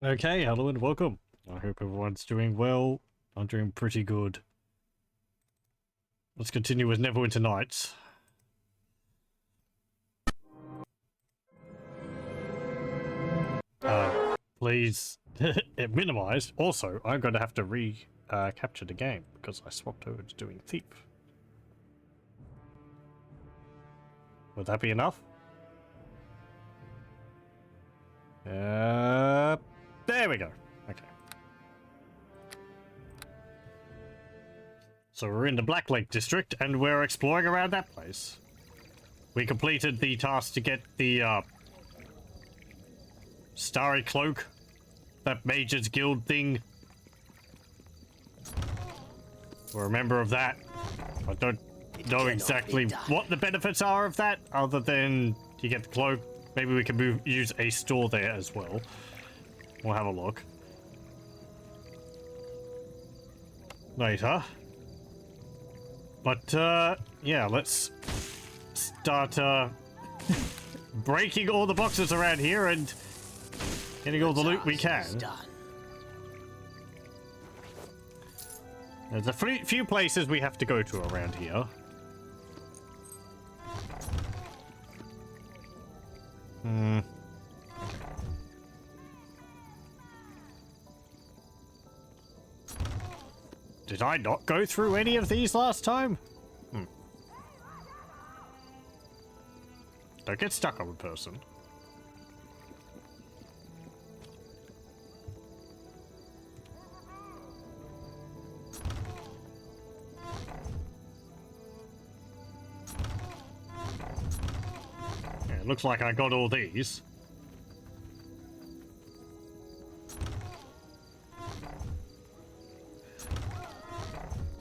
Okay, hello and welcome. I hope everyone's doing well. I'm doing pretty good. Let's continue with Neverwinter Nights. Please minimize. Also, I'm going to have to capture the game because I swapped over to doing Thief. Would that be enough? There we go. Okay. So we're in the Black Lake district and we're exploring around that place. We completed the task to get the Starry Cloak, that Mage's Guild thing. We're a member of that. I don't know exactly what the benefits are of that, other than you get the cloak. Maybe we can use a store there as well. We'll have a look later. But yeah, let's start breaking all the boxes around here and getting all the loot we can. There's a few places we have to go to around here. Did I not go through any of these last time? Don't get stuck on a person. Yeah, it looks like I got all these.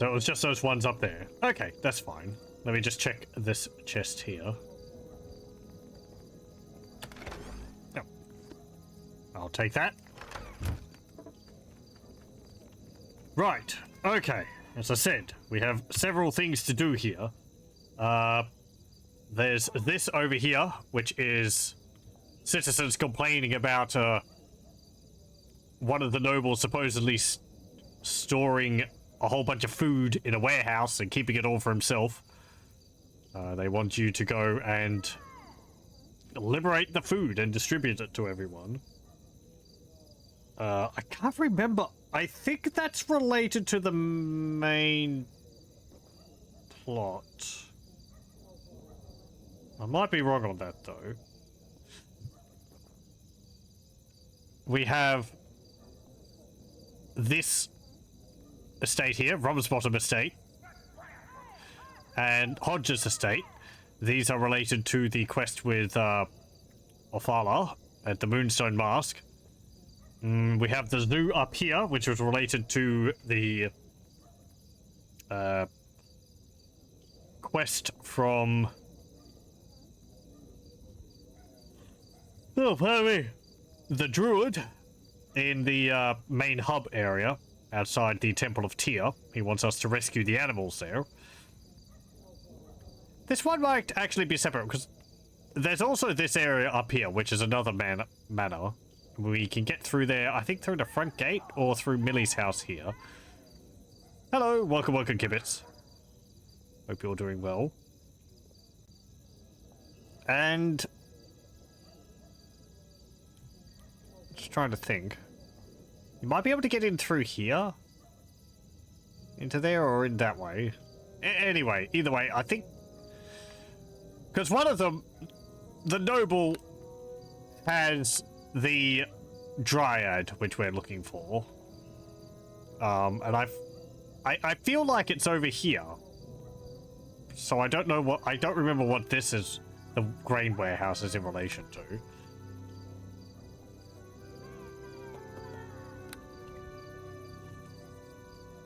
So it was just those ones up there. Okay, that's fine. Let me just check this chest here. No. I'll take that. Right. Okay. As I said, we have several things to do here. There's this over here, which is citizens complaining about one of the nobles supposedly storing a whole bunch of food in a warehouse and keeping it all for himself. They want you to go and liberate the food and distribute it to everyone. I can't remember. I think that's related to the main plot. I might be wrong on that, though. We have this estate here, Bottom Estate, and Hodge's Estate. These are related to the quest with Ophala at the Moonstone Mask. We have the zoo up here, which was related to the quest from... Oh, pardon me. The Druid in the main hub area outside the Temple of Tyr. He wants us to rescue the animals there. This one might actually be separate, because there's also this area up here, which is another manor. We can get through there, I think through the front gate, or through Millie's house here. Hello, welcome, Kibbits. Hope you're doing well. And... just trying to think. You might be able to get in through here. Into there or in that way. Anyway, either way, I think... because one of them, the noble, has the dryad, which we're looking for. And I feel like it's over here. So I don't know what... I don't remember what this is, the grain warehouse is in relation to.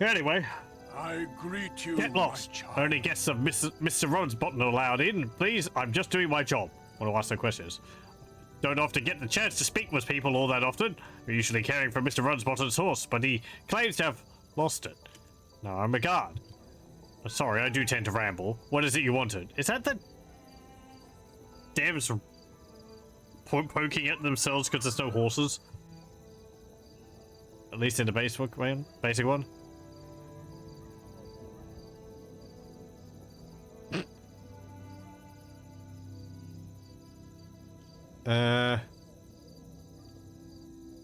Anyway, I greet you. Get lost. Only guests of Mr. Ronsbottom allowed in. Please, I'm just doing my job. Want to ask some questions? Don't often get the chance to speak with people all that often. We're usually caring for Mr. Ronsbottom's horse, but he claims to have lost it. No, I'm a guard. Sorry, I do tend to ramble. What is it you wanted? Is that the devs poking at themselves because there's no horses? At least in the basic one. Basic one.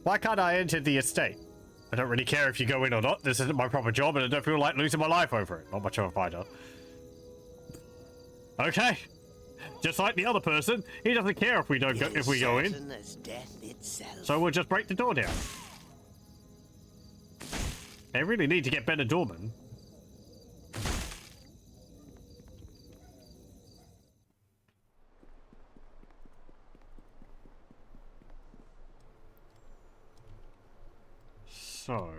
Why can't I enter the estate? I don't really care if you go in or not. This isn't my proper job and I don't feel like losing my life over it. Not much of a fighter. Okay. Just like the other person, he doesn't care if we don't go if we go in. So we'll just break the door down. They really need to get better doormen. So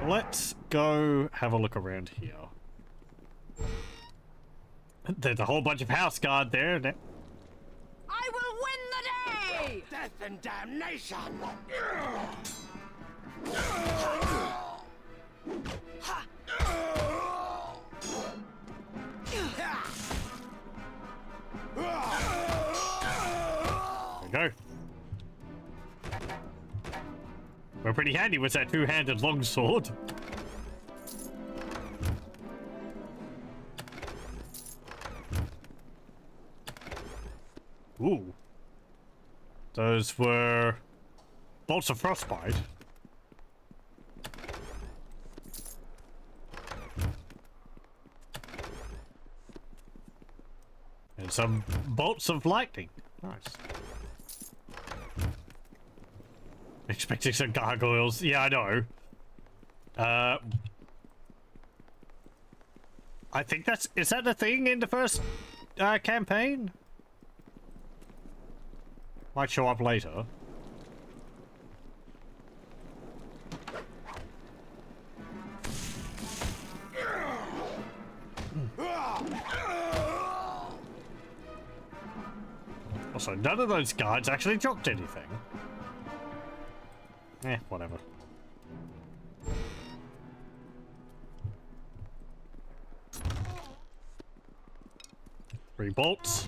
let's go have a look around here. There's a whole bunch of house guard there. I will win the day! Death and damnation! There we go. We're pretty handy with that two-handed longsword. Ooh. Those were bolts of frostbite. And some bolts of lightning. Nice. Expecting some gargoyles. Yeah, I know. I think that's... Is that the thing in the first campaign? Might show up later. Also, none of those guards actually dropped anything. Whatever. 3 bolts.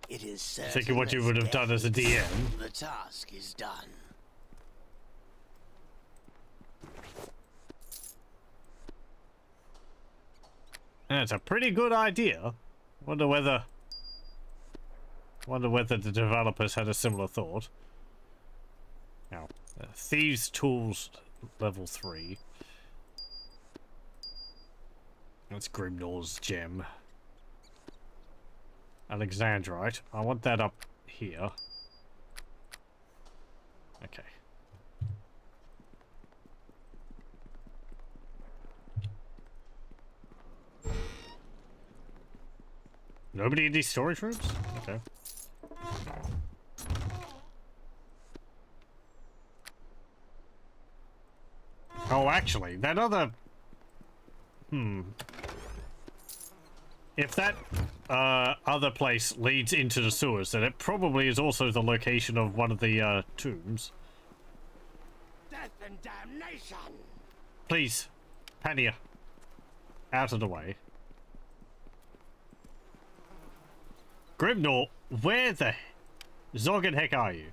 It is certain Thinking what you would have done as a DM. The task is done. That's a pretty good idea. Wonder whether the developers had a similar thought. Now, Thieves' Tools level 3. That's Grimnor's gem. Alexandrite. I want that up here. Okay. Nobody in these storage rooms? Okay. Oh, actually, that other... If that other place leads into the sewers, then it probably is also the location of one of the tombs. Death and damnation! Please, Pania, out of the way. Grimnor, where the zoggin heck are you?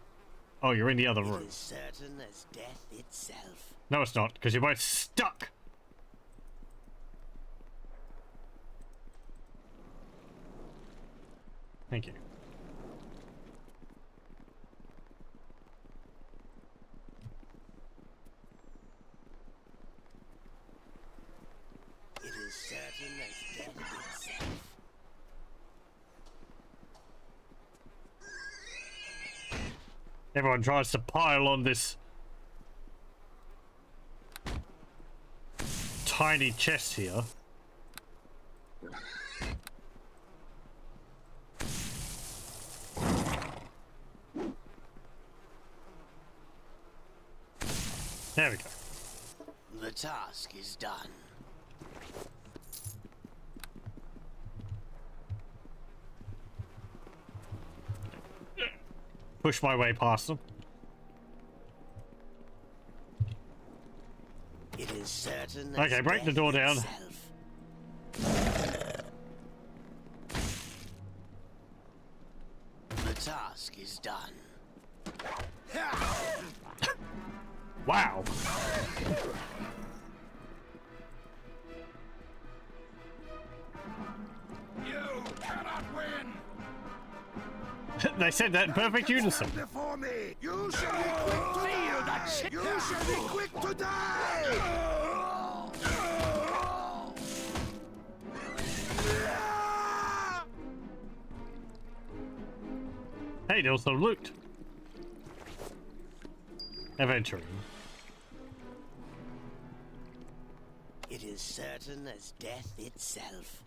Oh, you're in the other room. It is certain as death itself. No, it's not, because you're both stuck. Thank you. It is certain as death itself. Everyone tries to pile on this tiny chest here. There we go. The task is done. Push my way past them. is certain as Okay, break the door down. itself. The task is done. Wow. You cannot win! They said that in perfect unison. Before me! You shall be quick to feel that shit! You shall be quick to die! Hey, there's some loot. Adventuring. It is certain as death itself.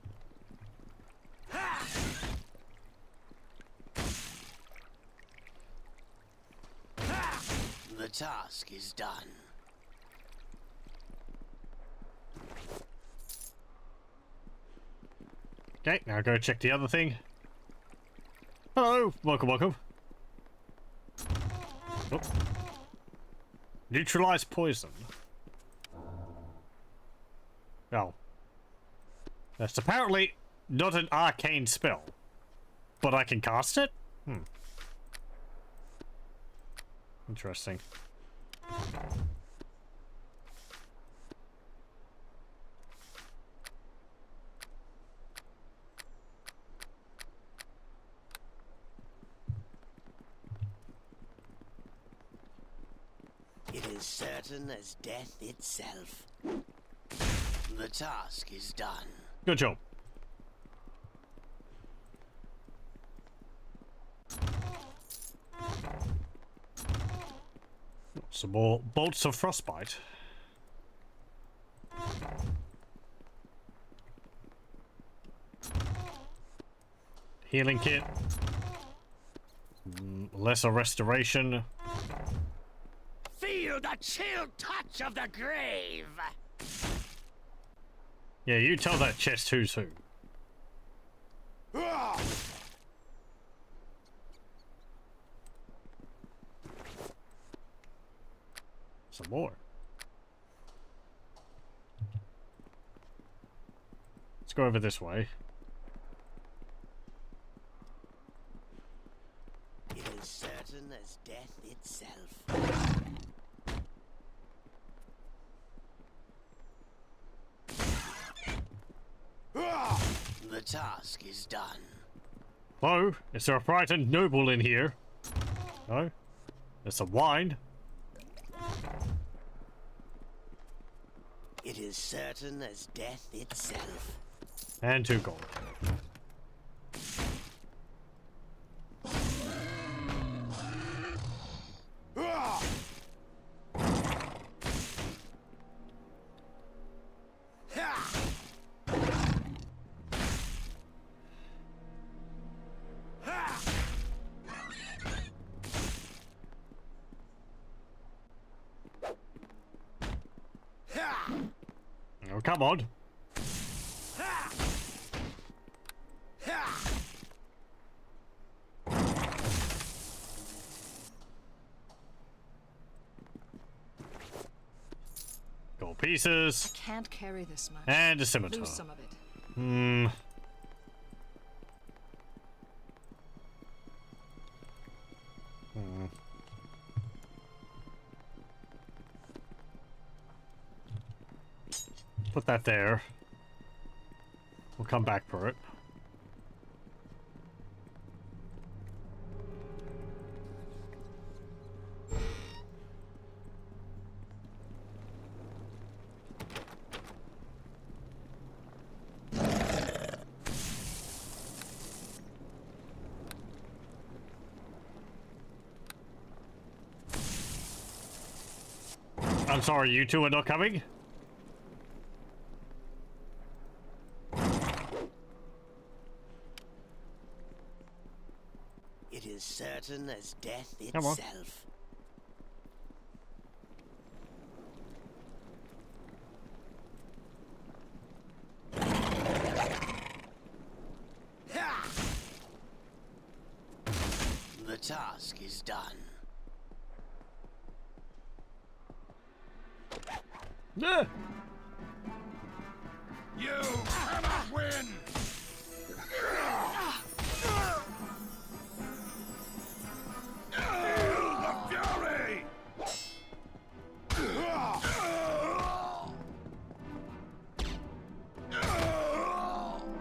The task is done. Okay, now go check the other thing. Hello, welcome, welcome. Oh. Neutralize poison. Oh. That's apparently not an arcane spell. But I can cast it? Interesting. It is certain as death itself. The task is done. Good job. Some more bolts of frostbite. Healing kit. Lesser restoration. Feel the chill touch of the grave! Yeah, you tell that chest who's who. Some more. Let's go over this way. It is certain as death itself. The task is done. Oh, is there a frightened noble in here? No? There's some wine. It is certain as death itself. And 2 gold. Oh, come on. Gold pieces. I can't carry this much. And a scimitar. Lose some of it. Put that there. We'll come back for it. I'm sorry, you two are not coming? It is certain as death Come on. itself. The task is done. Ah! You cannot win! Feel the fury!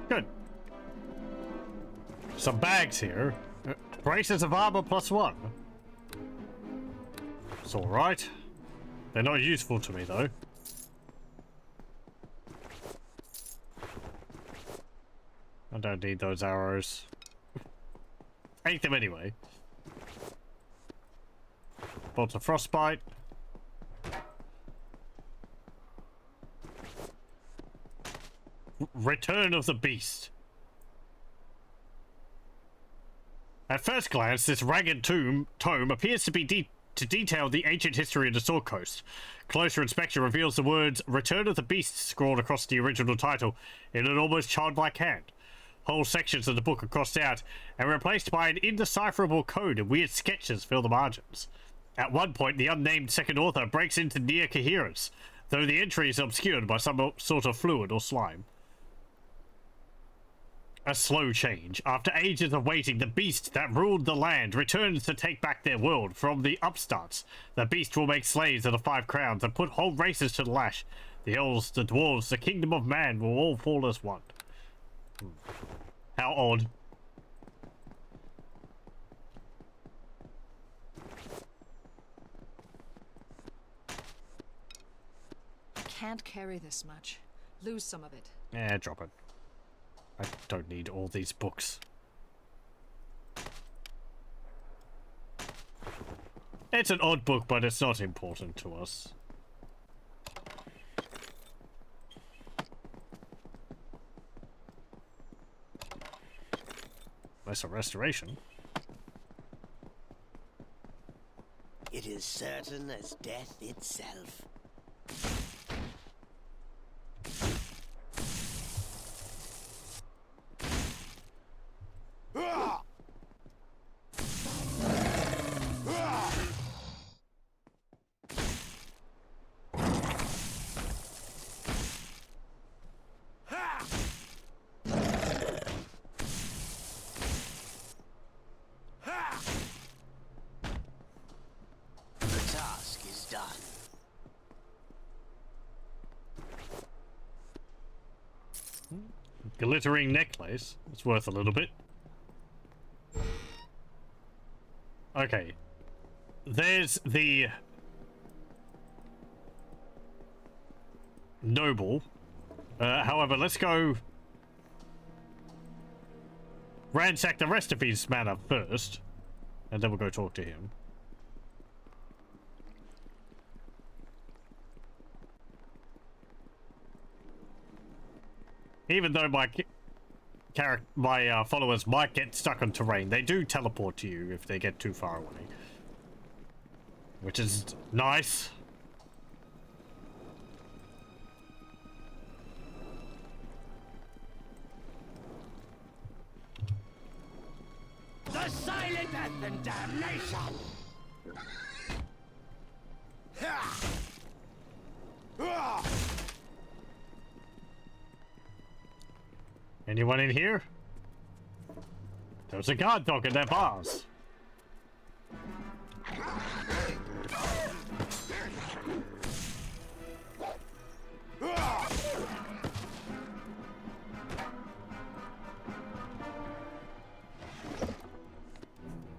Good. Some bags here. Braces of armor +1. It's alright. They're not useful to me though. I don't need those arrows. Take them anyway. Bolts of frostbite. Return of the Beast. At first glance, this ragged tome appears to be to detail the ancient history of the Sword Coast. Closer inspection reveals the words "Return of the Beast" scrawled across the original title in an almost childlike hand. Whole sections of the book are crossed out and replaced by an indecipherable code and weird sketches fill the margins. At one point, the unnamed second author breaks into near coherence, though the entry is obscured by some sort of fluid or slime. A slow change. After ages of waiting, the beast that ruled the land returns to take back their world from the upstarts. The beast will make slaves of the 5 crowns and put whole races to the lash. The elves, the dwarves, the kingdom of man will all fall as one. How odd. Can't carry this much. Lose some of it. Drop it. I don't need all these books. It's an odd book, but it's not important to us. That's a restoration. It is certain as death itself. Glittering necklace. It's worth a little bit. Okay. There's the noble. However, let's go ransack the rest of his manor first, and then we'll go talk to him. Even though my followers might get stuck on terrain, they do teleport to you if they get too far away, which is nice. The silent death and damnation! Anyone in here? There's a guard dog in their bars.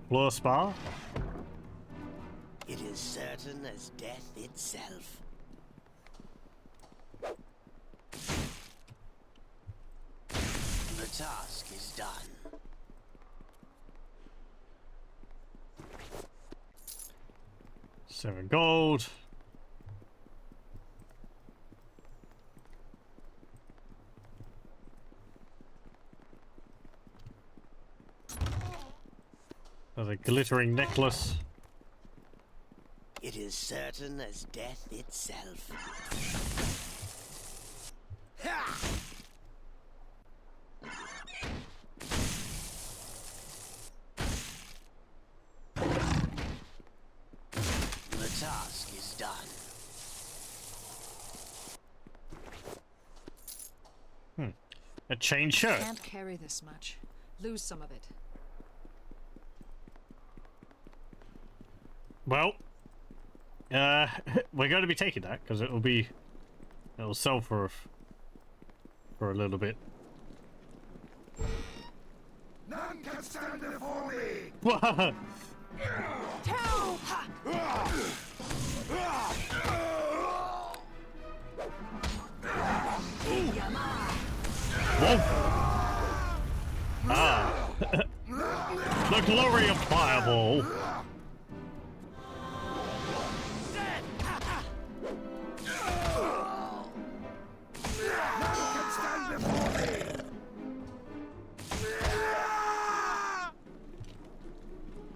Floor spa. It is certain as death itself. The task is done. Seven gold. There's a glittering necklace. It is certain as death itself. The task is done. A chain shirt. Can't carry this much. Lose some of it. Well, we're going to be taking that because it'll sell for a little bit. None can stand before me! Whoa! Ah! The glory of Fireball!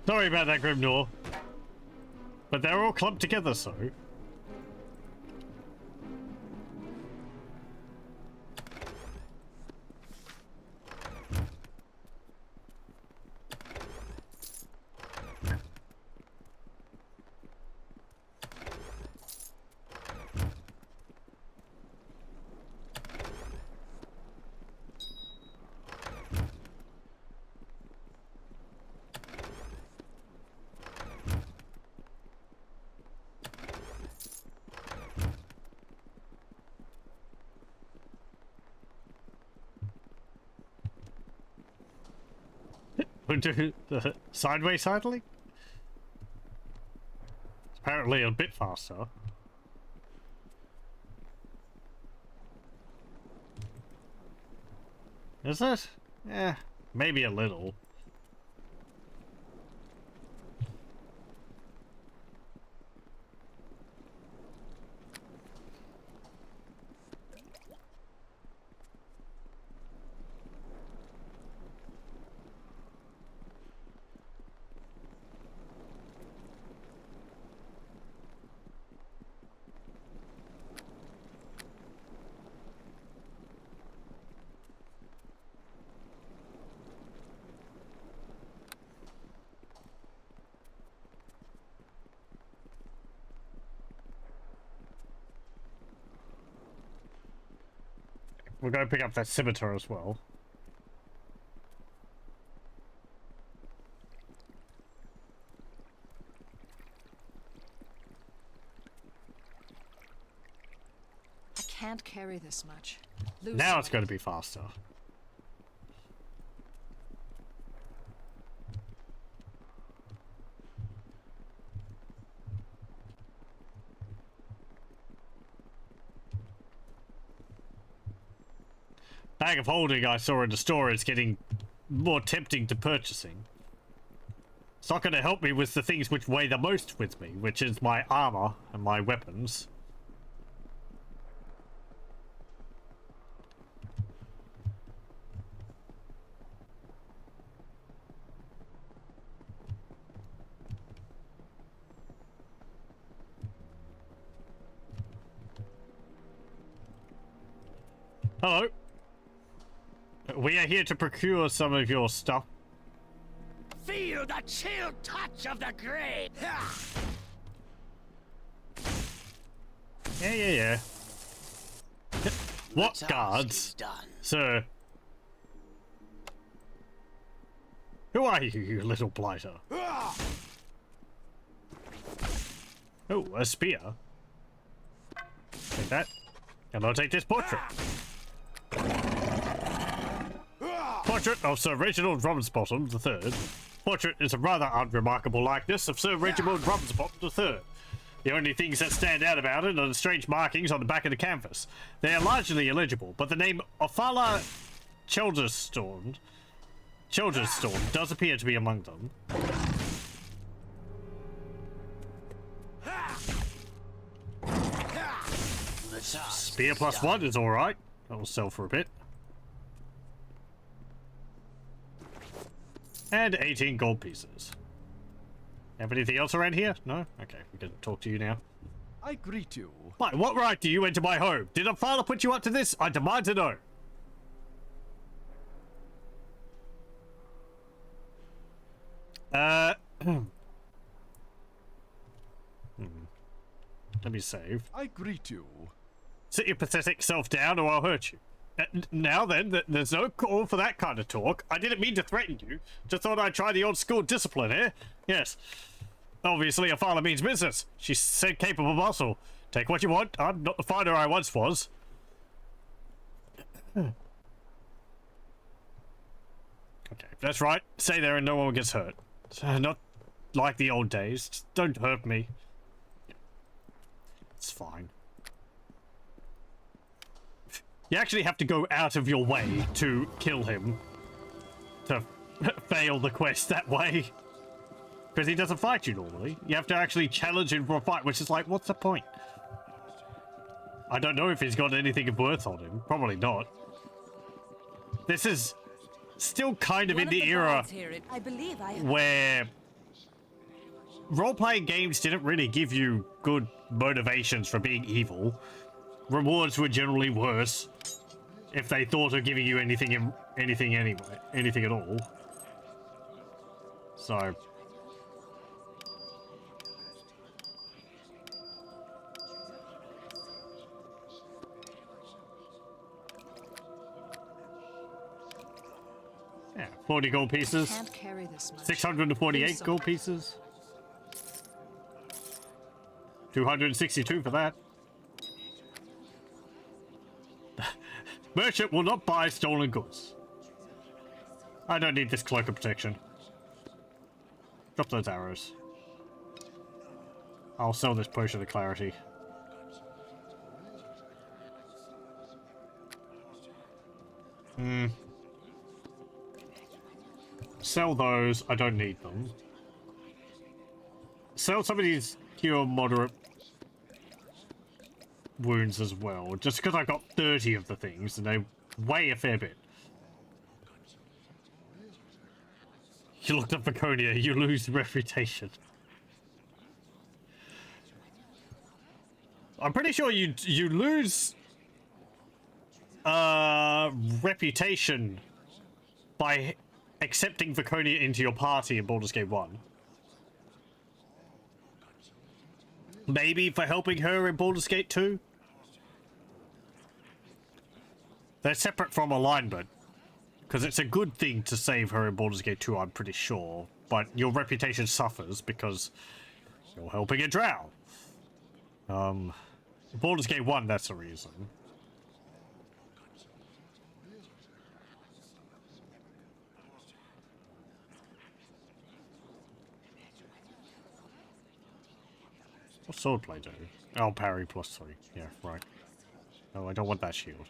Sorry about that, Grimnor. But they're all clumped together, so... We'll do the sideways sidling? It's apparently a bit faster. Is it? Yeah, maybe a little. We're going to pick up that scimitar as well. I can't carry this much. Lose Now some it's of going it. to be faster. Bag of holding I saw in the store is getting more tempting to purchasing. It's not going to help me with the things which weigh the most with me, which is my armor and my weapons. Hello. We are here to procure some of your stuff. Feel the chill touch of the grave. Yeah. What The task guards? is done. Sir. Who are you, you little blighter? Oh, a spear. Take that. And I'll take this portrait. Portrait of Sir Reginald Rumsbottom III. Portrait is a rather unremarkable likeness of Sir Reginald Rumsbottom III. The only things that stand out about it are the strange markings on the back of the canvas. They are largely illegible, but the name Ophala Chelderstorm does appear to be among them. The task Spear is plus done. 1 is alright. That will sell for a bit. And 18 gold pieces. Have anything else around here? No? Okay, we can talk to you now. I greet you. By what right do you enter my home? Did a father put you up to this? I demand to know. Let me save. I greet you. Sit your pathetic self down or I'll hurt you. Now then, there's no call for that kind of talk. I didn't mean to threaten you. Just thought I'd try the old school discipline here. Yes. Obviously, a father means business. She said capable muscle. Take what you want. I'm not the fighter I once was. Okay, if that's right. Stay there and no one gets hurt. Not like the old days. Just don't hurt me. It's fine. You actually have to go out of your way to kill him. To fail the quest that way. Because he doesn't fight you normally. You have to actually challenge him for a fight, which is like, what's the point? I don't know if he's got anything of worth on him. Probably not. This is still kind of in the era where role-playing games didn't really give you good motivations for being evil. Rewards were generally worse if they thought of giving you anything at all. So yeah, 40 gold pieces. Can't carry this much. 648 gold pieces. 262 for that. Merchant will not buy stolen goods. I don't need this cloak of protection. Drop those arrows. I'll sell this potion of clarity. Sell those. I don't need them. Sell some of these cure moderate wounds as well, just because I got 30 of the things and they weigh a fair bit. You looked up Vaconia, you lose reputation. I'm pretty sure you lose reputation by accepting Vaconia into your party in Baldur's Gate 1. Maybe for helping her in Baldur's Gate 2? They're separate from alignment. Because it's a good thing to save her in Baldur's Gate 2, I'm pretty sure. But your reputation suffers because you're helping a drow. Baldur's Gate 1, that's the reason. What's swordplay do? Oh, parry +3. Yeah, right. Oh, I don't want that shield.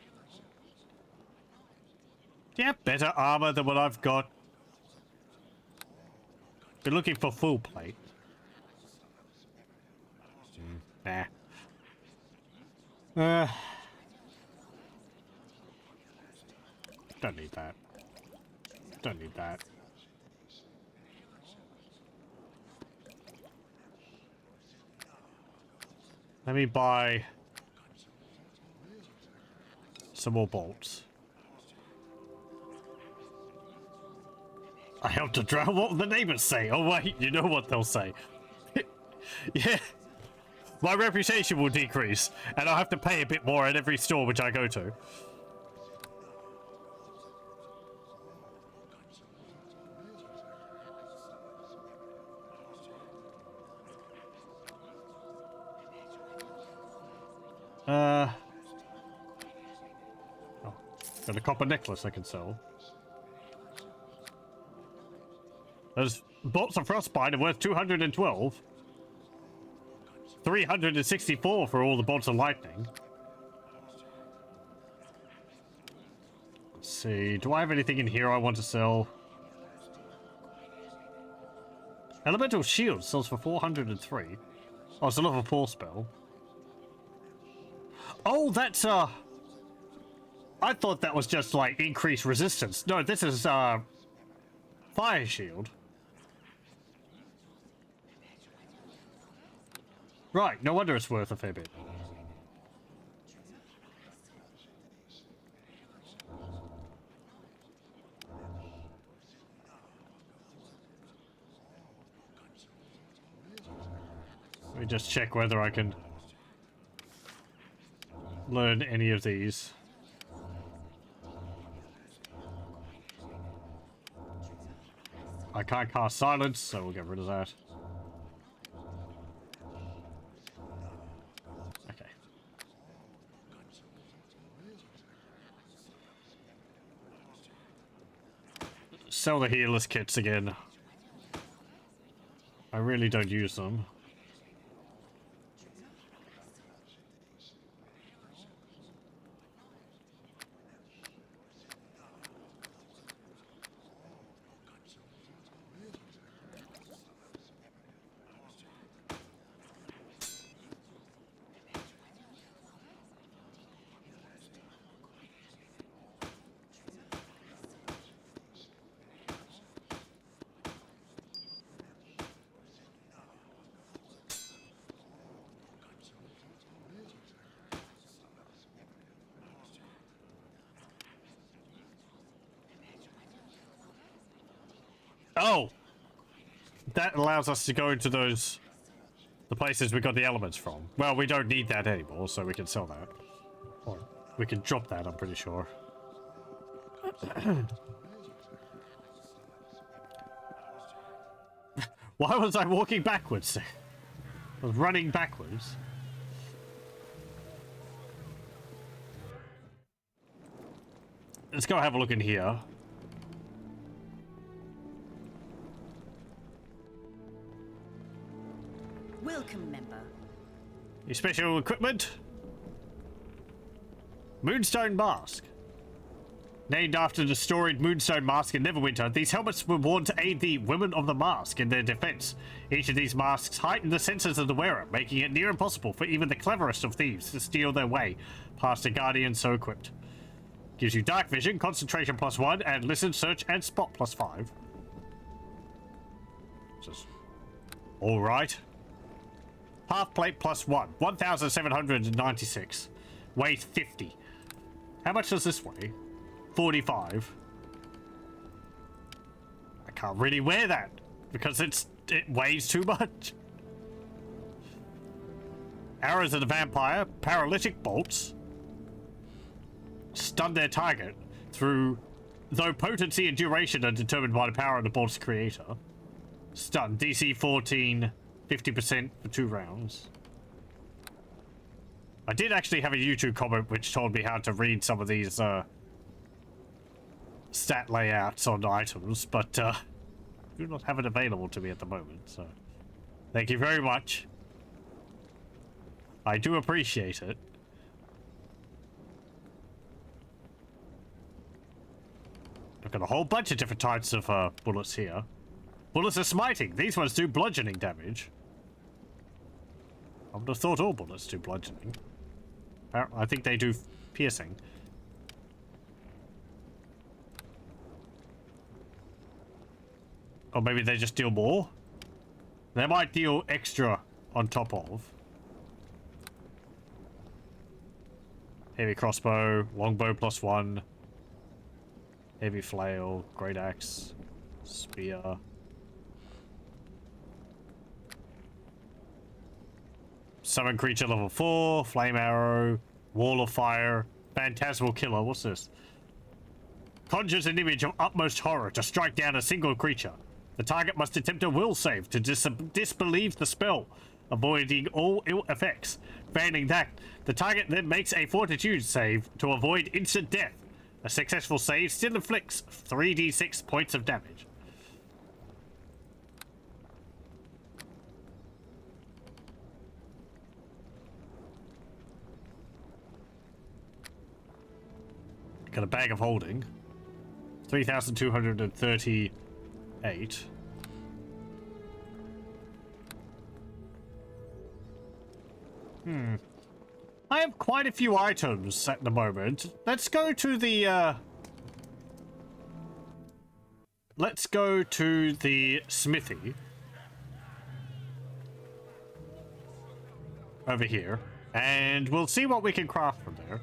Yeah, better armor than what I've got. Been looking for full plate. Nah. Don't need that. Don't need that. Let me buy some more bolts. I helped a drow. What will the neighbors say? Oh wait, you know what they'll say. Yeah. My reputation will decrease, and I'll have to pay a bit more at every store which I go to. Oh, got a copper necklace I can sell. Those bolts of frostbite are worth 212. 364 for all the bolts of lightning. Let's see, do I have anything in here I want to sell? Elemental shield sells for 403. Oh, it's a level 4 spell. Oh, that's I thought that was just like increased resistance. No, this is fire shield. Right, no wonder it's worth a fair bit. Let me just check whether I can learn any of these. I can't cast silence, so we'll get rid of that. Okay. Sell the healers kits again. I really don't use them. Oh! That allows us to go into the places we got the elements from. Well, we don't need that anymore, so we can sell that. Or we can drop that, I'm pretty sure. Why was I walking backwards? I was running backwards. Let's go have a look in here. Welcome, member. Your special equipment? Moonstone Mask. Named after the storied Moonstone Mask in Neverwinter, these helmets were worn to aid the Women of the Mask in their defense. Each of these masks heighten the senses of the wearer, making it near impossible for even the cleverest of thieves to steal their way past a guardian so equipped. Gives you dark vision, concentration +1, and listen, search, and spot +5. Just alright. Half plate +1, 1,796. Weight 50. How much does this weigh? 45. I can't really wear that because it weighs too much. Arrows of the Vampire, paralytic bolts. Stun their target though potency and duration are determined by the power of the bolt's creator. Stun, DC 14, 50% for 2 rounds. I did actually have a YouTube comment which told me how to read some of these stat layouts on items, but do not have it available to me at the moment, so thank you very much. I do appreciate it. I've got a whole bunch of different types of bullets here. Bullets are smiting. These ones do bludgeoning damage. I would have thought all bullets do bludgeoning. I think they do piercing. Or maybe they just deal more. They might deal extra on top of. Heavy crossbow, longbow +1. Heavy flail, great axe, spear. Summon creature level 4, flame arrow, wall of fire, phantasmal killer. What's this? Conjures an image of utmost horror to strike down a single creature. The target must attempt a will save to disbelieve the spell, avoiding all ill effects. Failing that, the target then makes a fortitude save to avoid instant death. A successful save still inflicts 3d6 points of damage. Got a bag of holding. 3,238. I have quite a few items at the moment. Let's go to the smithy. Over here. And we'll see what we can craft from there.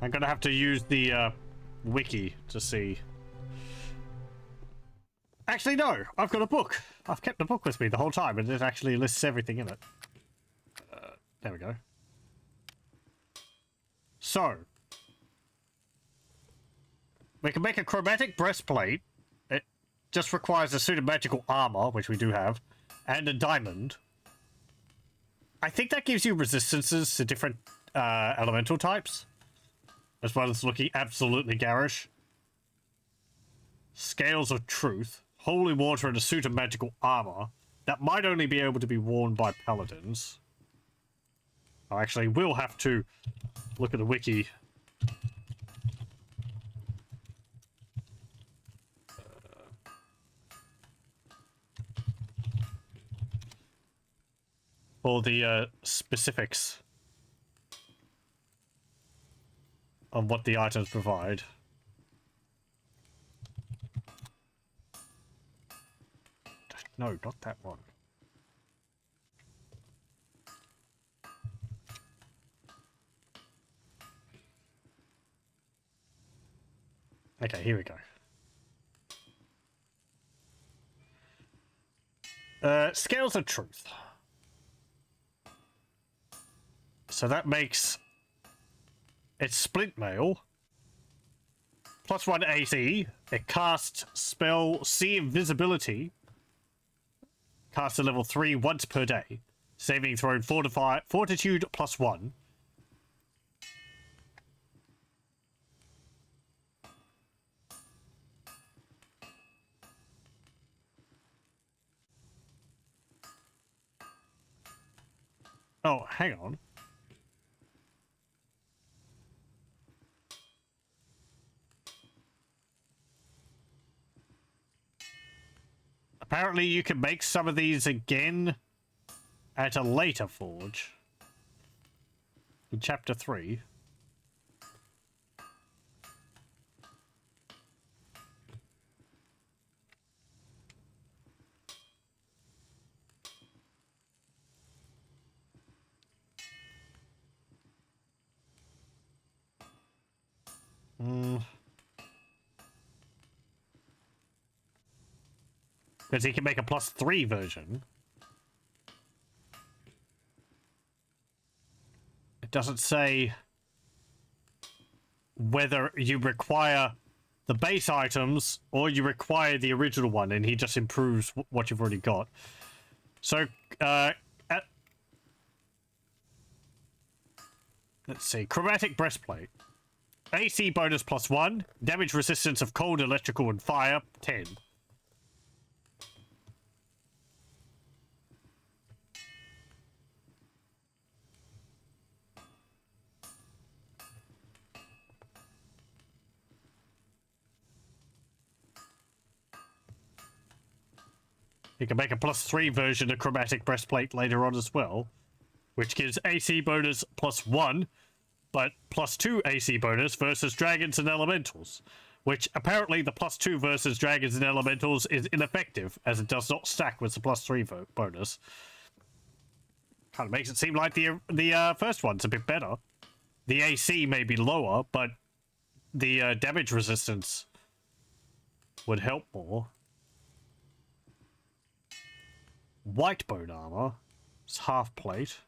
I'm gonna have to use the wiki to see. Actually, no. I've got a book. I've kept the book with me the whole time, and it actually lists everything in it. There we go. So, we can make a chromatic breastplate. It just requires a suit of magical armor, which we do have, and a diamond. I think that gives you resistances to different elemental types, as well as looking absolutely garish. Scales of Truth, holy water, and a suit of magical armor. That might only be able to be worn by paladins. I actually will have to look at the wiki. For the specifics of what the items provide. No, not that one. Okay, here we go. Scales of Truth. So that makes it splint mail. +1 AC. It casts spell See Invisibility. Cast at level 3 once per day. Saving throw Fortitude +1. Oh, hang on. Apparently you can make some of these again at a later forge. In chapter 3. Because he can make a +3 version. It doesn't say whether you require the base items or you require the original one, and he just improves what you've already got. So, let's see. Chromatic breastplate. AC bonus +1. Damage resistance of cold, electrical, and fire 10. You can make a +3 version of chromatic breastplate later on as well, which gives AC bonus +1, but +2 AC bonus versus dragons and elementals, which apparently the +2 versus dragons and elementals is ineffective, as it does not stack with the +3 bonus. Kind of makes it seem like the first one's a bit better. The AC may be lower, but the damage resistance would help more. White bone armor. It's half plate.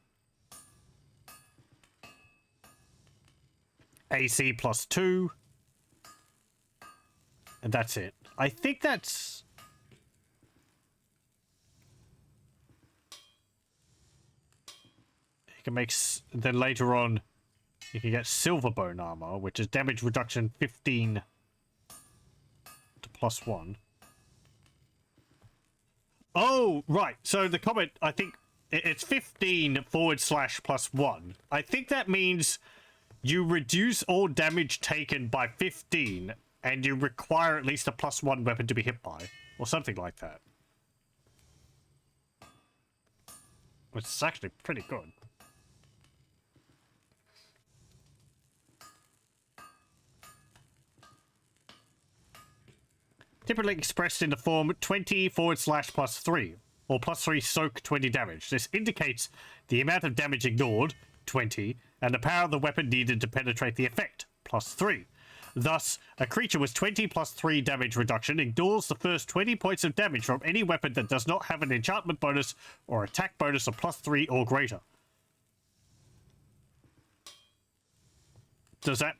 AC +2. And that's it. I think that's... You can make... Then later on, you can get silver bone armor, which is damage reduction 15 to +1. Oh, right. So the comment, I think it's 15 /+1. I think that means you reduce all damage taken by 15 and you require at least a +1 weapon to be hit by, or something like that. Which is actually pretty good. Typically expressed in the form 20 /+3, or +3 soak 20 damage. This indicates the amount of damage ignored, 20, and the power of the weapon needed to penetrate the effect, +3. Thus, a creature with 20 +3 damage reduction ignores the first 20 points of damage from any weapon that does not have an enchantment bonus or attack bonus of +3 or greater. does that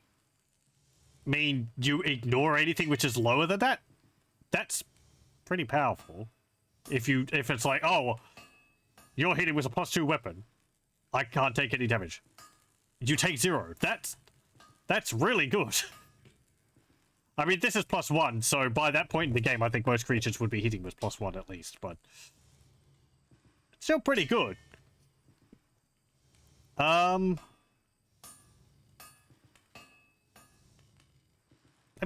mean you ignore anything which is lower than that? That's pretty powerful. If it's like, oh, you're hitting with a +2 weapon, I can't take any damage. You take 0. That's really good. I mean, this is +1, so by that point in the game, I think most creatures would be hitting with +1 at least, but it's still pretty good. Let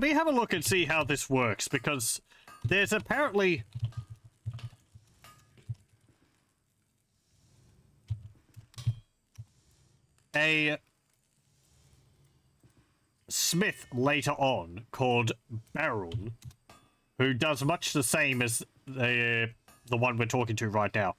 me have a look and see how this works, because there's apparently a smith later on called Baron, who does much the same as the one we're talking to right now.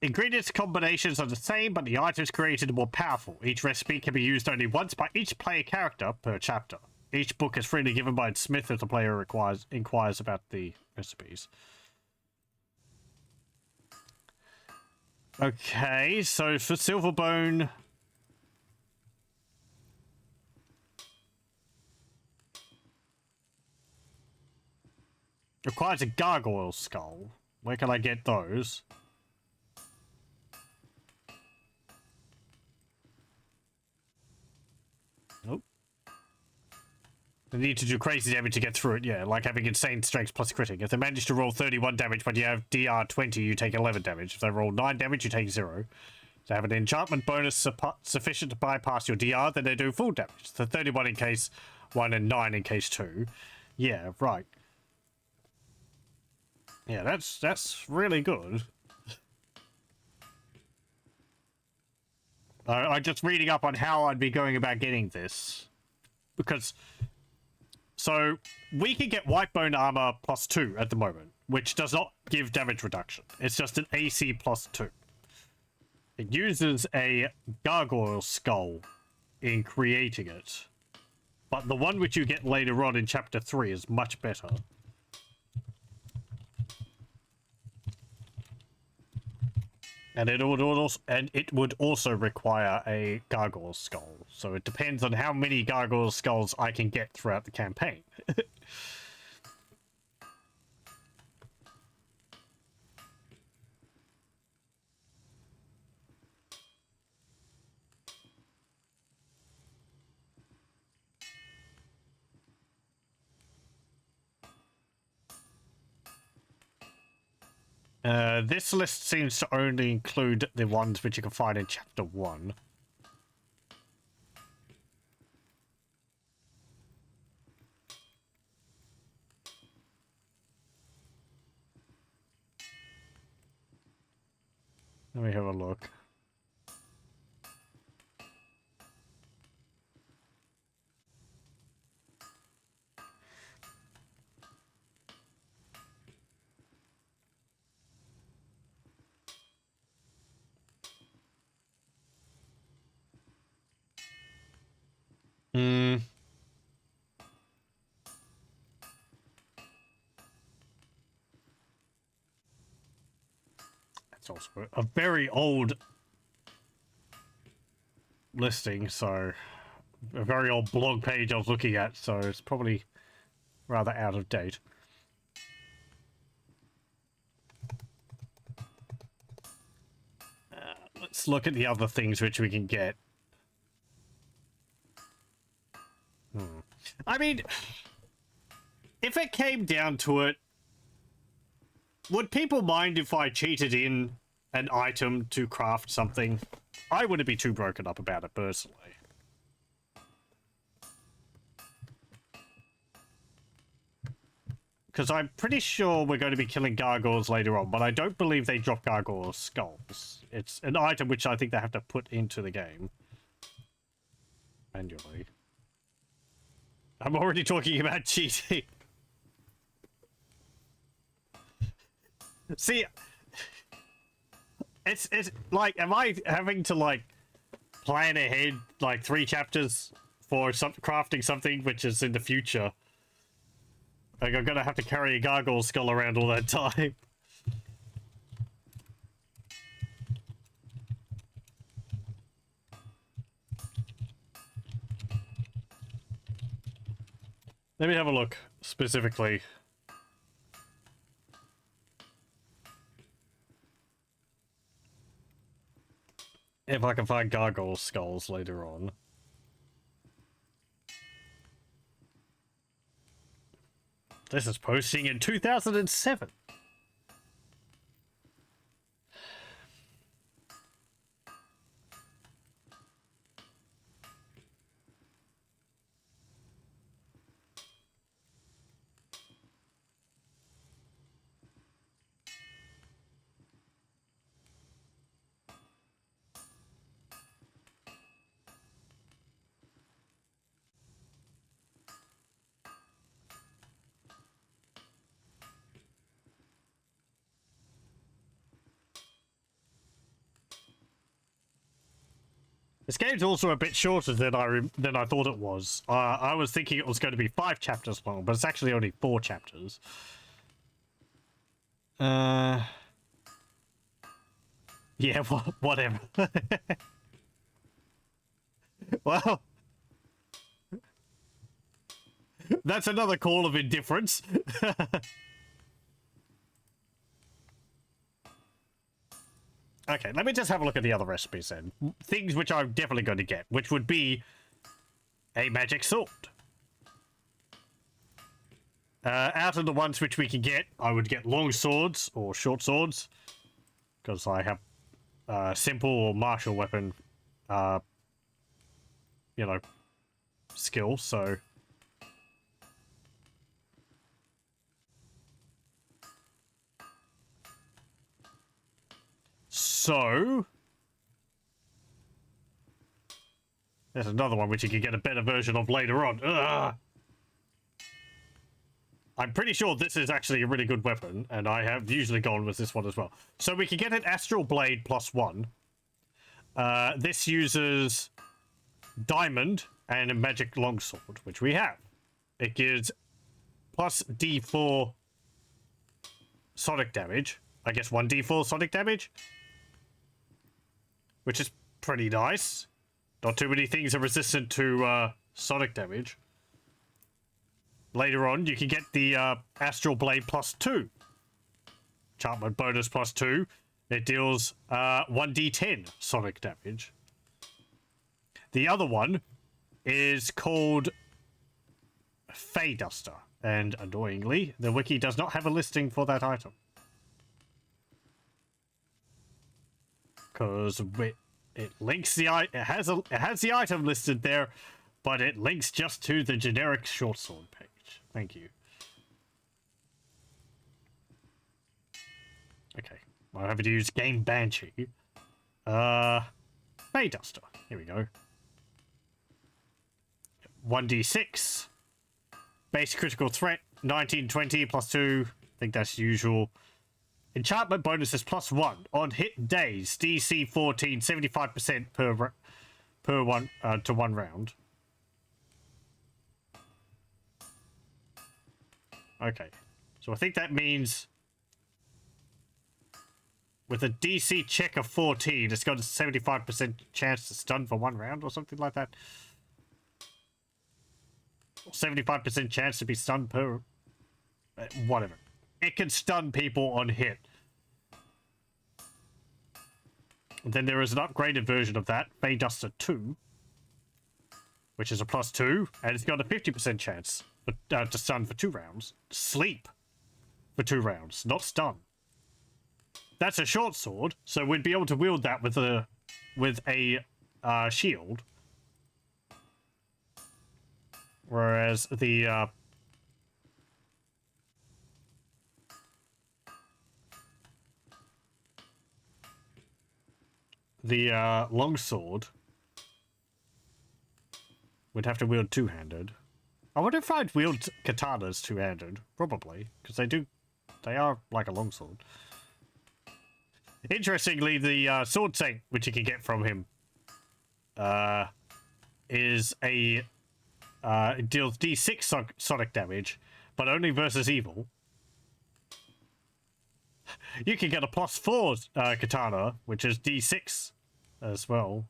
Ingredients combinations are the same, but the items created are more powerful. Each recipe can be used only once by each player character per chapter. Each book is freely given by its smith if the player inquires about the recipes. Okay, so for Silverbone... requires a gargoyle skull. Where can I get those? Nope. They need to do crazy damage to get through it, yeah, like having insane strength plus critting. If they manage to roll 31 damage, but you have DR 20, you take 11 damage. If they roll 9 damage, you take 0. If they have an enchantment bonus sufficient to bypass your DR, then they do full damage. So 31 in case 1 and 9 in case 2. Yeah, right. Yeah, that's really good. I'm just reading up on how I'd be going about getting this. Because... so, we can get white bone armor +2 at the moment, which does not give damage reduction. It's just an AC +2. It uses a gargoyle skull in creating it. But the one which you get later on in Chapter 3 is much better. And it would also require a gargoyle skull. So it depends on how many gargoyle skulls I can get throughout the campaign. This list seems to only include the ones which you can find in Chapter 1. Let me have a look. That's also a very old listing, so a very old blog page I was looking at, so it's probably rather out of date. Let's look at the other things which we can get. I mean, if it came down to it, would people mind if I cheated in an item to craft something? I wouldn't be too broken up about it, personally. Because I'm pretty sure we're going to be killing gargoyles later on, but I don't believe they drop gargoyle skulls. It's an item which I think they have to put into the game manually. I'm already talking about cheating. See, it's like, am I having to, like, plan ahead, like, 3 chapters, for crafting something which is in the future. Like, I'm gonna have to carry a gargoyle skull around all that time. Let me have a look, specifically. If I can find gargoyle skulls later on. This is posting in 2007. This game's also a bit shorter than I thought it was. I was thinking it was going to be 5 chapters long, but it's actually only 4 chapters. Yeah, whatever. Well, that's another call of indifference. Okay, let me just have a look at the other recipes then. Things which I'm definitely going to get, which would be a magic sword. Out of the ones which we can get, I would get long swords or short swords, because I have simple or martial weapon, you know, skill, so... So... There's another one which you can get a better version of later on. Ugh. I'm pretty sure this is actually a really good weapon, and I have usually gone with this one as well. So we can get an Astral Blade +1. This uses Diamond and a Magic Longsword, which we have. It gives plus D4 sonic damage. I guess 1d4 sonic damage. Which is pretty nice. Not too many things are resistant to sonic damage. Later on, you can get the Astral Blade +2. Enchantment bonus +2. It deals 1d10 sonic damage. The other one is called Fey Duster. And annoyingly, the wiki does not have a listing for that item. Because it links the it has the item listed there, but it links just to the generic short sword page. Thank you. Okay, I'll have to use Game Banshee. Fey Duster. Here we go. 1d6. Base critical threat 1920 +2. I think that's usual. Enchantment bonuses +1 on hit days. DC 14, 75% per one to 1 round. Okay, so I think that means with a DC check of 14, it's got a 75% chance to stun for 1 round or something like that. 75% chance to be stunned per... whatever. It can stun people on hit. And then there is an upgraded version of that, Fey Duster 2, which is a +2, and it's got a 50% chance to stun for 2 rounds. Sleep for 2 rounds, not stun. That's a short sword, so we'd be able to wield that with a shield. Whereas the longsword would have to wield two-handed. I wonder if I'd wield katanas two-handed. Probably, because they are like a longsword. Interestingly, the sword set which you can get from him is a It deals D6 sonic damage, but only versus evil. You can get a +4 katana, which is D6 as well.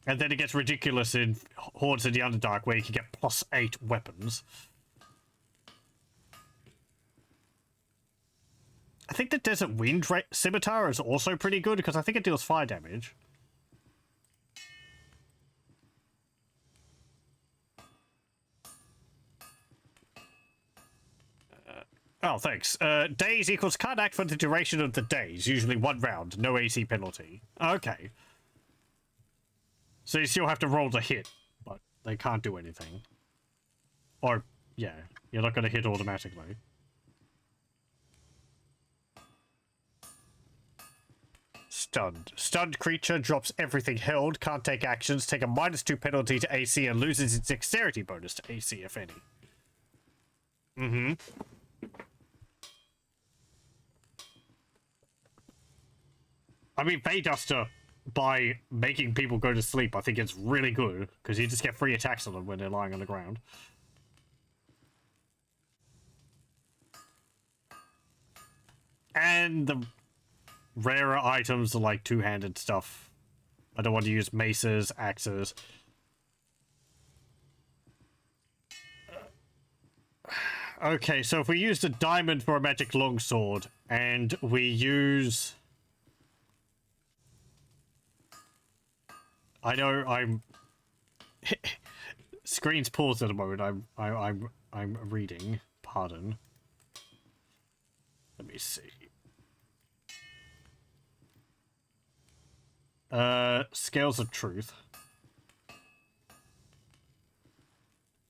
And then it gets ridiculous in Hordes of the Underdark, where you can get +8 weapons. I think the Desert Wind Scimitar is also pretty good, because I think it deals fire damage. Oh, thanks. Days equals can't act for the duration of the days, usually 1 round, no AC penalty. Okay. So you still have to roll to hit, but they can't do anything. Or, yeah, you're not going to hit automatically. Stunned. Stunned creature drops everything held, can't take actions, take a -2 penalty to AC, and loses its dexterity bonus to AC, if any. Mm-hmm. I mean, Bayduster, by making people go to sleep, I think it's really good, because you just get free attacks on them when they're lying on the ground. And the rarer items are like two-handed stuff. I don't want to use maces, axes. Okay, so if we use the diamond for a magic longsword, and we use... I know I'm... Screen's paused at the moment. I'm reading. Pardon. Let me see. Scales of Truth.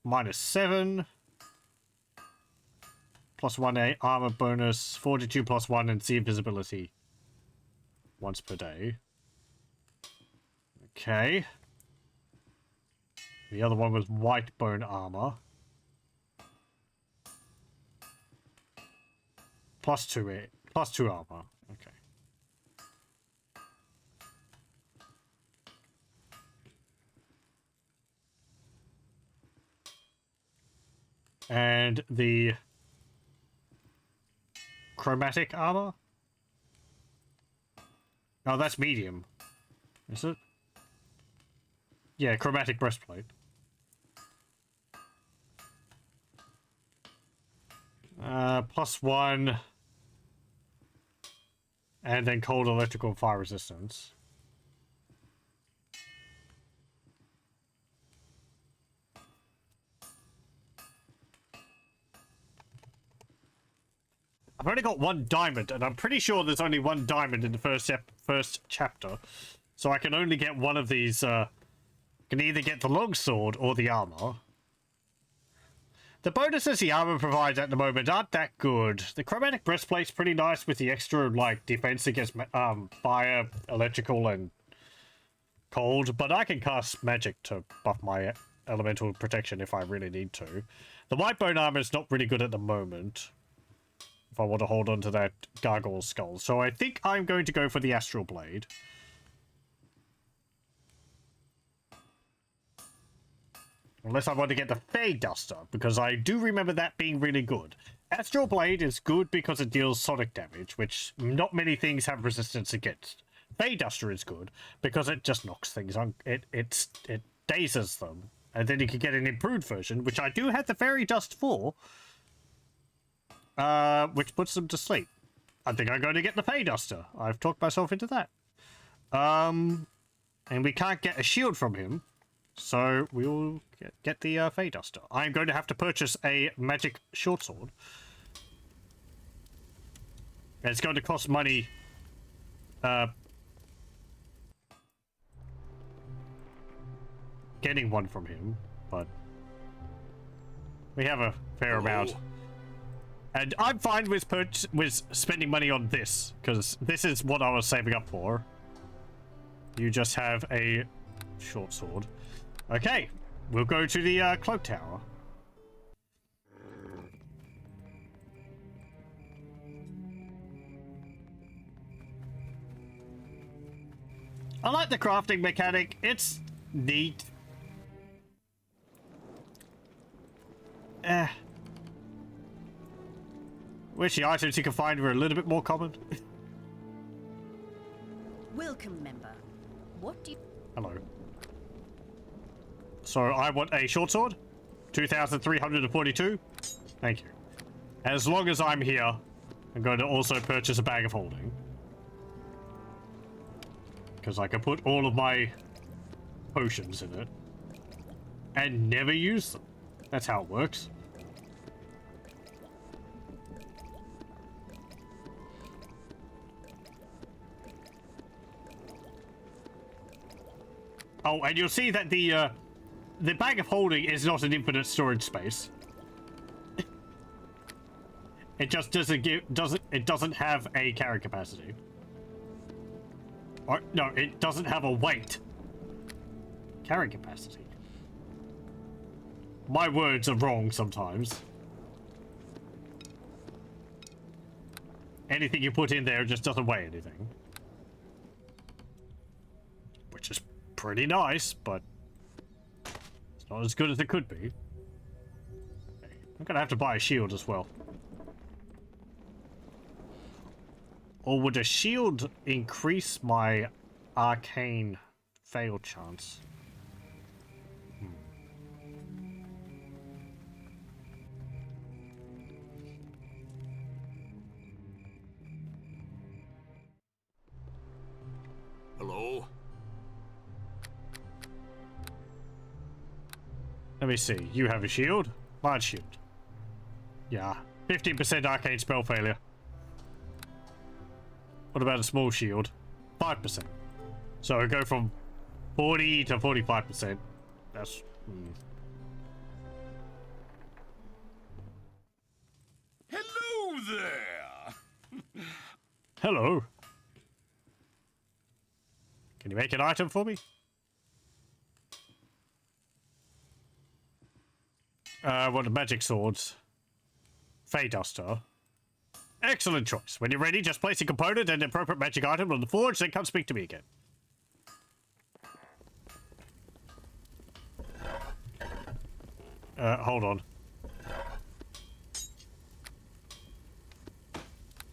-7. +1 armor bonus. Fortitude +1 and see invisibility. Once per day. Okay. The other one was white bone armor. +2 armor. Okay. And the chromatic armor? Oh, that's medium. Is it? Yeah, chromatic breastplate. +1. And then cold, electrical, and fire resistance. I've only got 1 diamond, and I'm pretty sure there's only 1 diamond in the first chapter. So I can only get one of these, can either get the longsword or the armor. The bonuses the armor provides at the moment aren't that good. The chromatic breastplate's pretty nice with the extra, like, defense against fire, electrical, and cold, but I can cast magic to buff my elemental protection if I really need to. The white bone armor is not really good at the moment, if I want to hold on to that gargoyle skull. So I think I'm going to go for the astral blade. Unless I want to get the Fey Duster, because I do remember that being really good. Astral Blade is good because it deals sonic damage, which not many things have resistance against. Fey Duster is good because it just knocks things on. It dazes them. And then you can get an improved version, which I do have the Fairy Dust for, which puts them to sleep. I think I'm going to get the Fey Duster. I've talked myself into that. And we can't get a shield from him. So we'll get the Fey Duster. I'm going to have to purchase a magic short sword. And it's going to cost money. Getting one from him, but we have a fair amount. And I'm fine with spending money on this, because this is what I was saving up for. You just have a short sword. Okay, we'll go to the cloak tower. I like the crafting mechanic. It's Neat. Wish the items you can find were a little bit more common. Welcome, member. What do you... Hello. So I want a short sword. 2,342. Thank you. As long as I'm here, I'm going to also purchase a bag of holding. Because I can put all of my potions in it. And never use them. That's how it works. Oh, and you'll see that the bag of holding is not an infinite storage space. It just doesn't have a carry capacity. Or no, it doesn't have a weight. Carry capacity. My words are wrong sometimes. Anything you put in there just doesn't weigh anything. Which is pretty nice, but it's not as good as it could be. I'm gonna have to buy a shield as well. Or would a shield increase my arcane fail chance? Hello? Let me see. You have a shield? Large shield. Yeah. 15% arcane spell failure. What about a small shield? 5%. So I go from 40 to 45%. That's... Hello there! Hello. Can you make an item for me? What are magic swords? Fey Duster. Excellent choice. When you're ready, just place a component and an appropriate magic item on the forge, then come speak to me again. Hold on.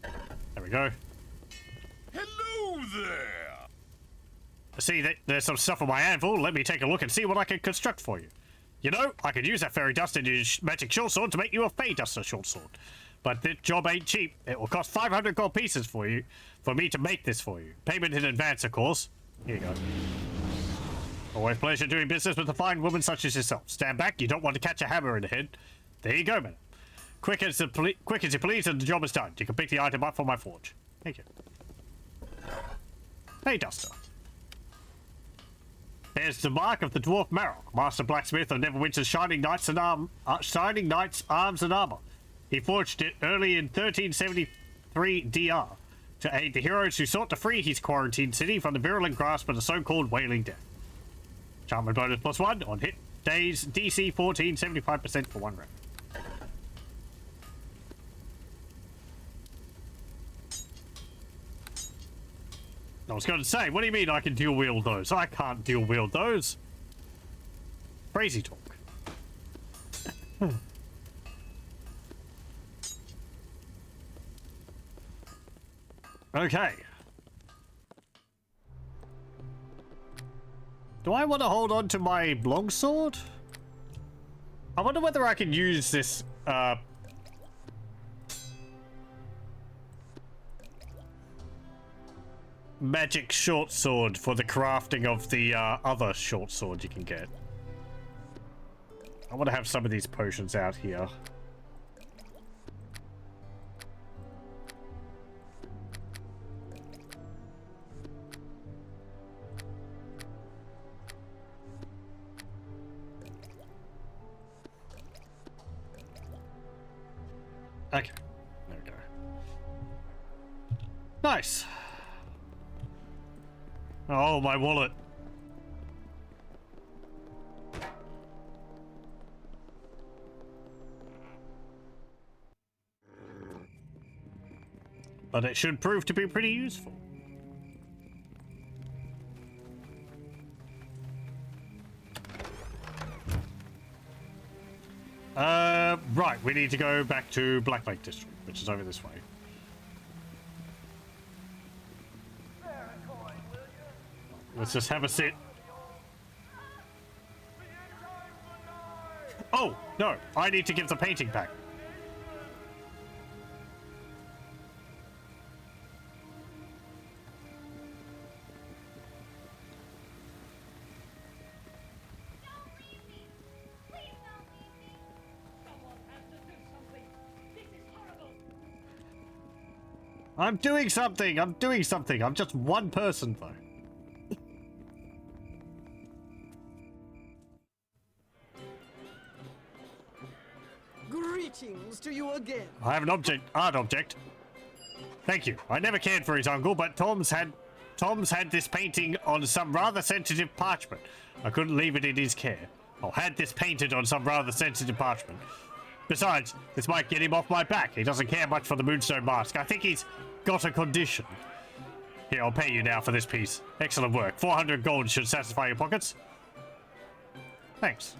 There we go. Hello there! See, there's some stuff on my anvil. Let me take a look and see what I can construct for you. You know, I could use that fairy dust in your magic short sword to make you a Fey Duster short sword. But this job ain't cheap. It will cost 500 gold pieces for me to make this for you. Payment in advance, of course. Here you go. Always pleasure doing business with a fine woman such as yourself. Stand back, you don't want to catch a hammer in the head. There you go, man. Quick as you please, and the job is done. You can pick the item up from my forge. Thank you. Hey, Duster. There's the mark of the dwarf Marok, master blacksmith of Neverwinter's Shining Knights Arms and Armor. He forged it early in 1373 DR to aid the heroes who sought to free his quarantined city from the virulent grasp of the so-called Wailing Death. Charm and bonus +1 on hit days, DC 14, 75% for 1 round. I was going to say, what do you mean I can dual wield those? I can't dual wield those. Crazy talk. Okay. Do I want to hold on to my longsword? I wonder whether I can use this, magic short sword for the crafting of the, other short sword you can get. I want to have some of these potions out here. Okay, there we go. Nice. Oh, my wallet. But it should prove to be pretty useful. Right, we need to go back to Black Lake District, which is over this way. Let's just have a sit. Oh, no, I need to give the painting back. I'm doing something! I'm doing something! I'm just one person, though. Greetings to you again. I have an art object. Thank you. I never cared for his uncle, but Tom's had this painting on some rather sensitive parchment. I couldn't leave it in his care. Or had this painted on some rather sensitive parchment. Besides, this might get him off my back. He doesn't care much for the Moonstone Mask. I think he's got a condition. Here, I'll pay you now for this piece. Excellent work. 400 gold should satisfy your pockets. Thanks.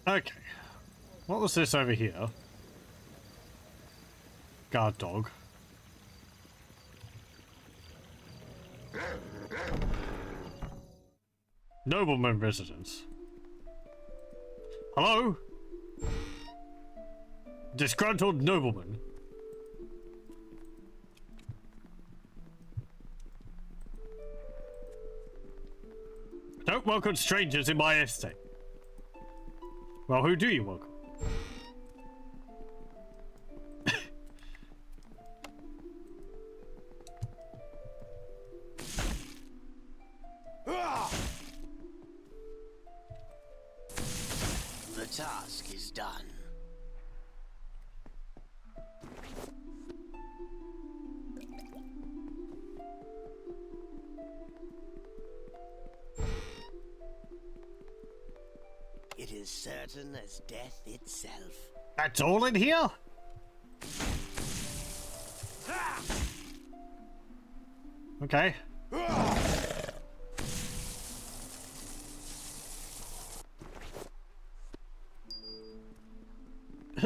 Okay. What was this over here? Guard dog. Nobleman residence. Hello? Disgruntled nobleman. Don't welcome strangers in my estate. Well, who do you welcome? The task is done. It is certain as death itself. That's all in here? Okay.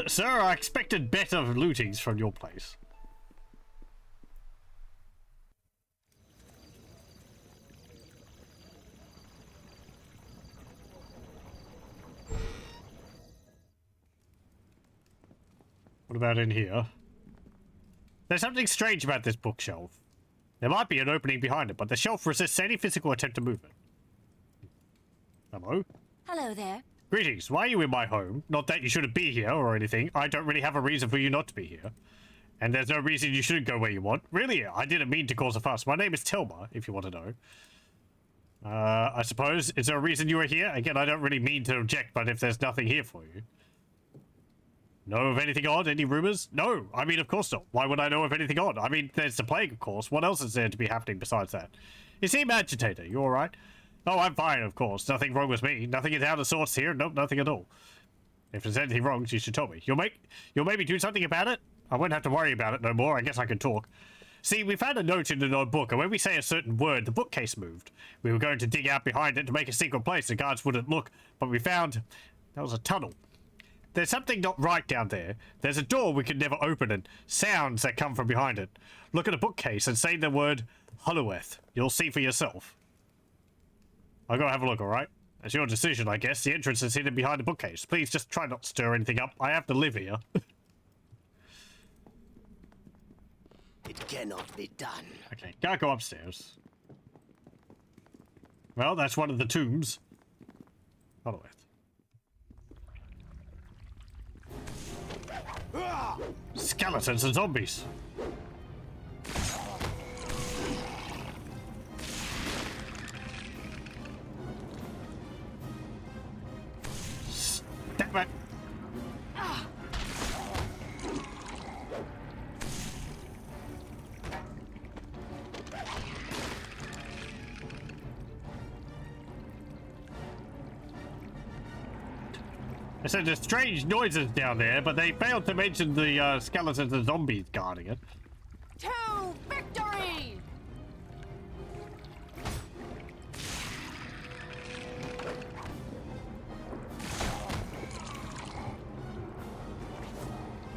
Sir, I expected better lootings from your place. What about in here? There's something strange about this bookshelf. There might be an opening behind it, but the shelf resists any physical attempt to move it. Hello? Hello there. Greetings. Why are you in my home? Not that you shouldn't be here or anything. I don't really have a reason for you not to be here. And there's no reason you shouldn't go where you want. Really, I didn't mean to cause a fuss. My name is Tilma, if you want to know. I suppose. Is there a reason you are here? Again, I don't really mean to object, but if there's nothing here for you. Know of anything odd? Any rumors? No. I mean, of course not. Why would I know of anything odd? I mean, there's the plague, of course. What else is there to be happening besides that? You seem agitated. You alright? Oh, I'm fine, of course. Nothing wrong with me. Nothing is out of sorts here. Nope, nothing at all. If there's anything wrong, you should tell me. You'll maybe do something about it? I won't have to worry about it no more. I guess I can talk. See, we found a note in the notebook, and when we say a certain word, the bookcase moved. We were going to dig out behind it to make a secret place the guards wouldn't look, but we found there was a tunnel. There's something not right down there. There's a door we could never open and sounds that come from behind it. Look at a bookcase and say the word Holloweth. You'll see for yourself. I'll go have a look, alright? That's your decision, I guess. The entrance is hidden behind the bookcase. Please just try not to stir anything up. I have to live here. It cannot be done. Okay, can't go upstairs. Well, that's one of the tombs. Holloweth. Skeletons and zombies. Step back. I said there's strange noises down there, but they failed to mention the skeletons and zombies guarding it. To victory!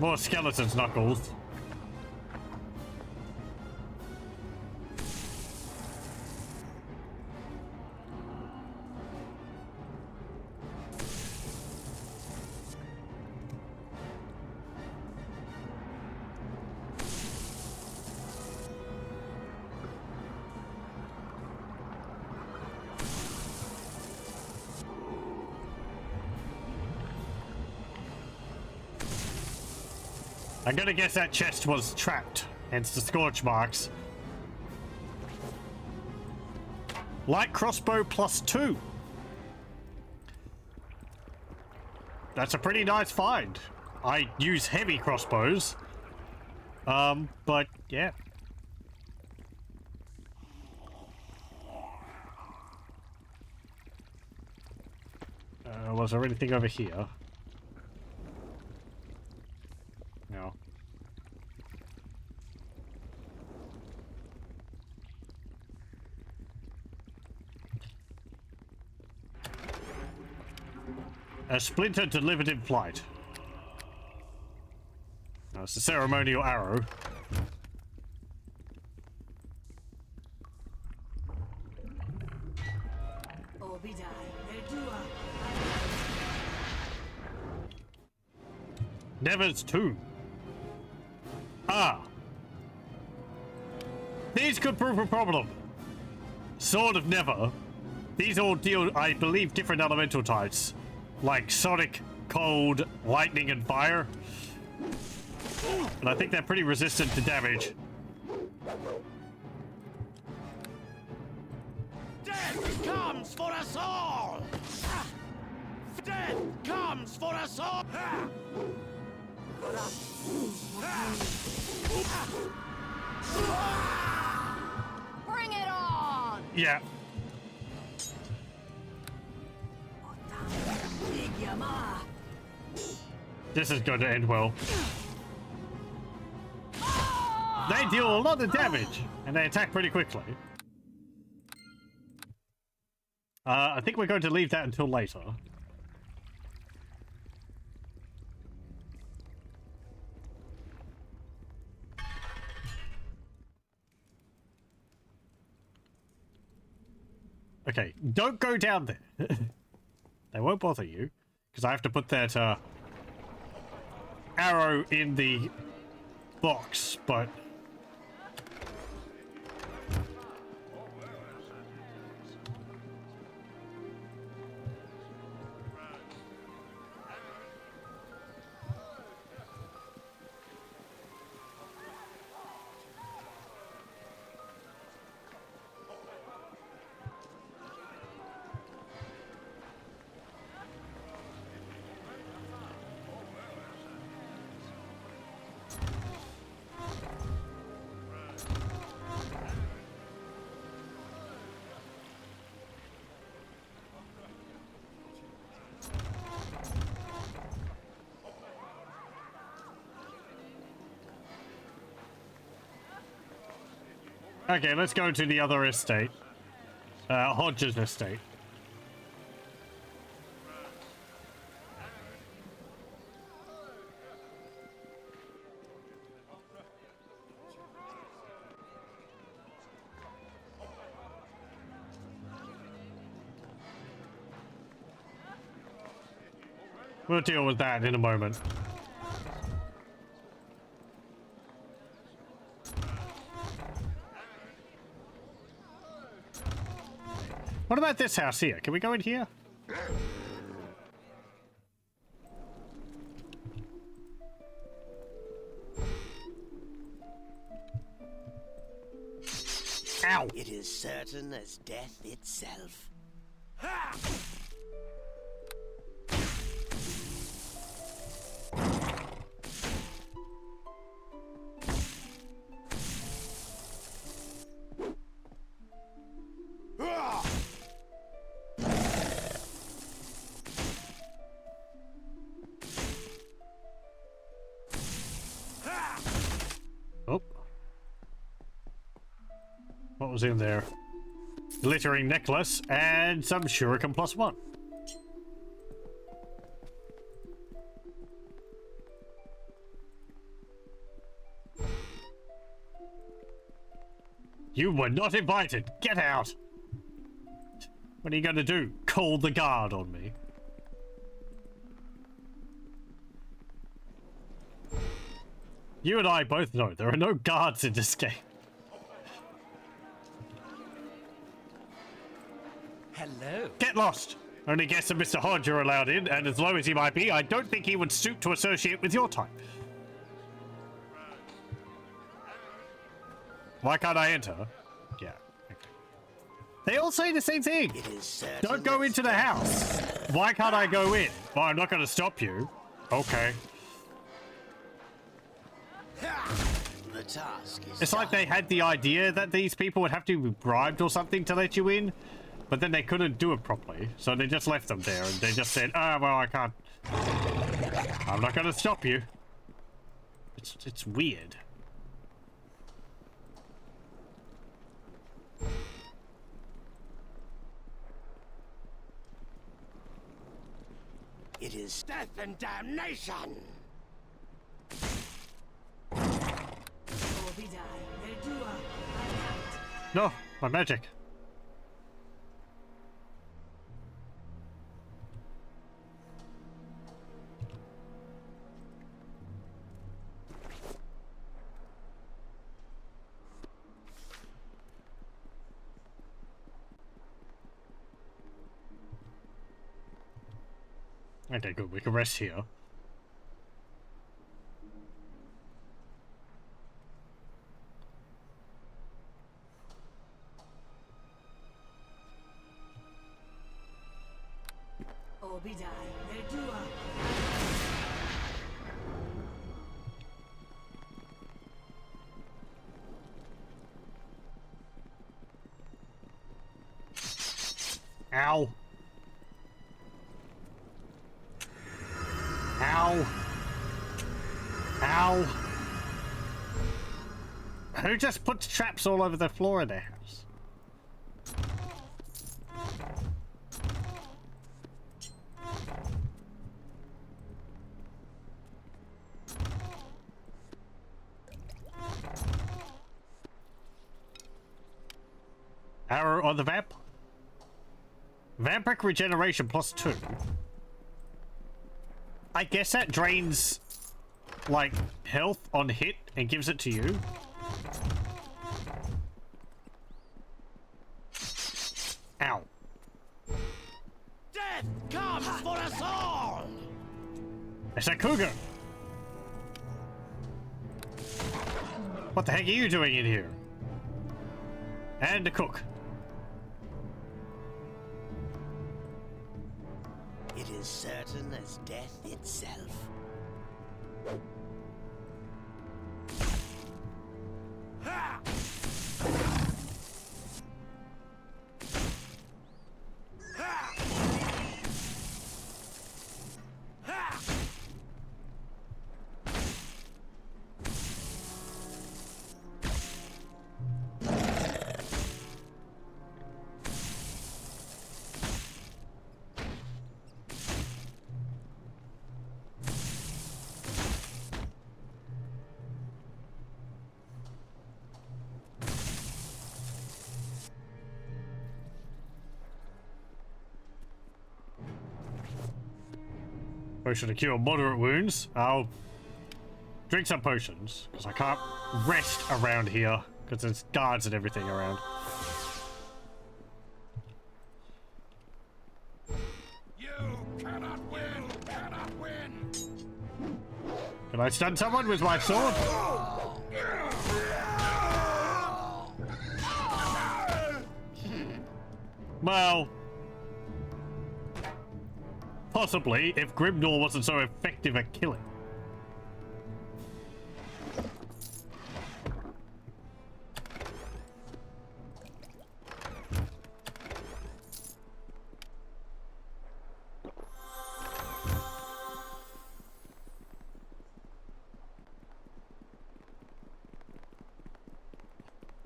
More skeletons, Knuckles. I'm gonna guess that chest was trapped, hence the scorch marks. Light crossbow +2. That's a pretty nice find. I use heavy crossbows. But yeah. Was there anything over here? No. A splinter delivered in flight. That's a ceremonial arrow. Never's tomb. Ah. These could prove a problem. Sword of Never. These all deal, I believe, different elemental types. Like sonic, cold, lightning, and fire. And I think they're pretty resistant to damage. Death comes for us all! Death comes for us all! Bring it on! Yeah. This is going to end well. They deal a lot of damage, and they attack pretty quickly. I think we're going to leave that until later. Okay, don't go down there. They won't bother you, because I have to put that arrow in the box, but... Okay, let's go to the other estate. Hodge's estate. We'll deal with that in a moment. What about this house here? Can we go in here? Ow! It is certain as death itself. Oh. What was in there? Glittering necklace and some shuriken +1. You were not invited. Get out. What are you going to do? Call the guard on me? You and I both know there are no guards in this game. Hello. Get lost! Only guests of Mr. Hodge are allowed in, and as low as he might be, I don't think he would suit to associate with your type. Why can't I enter? Yeah. Okay. They all say the same thing. It is certain. Don't go into the house. Why can't I go in? Well, I'm not going to stop you. Okay. The task is It's like they had the idea that these people would have to be bribed or something to let you in, but then they couldn't do it properly, so they just left them there, and they just said, "Ah, well, I can't. I'm not going to stop you." It's weird. It is death and damnation. No, my magic. Okay, good. We can rest here. Ow. Ow. Ow. Who just puts traps all over the floor of their house? Arrow on the vamp? Vampiric regeneration +2. I guess that drains, like, health on hit and gives it to you. Ow. Death comes for us all! It's a cougar! What the heck are you doing in here? And a cook. It is certain as death itself. Potion to cure moderate wounds. I'll drink some potions, because I can't rest around here, because there's guards and everything around. You cannot win, cannot win. Can I stun someone with my sword? Well, possibly, if Grimnor wasn't so effective at killing.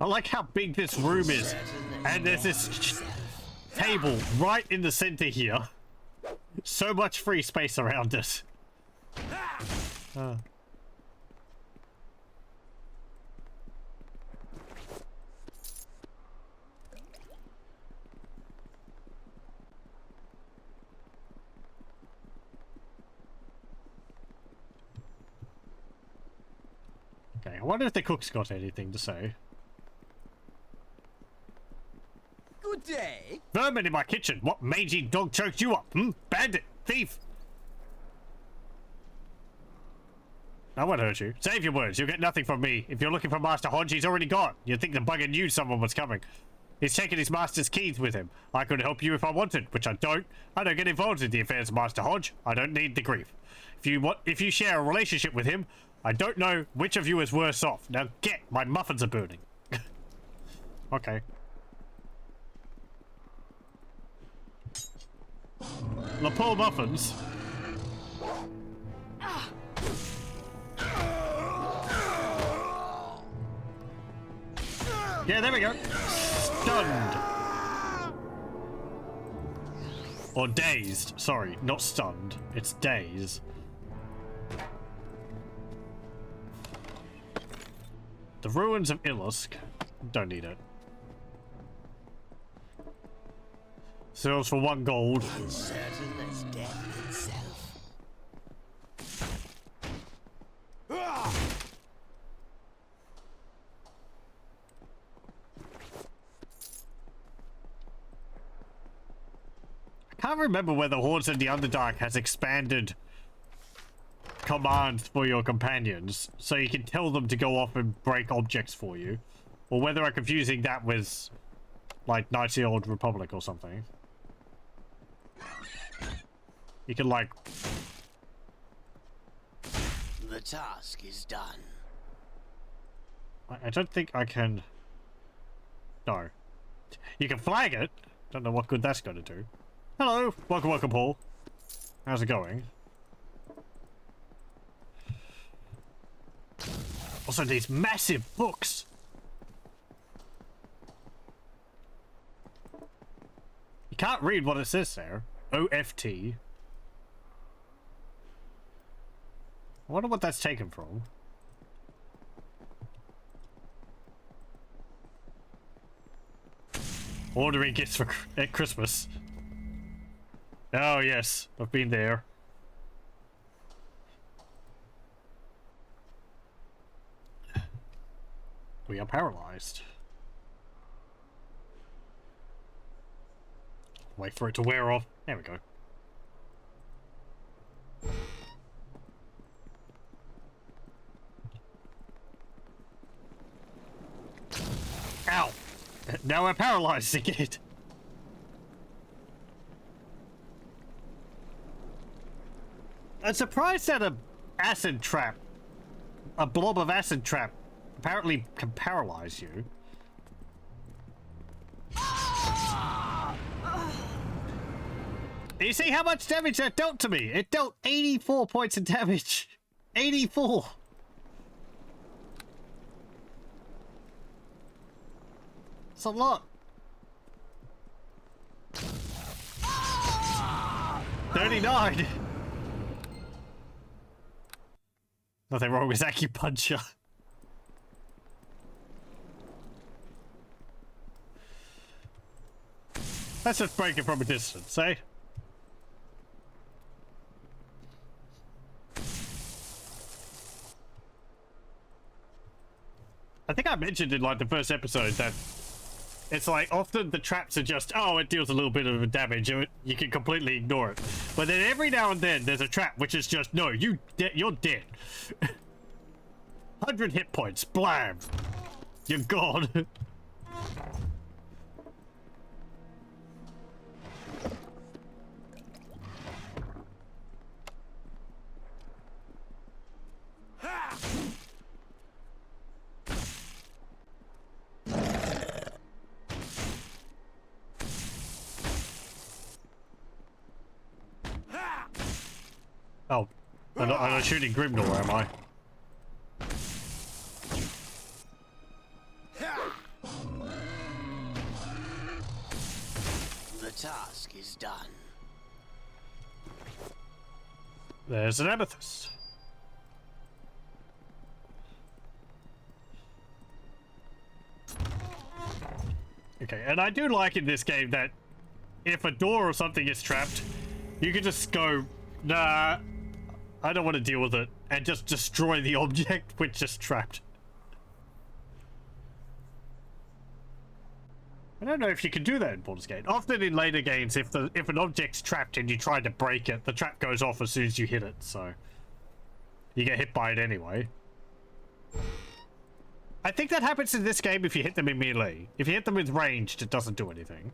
I like how big this room is, and there's this table right in the center here. So much free space around us. Okay, I wonder if the cook's got anything to say. Good day. Vermin in my kitchen. What mangy dog choked you up? Bandit, thief. I won't hurt you. Save your words. You'll get nothing from me. If you're looking for Master Hodge, he's already gone. You'd think the bugger knew someone was coming. He's taken his master's keys with him. I could help you if I wanted, which I don't. I don't get involved in the affairs of Master Hodge. I don't need the grief. If you share a relationship with him, I don't know which of you is worse off. Now get, my muffins are burning. Okay. The poor muffins. Yeah, there we go. Stunned. Or dazed. Sorry, not stunned. It's dazed. The ruins of Illusk. Don't need it. Sells for 1 gold. Uncertain as death itself. I can't remember whether Hordes in the Underdark has expanded commands for your companions, so you can tell them to go off and break objects for you, or whether I'm confusing that with, like, Knights of the Old Republic or something. You can, like... The task is done. I don't think I can... No. You can flag it. Don't know what good that's going to do. Hello. Welcome, Paul. How's it going? Also, these massive books. You can't read what it says there. OFT. I wonder what that's taken from. Ordering gifts for at Christmas. Oh yes, I've been there. We are paralyzed. Wait for it to wear off. There we go. Ow! Now we're paralyzed again. I'm surprised that a blob of acid trap apparently can paralyze you. You see how much damage that dealt to me? It dealt 84 points of damage. 84. It's a lot. 39. Nothing wrong with acupuncture. Let's just break it from a distance, eh? mentioned in like the first episode that it's like often the traps are just, oh, it deals a little bit of damage and you can completely ignore it. But then every now and then there's a trap which is just, no, you're dead. 100 hit points, blam. You're gone. Oh, I'm not shooting Grimnor, am I? The task is done. There's an amethyst. Okay, and I do like in this game that if a door or something is trapped, you can just go, nah, I don't want to deal with it, and just destroy the object which is trapped. I don't know if you can do that in Baldur's Gate. Often in later games, if an object's trapped and you try to break it, the trap goes off as soon as you hit it, so you get hit by it anyway. I think that happens in this game if you hit them in melee. If you hit them with ranged, it doesn't do anything.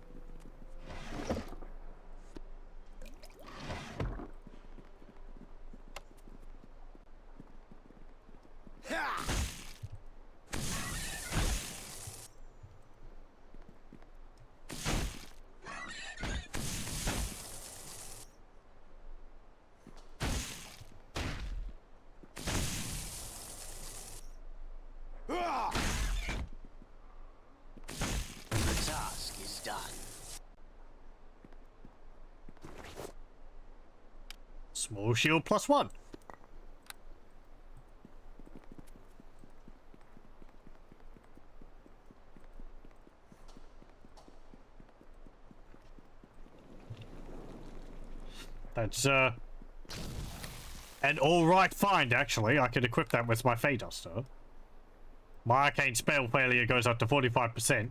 The task is done. Small shield +1. That's an alright find, actually. I could equip that with my Fey Duster. My arcane spell failure goes up to 45%.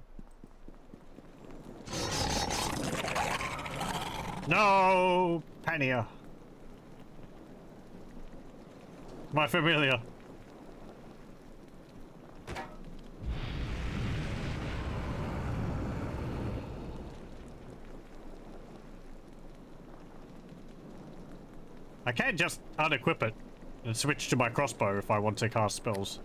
No! Pania. My familiar. I can just unequip it and switch to my crossbow if I want to cast spells.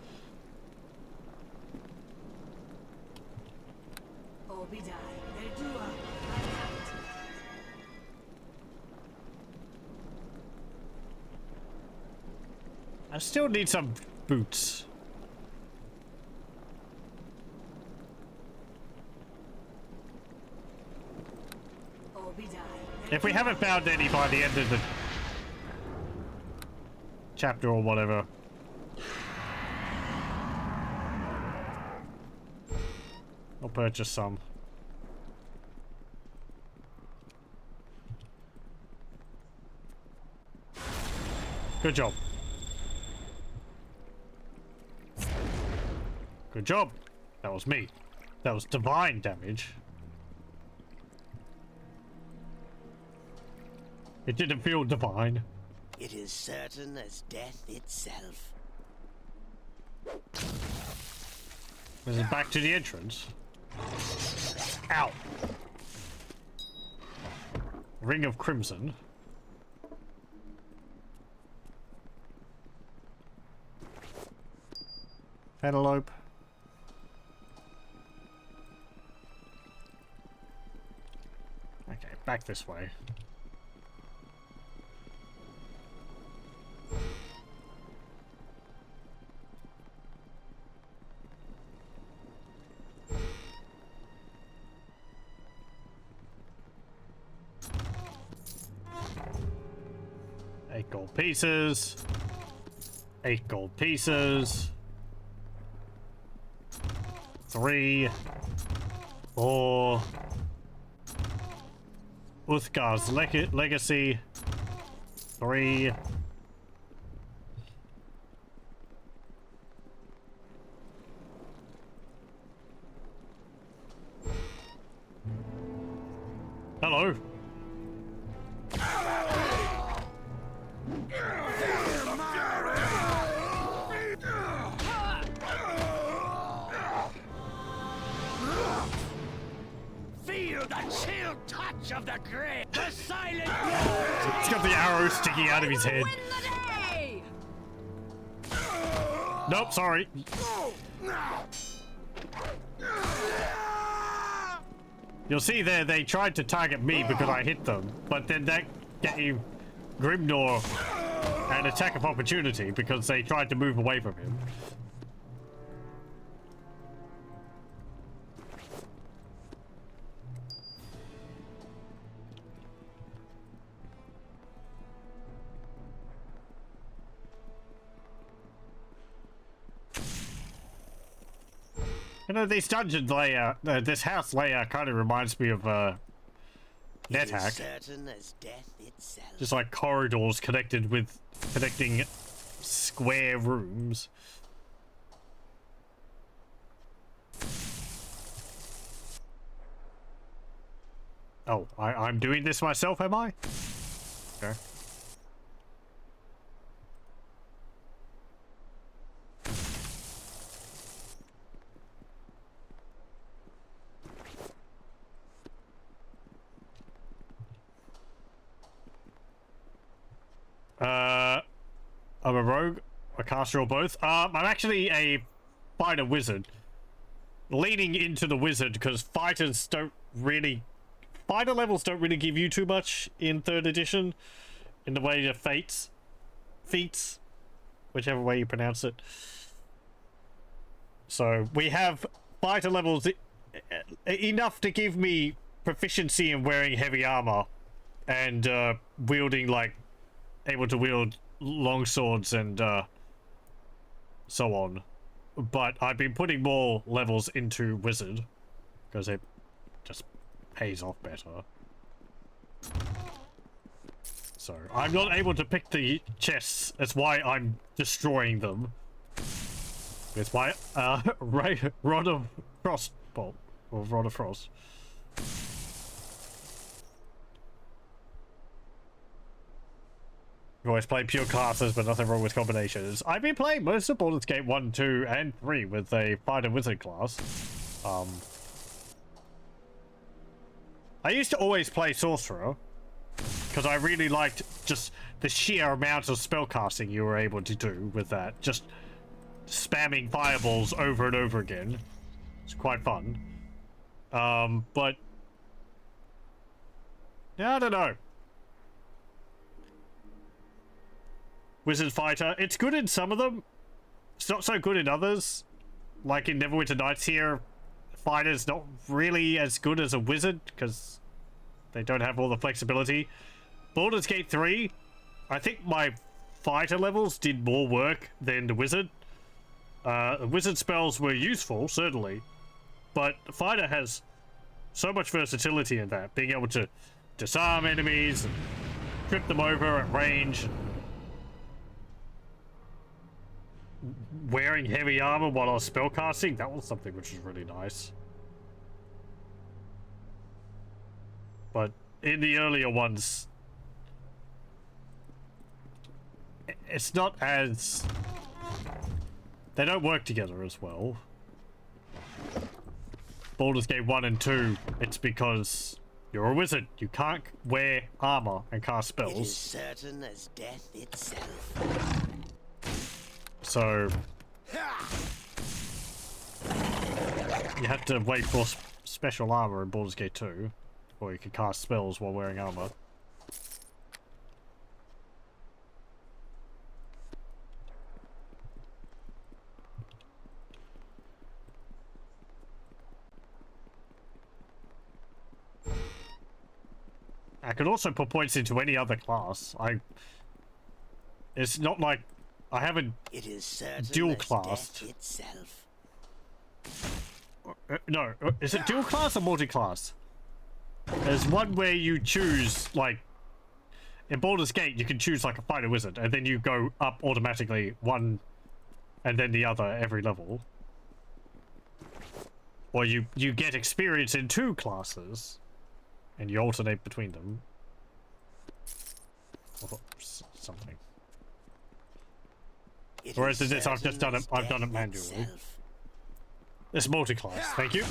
I still need some boots. If we haven't found any by the end of the chapter or whatever, I'll purchase some. Good job. Good job. That was me. That was divine damage. It didn't feel divine. It is certain as death itself. Is it back to the entrance? Ow. Ring of Crimson. Penelope. Okay, back this way. Eight gold pieces. 8 gold pieces. 3, 4. Uthgar's legacy. 3. Hello. Feel the chill touch of the grave. The silent blow. He's got the arrow sticking out of his head. Win the day! Nope, sorry. You'll see there, they tried to target me because I hit them, but then that gave Grimnor an attack of opportunity because they tried to move away from him. You know, these dungeon layout, this house layout kind of reminds me of NetHack. Certain as death itself. Just like corridors connecting square rooms. Oh, I'm doing this myself, am I? Okay. I'm a rogue, a caster, or both. I'm actually a fighter wizard. Leaning into the wizard because fighter levels don't really give you too much in 3rd edition in the way of feats, whichever way you pronounce it. So we have fighter levels enough to give me proficiency in wearing heavy armor and wielding, like, able to wield long swords and so on. But I've been putting more levels into wizard because it just pays off better. So I'm not able to pick the chests. That's why I'm destroying them. It's my Rod of Frost bolt, or Rod of Frost. I've always played pure classes, but nothing wrong with combinations. I've been playing most of Baldur's Gate 1, 2, and 3 with a fighter wizard class. I used to always play sorcerer because I really liked just the sheer amount of spellcasting you were able to do with that. Just spamming fireballs over and over again. It's quite fun. But yeah, I don't know. Wizard fighter, it's good in some of them. It's not so good in others. Like in Neverwinter Nights here, fighter's not really as good as a wizard because they don't have all the flexibility. Baldur's Gate 3, I think my fighter levels did more work than the wizard. The wizard spells were useful, certainly, but the fighter has so much versatility in that, being able to disarm enemies, and trip them over at range, wearing heavy armor while I was spellcasting. That was something which was really nice. But in the earlier ones, it's not as... they don't work together as well. Baldur's Gate 1 and 2, it's because you're a wizard. You can't wear armor and cast spells. It is certain as death itself. So you had to wait for special armor in Baldur's Gate 2, or you could cast spells while wearing armor. I could also put points into any other class. It's not like I haven't dual classed. No, is it dual class or multi-class? There's one where you choose, like, in Baldur's Gate, you can choose like a fighter wizard, and then you go up automatically one, and then the other every level. Or you get experience in 2 classes, and you alternate between them. Or something. Whereas this, I've just done it. I've done it manually. It's multi-class. Thank you.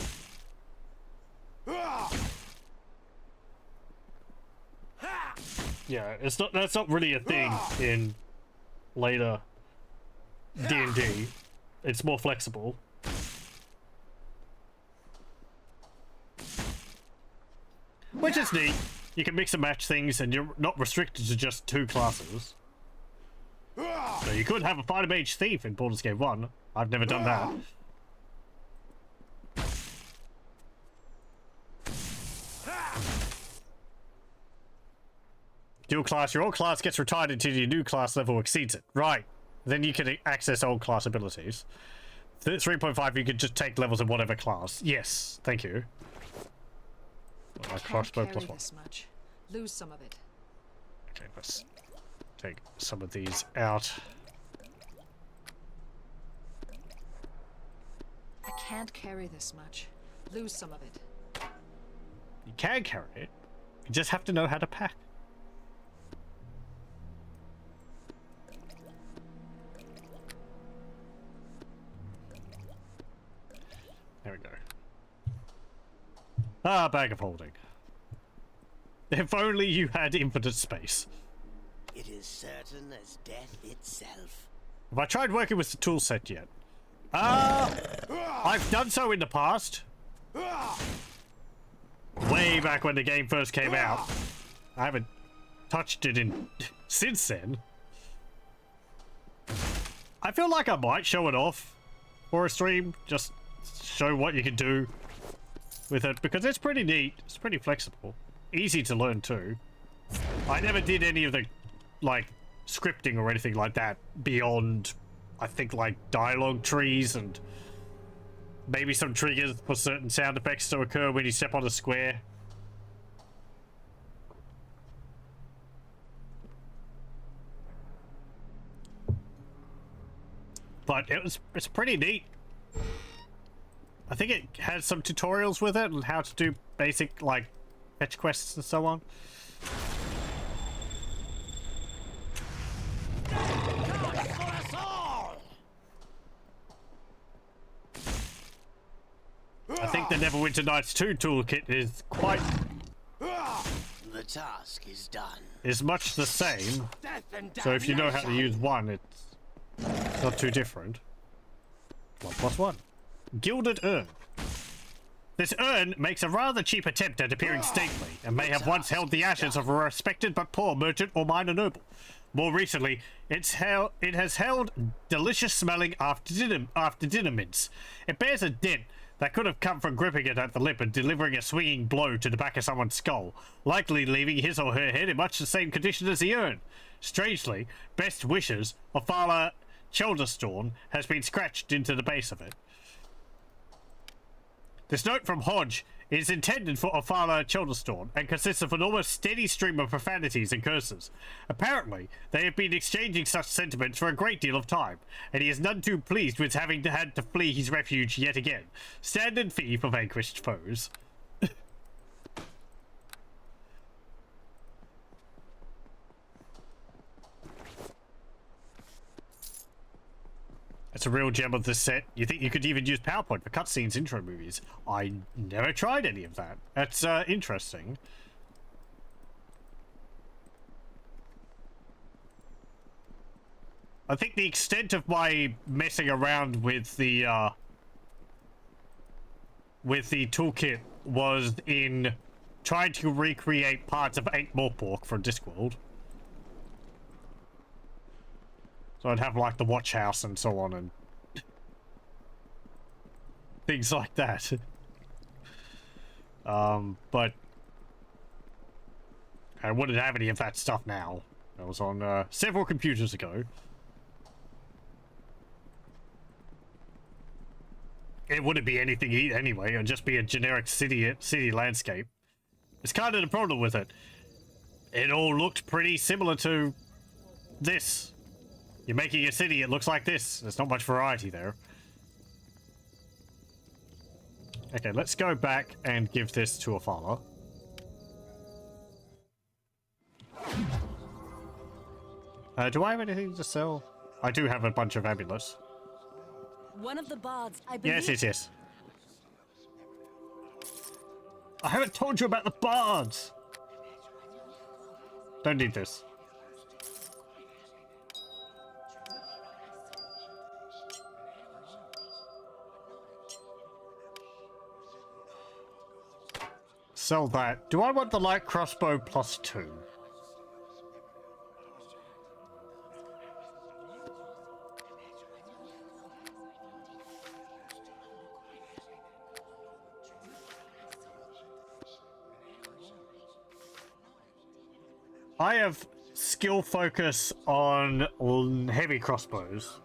Yeah, it's not. That's not really a thing in later D&D. It's more flexible. Which is neat. You can mix and match things, and you're not restricted to just 2 classes. So you could have a fighter mage thief in Baldur's Gate 1. I've never done that. Dual class. Your old class gets retired until your new class level exceeds it. Right. Then you can access old class abilities. 3.5, you can just take levels in whatever class. Yes. Thank you. I can't carry this much. Lose some of it. Okay, let's take some of these out. I can't carry this much. Lose some of it. You can carry it. You just have to know how to pack. There we go. Ah, bag of holding. If only you had infinite space. It is certain as death itself. Have I tried working with the toolset yet? I've done so in the past. Way back when the game first came out. I haven't touched it in since then. I feel like I might show it off for a stream. Just show what you can do with it, because it's pretty neat. It's pretty flexible. Easy to learn too. I never did any of the like scripting or anything like that beyond, I think, like dialogue trees and maybe some triggers for certain sound effects to occur when you step on a square. But it's pretty neat. I think it has some tutorials with it and how to do basic like fetch quests and so on. I think the Neverwinter Nights 2 toolkit is quite... The task is done. Is much the same. So if you know how to use one, it's not too different. 1+1. Gilded Urn. This urn makes a rather cheap attempt at appearing stately, and may have once held the ashes of a respected but poor merchant or minor noble. More recently, it has held delicious-smelling after-dinner mints. It bears a dent that could have come from gripping it at the lip and delivering a swinging blow to the back of someone's skull, likely leaving his or her head in much the same condition as the urn. Strangely, Best Wishes of Fala Chelderstorn has been scratched into the base of it. This note from Hodge is intended for Ophala Chelderstorn and consists of an almost steady stream of profanities and curses. Apparently, they have been exchanging such sentiments for a great deal of time, and he is none too pleased with having had to flee his refuge yet again. Standard fee for vanquished foes. It's a real gem of this set. You think you could even use PowerPoint for cutscenes, intro movies? I never tried any of that. That's interesting. I think the extent of my messing around with the toolkit was in trying to recreate parts of Ankh-Morpork from Discworld. So I'd have like the watch house and so on and things like that. But I wouldn't have any of that stuff now. That was on several computers ago. It wouldn't be anything anyway. It'd just be a generic city landscape. It's kind of the problem with it. It all looked pretty similar to this. You're making a city, it looks like this. There's not much variety there. Okay, let's go back and give this to Ophala. Do I have anything to sell? I do have a bunch of amulets. One of the bards, I believe. Yes. I haven't told you about the bards! Don't need this. Sell that. Do I want the light crossbow +2? I have skill focus on heavy crossbows.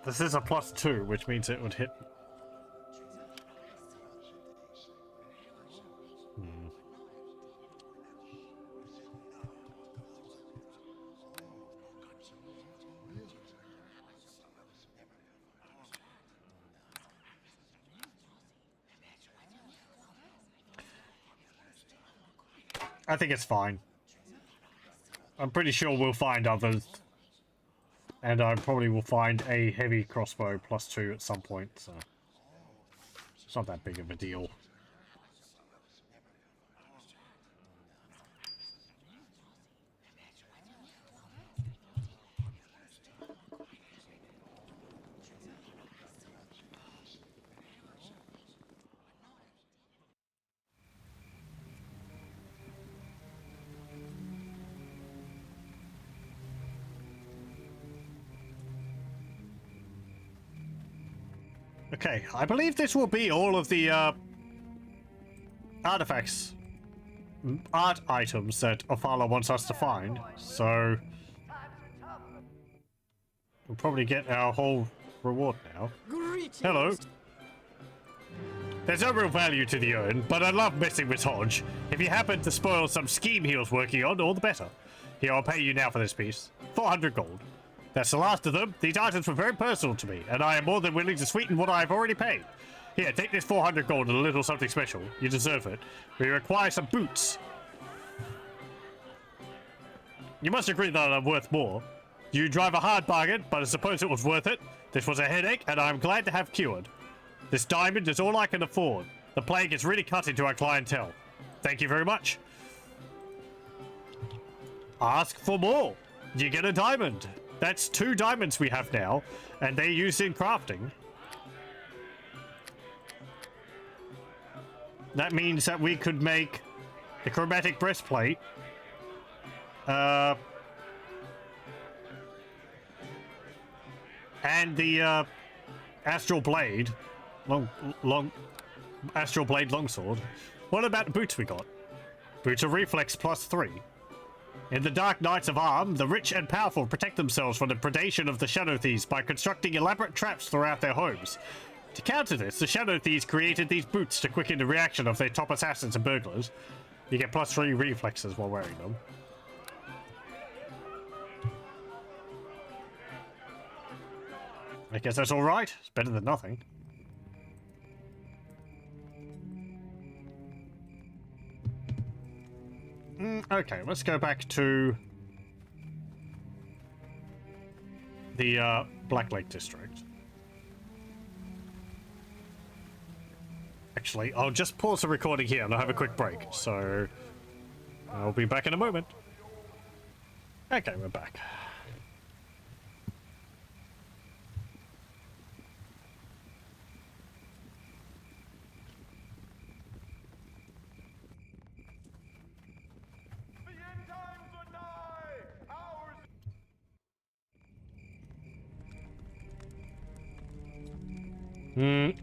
This is a +2, which means it would hit. I think it's fine. I'm pretty sure we'll find others. And I probably will find a heavy crossbow +2 at some point, so it's not that big of a deal. Okay, I believe this will be all of the artifacts, art items that Ophala wants us to find, so we'll probably get our whole reward now. Greetings. Hello. There's no real value to the urn, but I love messing with Hodge. If you happen to spoil some scheme he was working on, all the better. Here, I'll pay you now for this piece. 400 gold. That's the last of them. These items were very personal to me, and I am more than willing to sweeten what I have already paid. Here, take this 400 gold and a little something special. You deserve it. We require some boots. You must agree that I'm worth more. You drive a hard bargain, but I suppose it was worth it. This was a headache, and I'm glad to have cured. This diamond is all I can afford. The plague is really cut into our clientele. Thank you very much. Ask for more. You get a diamond. That's 2 diamonds we have now, and they're used in crafting. That means that we could make the chromatic breastplate, and the astral blade, astral blade longsword. What about the boots we got? Boots of reflex +3. In the dark nights of Arm, the rich and powerful protect themselves from the predation of the Shadow Thieves by constructing elaborate traps throughout their homes. To counter this, the Shadow Thieves created these boots to quicken the reaction of their top assassins and burglars. You get +3 reflexes while wearing them. I guess that's alright. It's better than nothing. Okay, let's go back to the Black Lake District. Actually, I'll just pause the recording here and I'll have a quick break, so I'll be back in a moment. Okay, we're back.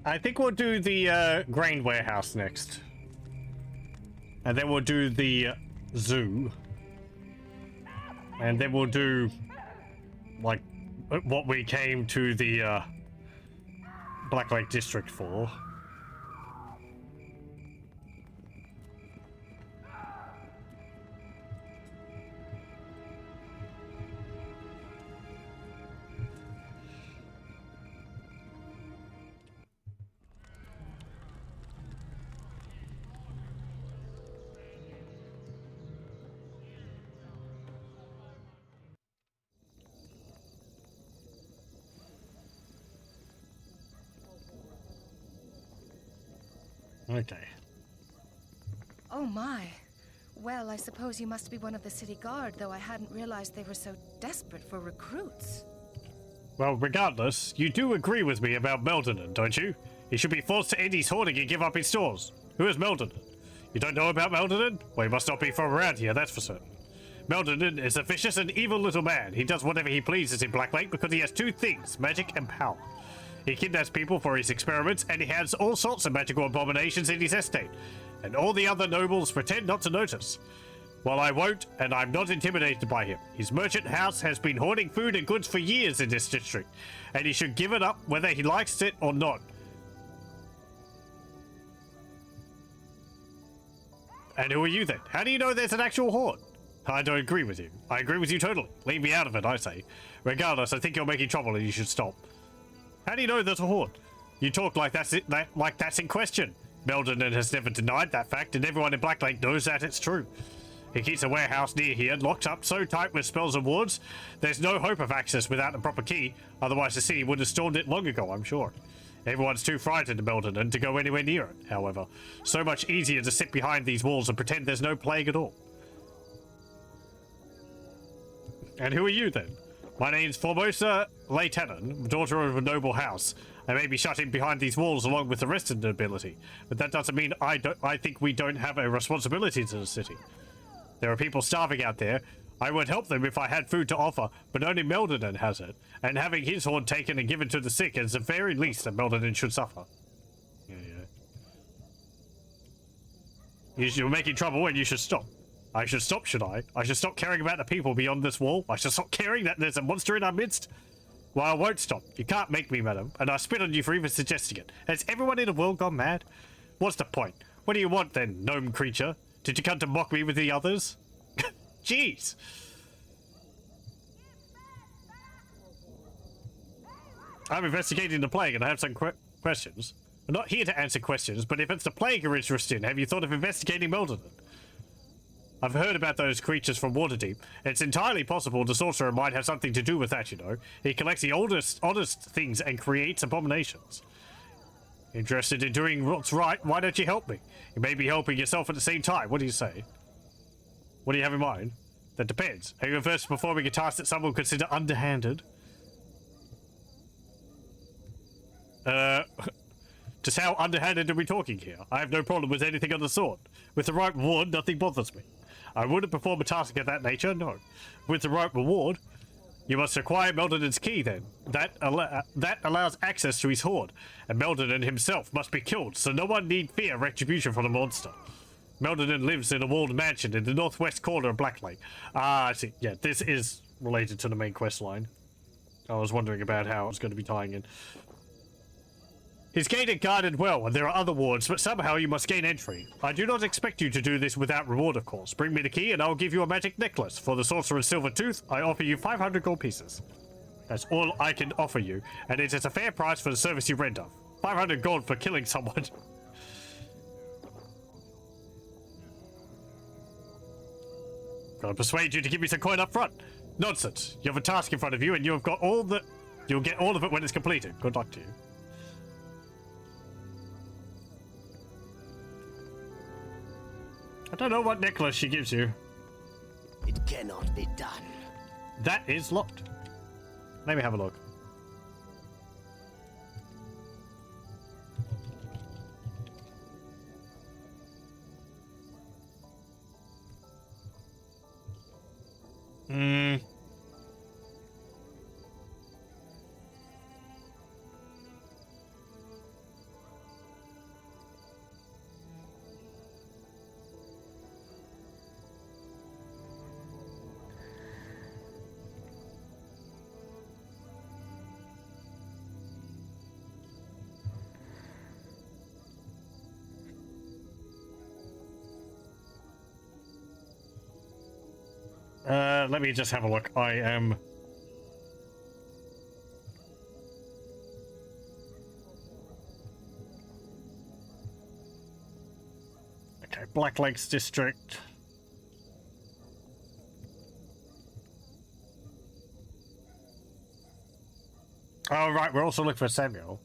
I think we'll do the grain warehouse next. And then we'll do the zoo. And then we'll do, like, what we came to the Black Lake District for. Okay. Oh my. Well, I suppose you must be one of the city guard, though I hadn't realized they were so desperate for recruits. Well, regardless, you do agree with me about Meldonin, don't you? He should be forced to end his hoarding and give up his stores. Who is Meldonin? You don't know about Meldonin? Well, he must not be from around here, that's for certain. Meldonin is a vicious and evil little man. He does whatever he pleases in Black Lake because he has two things, magic and power. He kidnaps people for his experiments, and he has all sorts of magical abominations in his estate. And all the other nobles pretend not to notice. Well, I won't, and I'm not intimidated by him. His merchant house has been hoarding food and goods for years in this district, and he should give it up whether he likes it or not. And who are you then? How do you know there's an actual hoard? I don't agree with you. I agree with you totally. Leave me out of it, I say. Regardless, I think you're making trouble and you should stop. How do you know there's a hoard? You talk like that's in question. Meldonin has never denied that fact, and everyone in Black Lake knows that it's true. He keeps a warehouse near here, locked up so tight with spells and wards, there's no hope of access without a proper key, otherwise the city would have stormed it long ago, I'm sure. Everyone's too frightened of Meldonin to go anywhere near it, however. So much easier to sit behind these walls and pretend there's no plague at all. And who are you then? My name's Formosa Leitanen, daughter of a noble house. I may be shut in behind these walls along with the rest of the nobility, but that doesn't mean I think we don't have a responsibility to the city. There are people starving out there. I would help them if I had food to offer, but only Meldonin has it, and having his hoard taken and given to the sick is the very least that Meldonin should suffer. You're making trouble and you should stop. I should stop, should I? I should stop caring about the people beyond this wall? I should stop caring that there's a monster in our midst? Well, I won't stop. You can't make me, madam, and I spit on you for even suggesting it. Has everyone in the world gone mad? What's the point? What do you want then, gnome creature? Did you come to mock me with the others? Jeez! I'm investigating the plague and I have some questions. I'm not here to answer questions, but if it's the plague you're interested in, have you thought of investigating Meldonin? I've heard about those creatures from Waterdeep. It's entirely possible the sorcerer might have something to do with that, you know. He collects the oldest things and creates abominations. Interested in doing what's right? Why don't you help me? You may be helping yourself at the same time. What do you say? What do you have in mind? That depends. Are you averse to performing a task that some would consider underhanded? Just how underhanded are we talking here? I have no problem with anything of the sort. With the right reward, nothing bothers me. I wouldn't perform a task of that nature, no. With the right reward, you must acquire Meldonin's key then. That allows access to his hoard, and Meldonin himself must be killed, so no one need fear retribution from the monster. Meldonin lives in a walled mansion in the northwest corner of Black Lake. Ah, I see. Yeah, this is related to the main quest line. I was wondering about how it was going to be tying in. His gate is guarded well, and there are other wards, but somehow you must gain entry. I do not expect you to do this without reward, of course. Bring me the key, and I'll give you a magic necklace. For the Sorcerer's Silver Tooth, I offer you 500 gold pieces. That's all I can offer you, and it is a fair price for the service you render. 500 gold for killing someone. Gotta persuade you to give me some coin up front. Nonsense. You have a task in front of you, and you'll get all of it when it's completed. Good luck to you. I don't know what necklace she gives you. It cannot be done. That is locked. Let me have a look. Let me just have a look. I am... Okay, Black Lakes District. Oh, right, we're also looking for Samuel.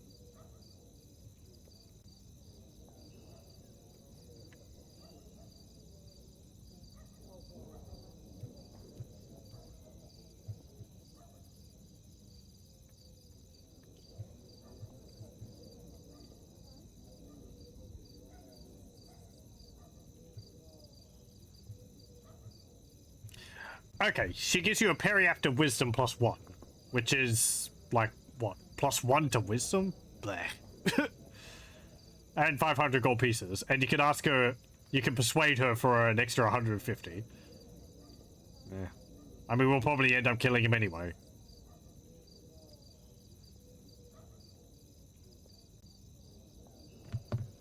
Okay, she gives you a periapter wisdom +1, which is like what? +1 to wisdom? Bleh. And 500 gold pieces, and you can ask her. You can persuade her for an extra 150. Yeah. I mean, we'll probably end up killing him anyway.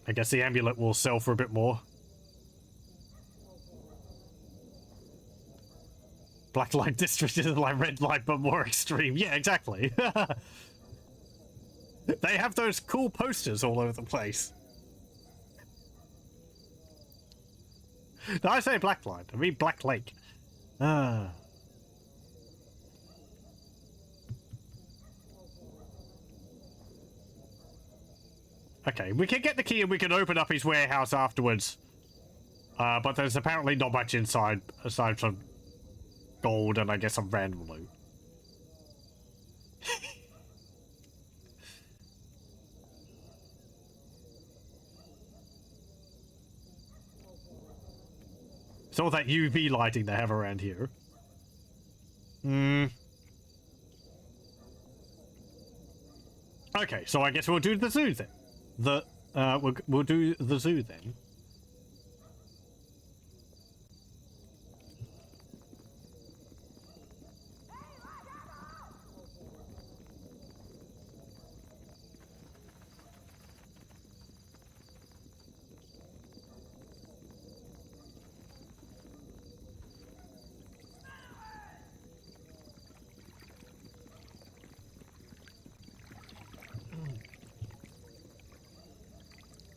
I guess the amulet will sell for a bit more. Black light district is like red light, but more extreme. Yeah, exactly. They have those cool posters all over the place. No, I say black light. I mean Black Lake. Ah. Okay, we can get the key and we can open up his warehouse afterwards. But there's apparently not much inside, aside from gold and I guess some random loot. It's all that UV lighting they have around here. Okay, so I guess we'll do the zoo then. We'll do the zoo then.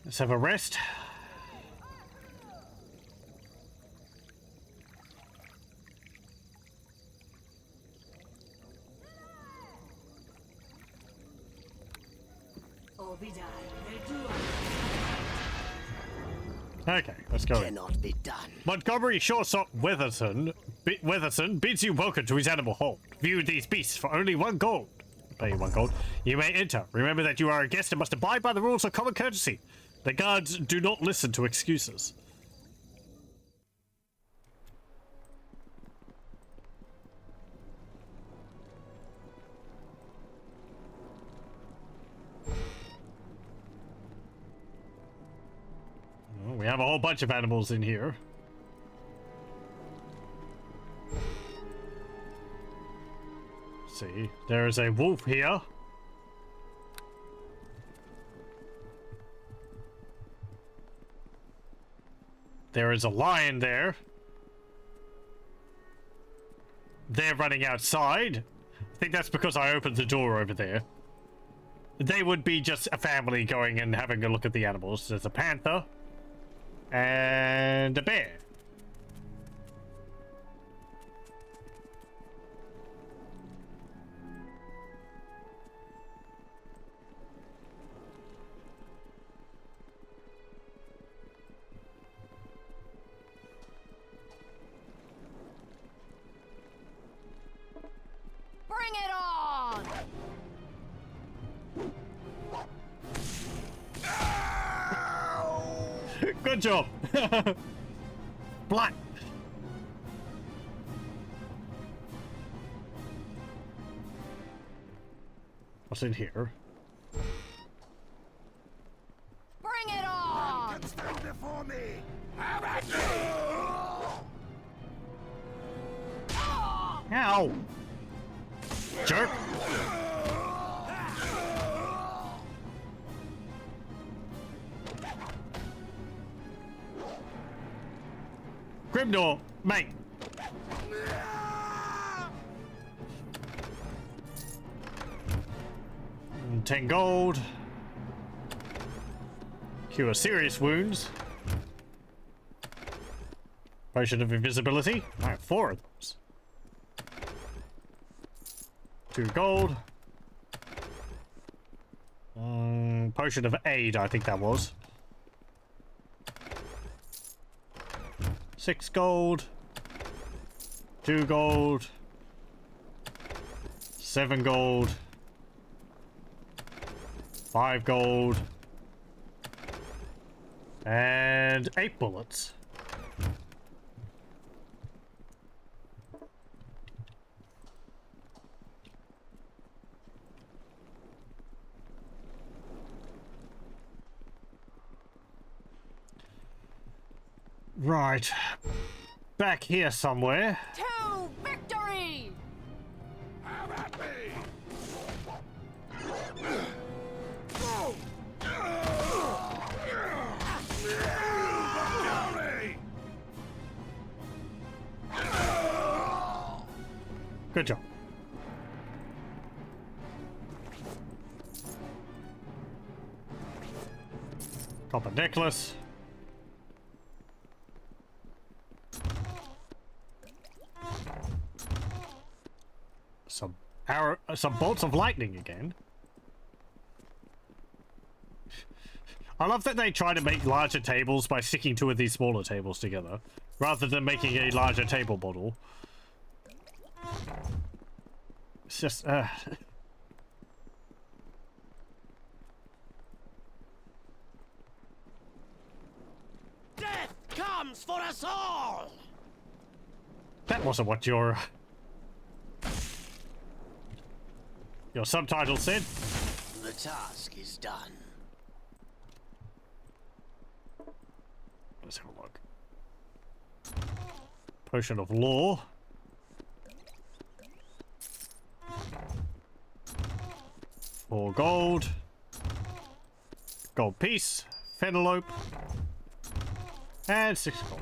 Let's have a rest. Okay, let's go. Cannot be done. Montgomery Shawsop Weatherson bids you welcome to his animal hold. View these beasts for only 1 gold. Pay you 1 gold. You may enter. Remember that you are a guest and must abide by the rules of common courtesy. The guards do not listen to excuses. Well, we have a whole bunch of animals in here. Let's see, there is a wolf here. There is a lion there. They're running outside. I think that's because I opened the door over there. They would be just a family going and having a look at the animals. There's a panther. And a bear. Bring it on! Good job. Black. What's in here? Bring it on! Can stand before me. Ow! Jerk. Grimnor, mate. 10 gold. Cure serious wounds. Potion of invisibility. I have 4 of those. 2 gold. Potion of aid, I think that was. 6 gold. 2 gold. 7 gold. 5 gold. And 8 bullets. Right. Back here somewhere. To victory! Have at me! Go! Fury! Good job. Copper necklace. Some bolts of lightning again. I love that they try to make larger tables by sticking two of these smaller tables together, rather than making a larger table model. It's just, Death comes for us all! That wasn't what your subtitle said. The task is done. Let's have a look. Potion of Law. Four gold. Gold piece. Fennelope. And 6 gold.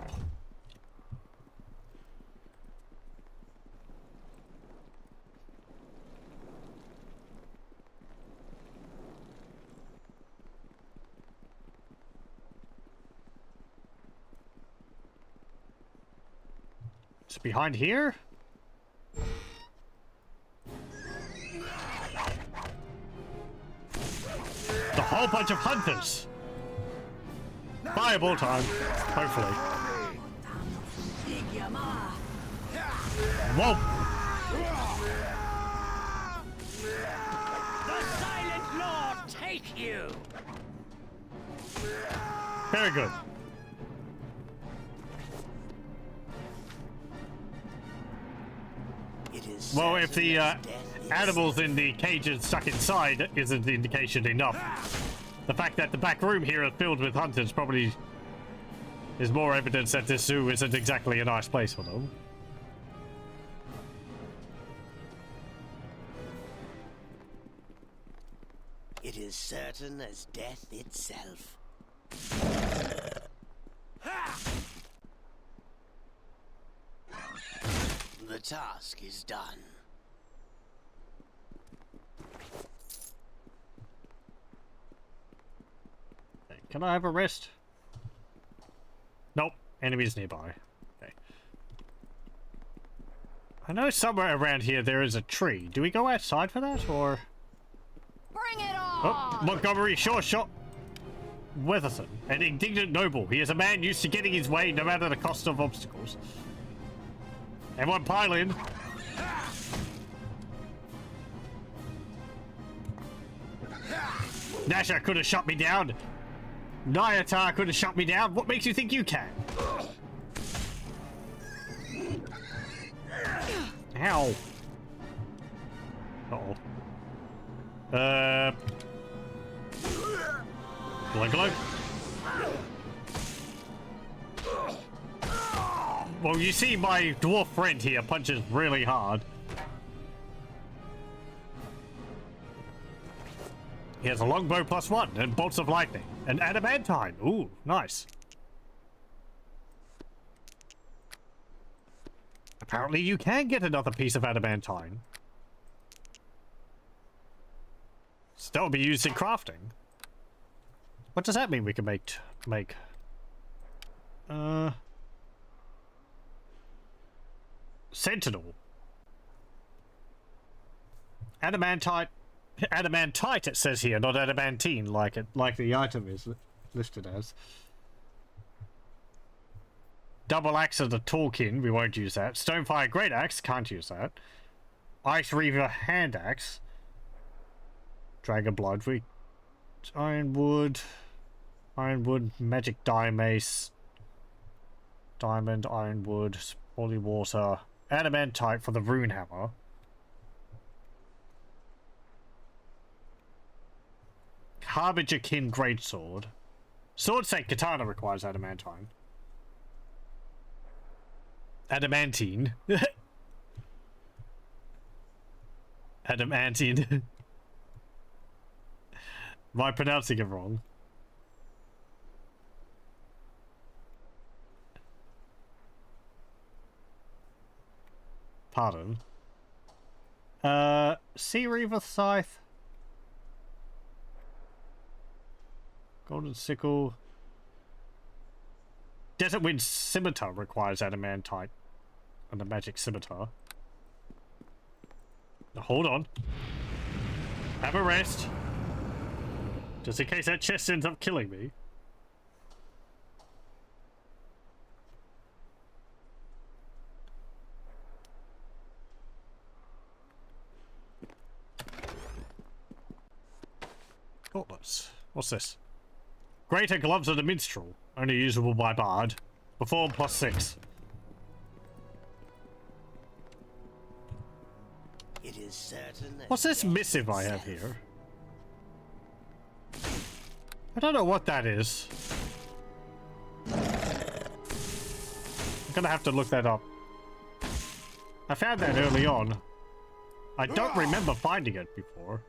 It's behind here? The whole bunch of hunters. Fireball time, hopefully. Whoa! The Silent Lord take you! Very good. It is Well, if the certain as death animals in the cages stuck inside isn't indication enough, the fact that the back room here is filled with hunters probably is more evidence that this zoo isn't exactly a nice place for them. It is certain as death itself. The task is done. Can I have a rest? Nope. Enemies nearby. Okay. I know somewhere around here there is a tree. Do we go outside for that, or...? Bring it Oh, on! Montgomery Short Shot Weatherson, an indignant noble. He is a man used to getting his way no matter the cost of obstacles. Everyone pile in. Nasha could have shot me down. Nyatar could have shot me down. What makes you think you can? Ow. Uh-oh. Glug glug. Well, you see my dwarf friend here punches really hard. He has a longbow +1 and bolts of lightning. And adamantine. Ooh, nice. Apparently you can get another piece of adamantine. So that will be used in crafting. What does that mean we can make? Sentinel. Adamantite it says here, not adamantine like the item is listed as. Double axe of the Tolkien, we won't use that. Stonefire great axe, can't use that. Ice Reaver hand axe. Dragon blood, ironwood, magic dye mace, diamond, ironwood, holy water, adamantite for the rune hammer. Harbinger kin greatsword. Sword set katana requires adamantine. Adamantine. Adamantine. Am I pronouncing it wrong? Pardon. Sea Reaver Scythe. Golden Sickle. Desert Wind Scimitar requires adamantite and a magic scimitar. Now, hold on. Have a rest. Just in case that chest ends up killing me. Gauntlets. What's this? Greater Gloves of the Minstrel. Only usable by Bard. Perform +6. It is certain that What's this missive I have here? I don't know what that is. I'm gonna have to look that up. I found that early on. I don't remember finding it before.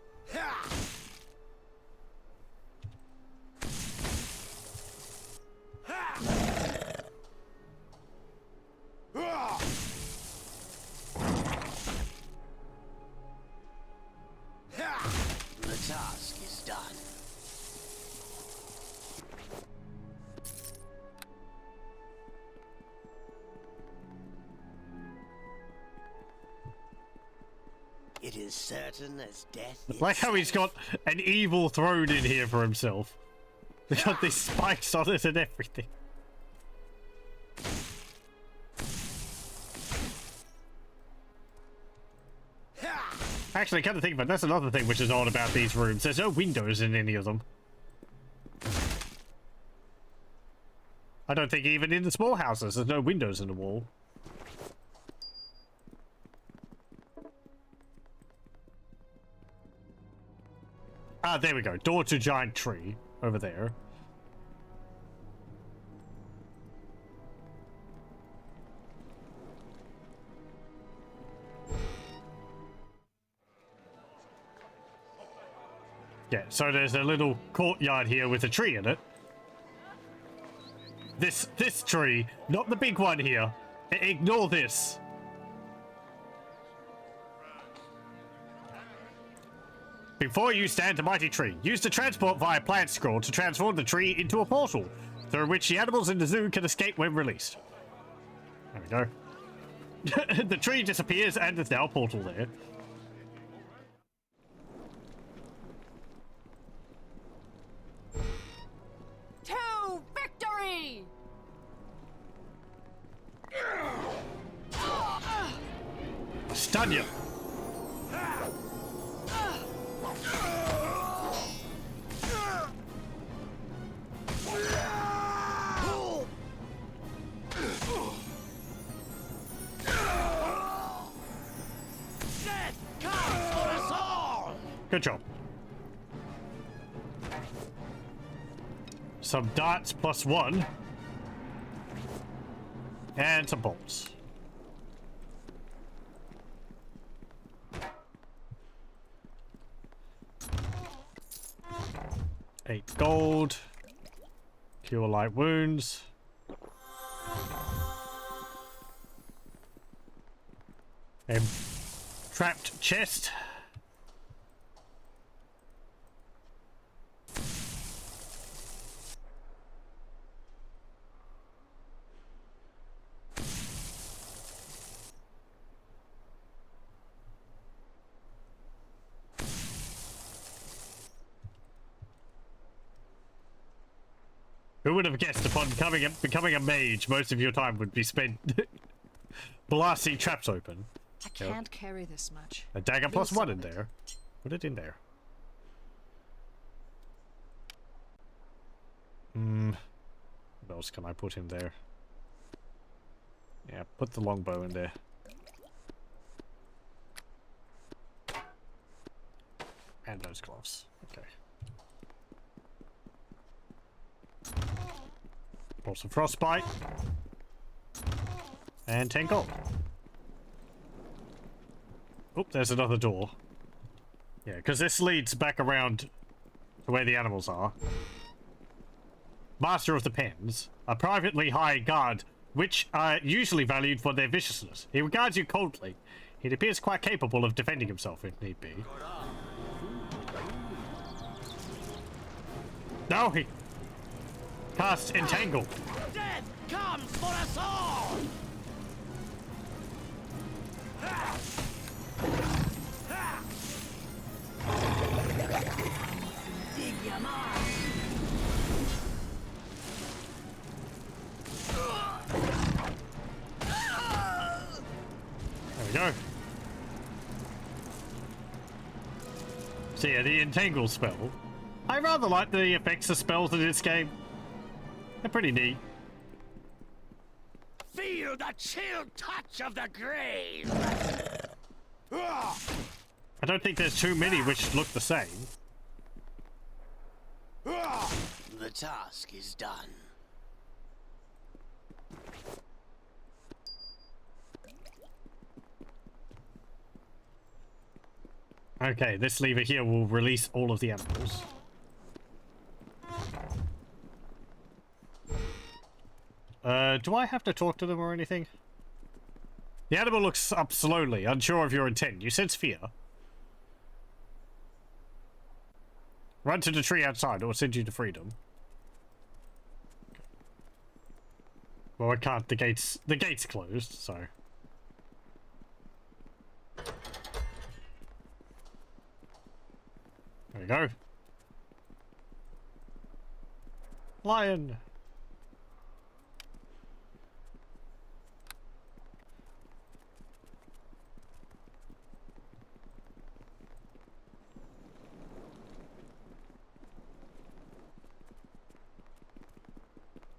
the task is done. It is certain as death. Like how he's got an evil throne in here for himself. They got these spikes on it and everything. Actually, come to think of it, that's another thing which is odd about these rooms. There's no windows in any of them. I don't think even in the small houses there's no windows in the wall. Ah, there we go. Door to giant tree over there. Yeah, so there's a little courtyard here with a tree in it. This tree, not the big one here. Ignore this. Before you stand a mighty tree. Use the transport via plant scroll to transform the tree into a portal, through which the animals in the zoo can escape when released. There we go. The tree disappears and there's now a portal there. To victory! Stun you. Death comes for us all! Good job. Some darts +1. And some bolts. $8 gold. Cure light wounds. A trapped chest. Who would have guessed upon becoming a mage, most of your time would be spent blasting traps open. I can't carry this much. A dagger Lose +1 some in of it. there. Put it in there. What else can I put in there? Yeah, put the longbow in there. And those gloves. Okay. Pull some frostbite. And 10 gold. Oh, there's another door. Yeah, because this leads back around to where the animals are. Master of the Pens, a privately hired guard, which are usually valued for their viciousness. He regards you coldly. He appears quite capable of defending himself if need be. No, he casts Entangle. Death comes for us all! Dig your mark. There we go. So yeah, the Entangle spell. I rather like the effects of spells in this game. They're pretty neat. Feel the chill touch of the grave! I don't think there's too many which look the same. The task is done. Okay, this lever here will release all of the animals. Do I have to talk to them or anything? The animal looks up slowly, unsure of your intent. You sense fear. Run to the tree outside, or send you to freedom. Well, I can't. The gate's closed, so. There we go. Lion.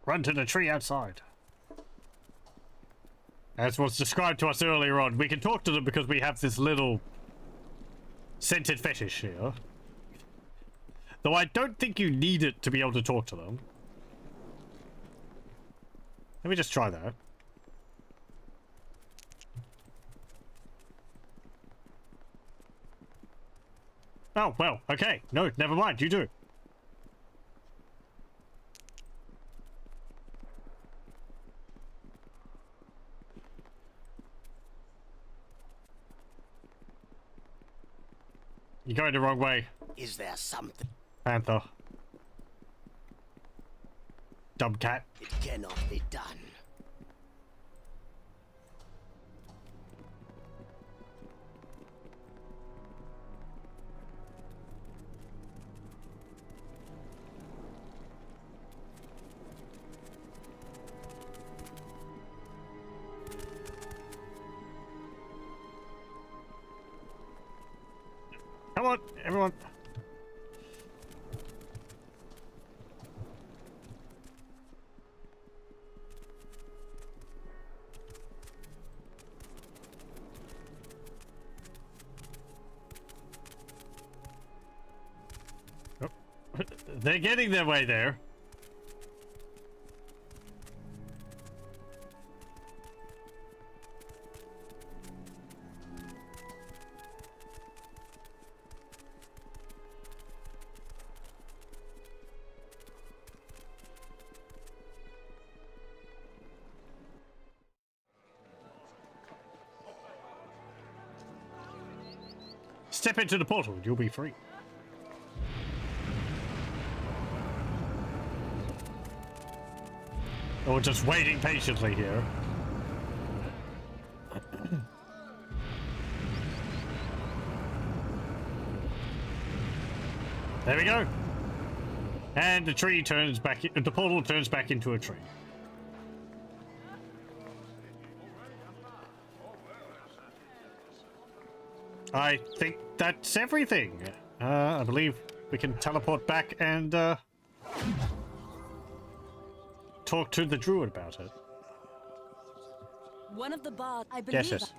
Run to the tree outside. As was described to us earlier on, we can talk to them because we have this little scented fetish here. Though I don't think you need it to be able to talk to them. Let me just try that. Oh, well, okay. No, never mind, you do. You're going the wrong way. Is there something? Panther. Dumb cat. It cannot be done. Come on, everyone. Oh. They're getting their way there. Step into the portal, you'll be free. Or just waiting patiently here. There we go. And the tree turns back, the portal turns back into a tree. I think that's everything. I believe we can teleport back and talk to the druid about it. One of the bards, I believe. Yes.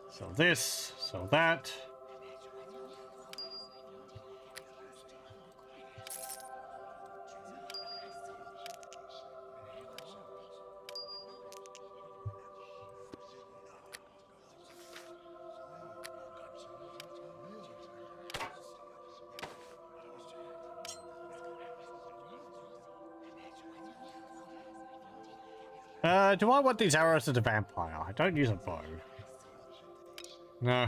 So this, so that. Do I want these arrows as a vampire? I don't use a bow. No.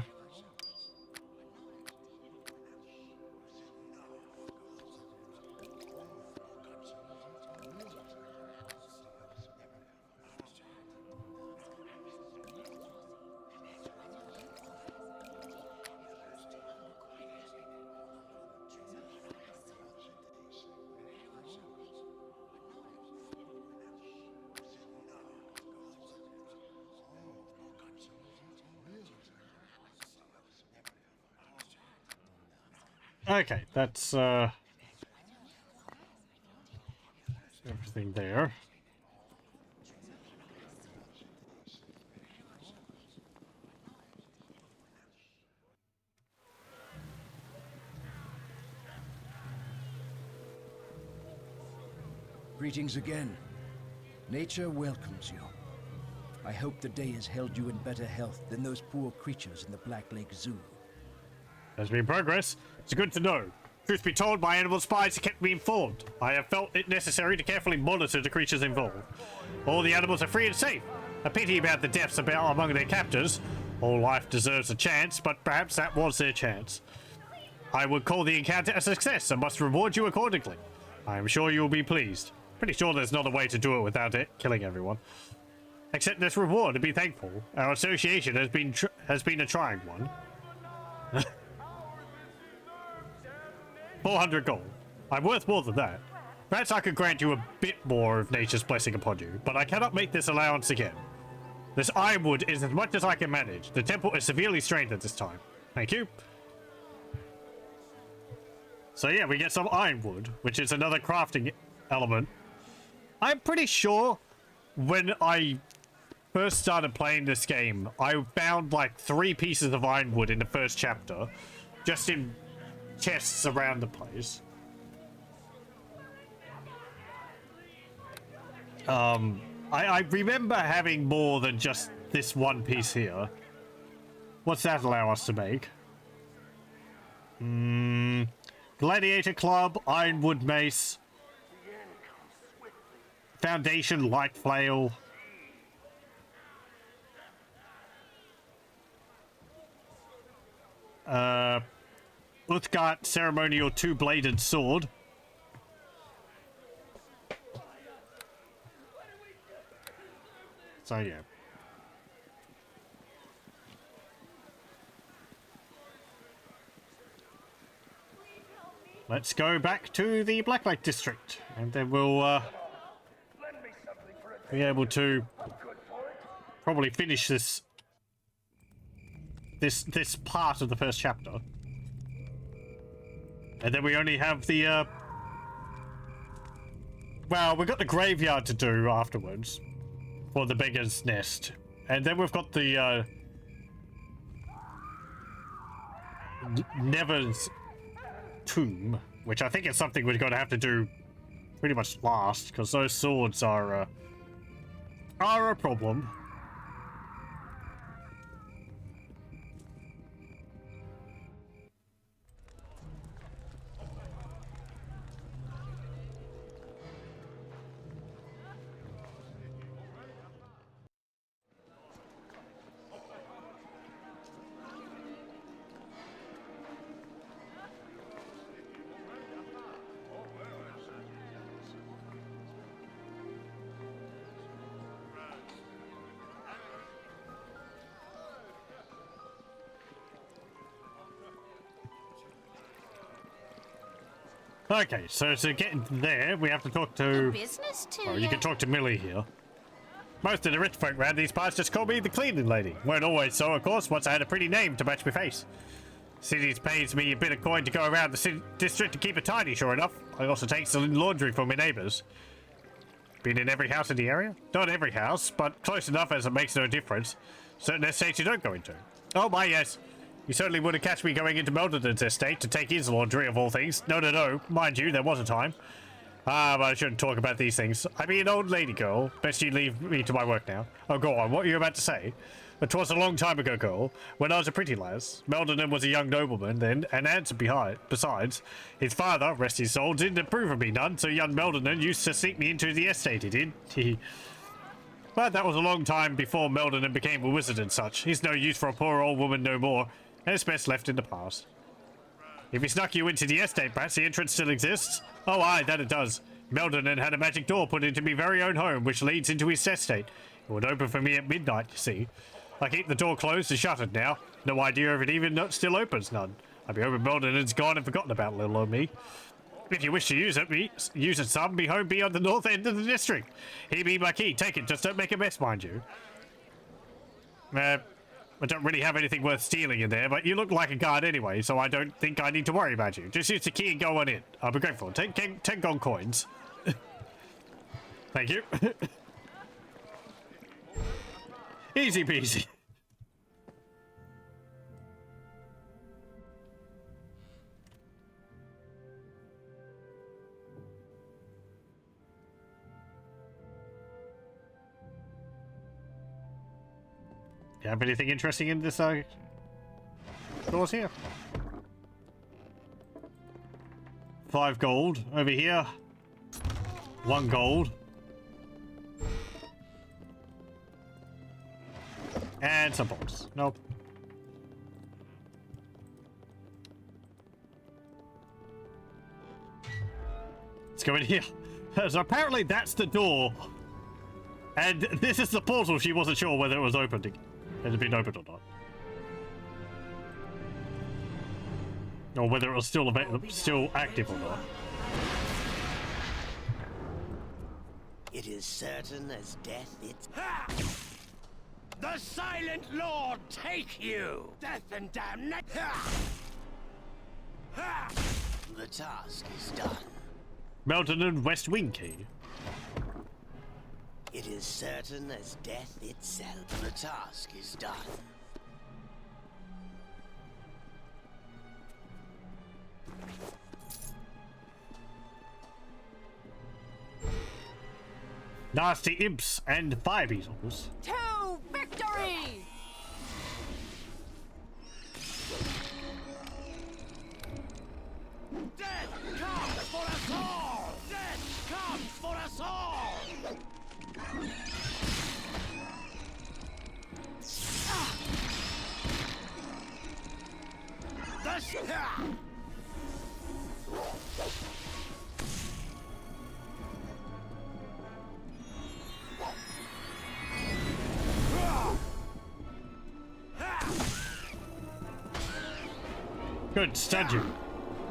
Okay, that's everything there. Greetings again. Nature welcomes you. I hope the day has held you in better health than those poor creatures in the Black Lake Zoo. As we progress, it's good to know. Truth be told, my animal spies have kept me informed. I have felt it necessary to carefully monitor the creatures involved. All the animals are free and safe. A pity about the deaths among their captors. All life deserves a chance, but perhaps that was their chance. I would call the encounter a success and must reward you accordingly. I am sure you will be pleased. Pretty sure there's not a way to do it without it killing everyone. Accept this reward and be thankful. Our association has been a trying one. 400 gold. I'm worth more than that. Perhaps I could grant you a bit more of nature's blessing upon you, but I cannot make this allowance again. This ironwood is as much as I can manage. The temple is severely strained at this time. Thank you. So yeah, we get some ironwood, which is another crafting element. I'm pretty sure when I first started playing this game, I found like 3 pieces of ironwood in the first chapter, just in chests around the place. I remember having more than just this one piece here. What's that allow us to make? Gladiator club, ironwood mace, foundation light flail. Uthgard ceremonial 2-bladed sword. So yeah. Let's go back to the Blacklight district, and then we'll be able to probably finish this part of the first chapter. And then we only have the well, we've got the graveyard to do afterwards for the beggar's nest, and then we've got the Never's tomb, which I think is something we're going to have to do pretty much last, because those swords are a problem. Okay, so to get there, we have to talk to... Business to you can talk to Millie here. Most of the rich folk around these parts just call me the cleaning lady. Weren't always so, of course, once I had a pretty name to match my face. Cities pays me a bit of coin to go around the city district to keep it tidy, sure enough. I also take some laundry for my neighbours. Been in every house in the area? Not every house, but close enough as it makes no difference. Certain estates you don't go into. Oh my, yes. You certainly wouldn't catch me going into Meldon's estate to take his laundry, of all things. No. Mind you, there was a time. But I shouldn't talk about these things. I mean, old lady girl. Best you leave me to my work now. Oh, go on. What are you about to say? But 'twas a long time ago, girl, when I was a pretty lass. Meldon was a young nobleman then, and handsome besides. His father, rest his soul, didn't approve of me none, so young Meldon used to seek me into the estate, he did. But that was a long time before Meldon became a wizard and such. He's no use for a poor old woman no more, and it's best left in the past. If he snuck you into the estate, perhaps the entrance still exists? Oh aye, that it does. Meldon had a magic door put into my very own home, which leads into his estate. It would open for me at midnight, you see. I keep the door closed and shuttered now. No idea if it even still opens, none. I be hoping Meldon's gone and forgotten about little old me. If you wish to use it some, be home beyond the north end of the district. Here be my key, take it, just don't make a mess, mind you. I don't really have anything worth stealing in there, but you look like a guard anyway, so I don't think I need to worry about you. Just use the key and go on in. I'll be grateful. Take 10 gold coins. Thank you. Easy peasy. You have anything interesting in this doors here? 5 gold over here. 1 gold. And some bolts. Nope. Let's go in here. So apparently that's the door. And this is the portal. She wasn't sure whether it was opened. It had been opened or not. Or whether it was still active or not. It is certain as death it's... Ha! The Silent Lord take you! Death and damnation! Ha! Ha! The task is done. Meldon and West Wing key. It is certain as death itself. The task is done. Nasty imps and fire beetles. To victory! Death comes for us all! Death comes for us all! Good, stud you.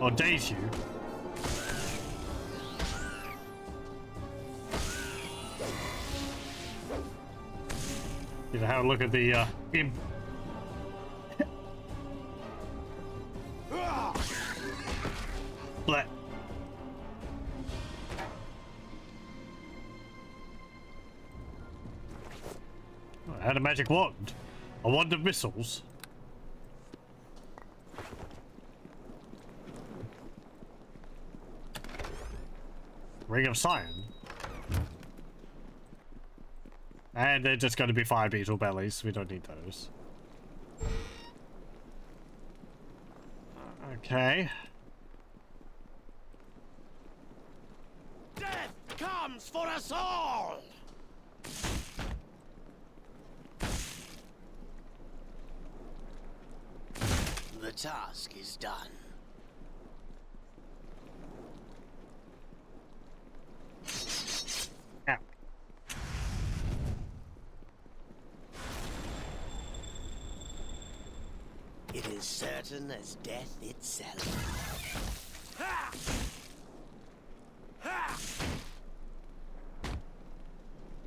Or daze you. You know, have a look at the imp. Blah. I had a magic wand. A wand of missiles. Ring of Cyan. And they're just going to be fire beetle bellies. We don't need those. Okay. Death comes for us all! The task is done. Ow. It is certain as death itself. Ha! Ha!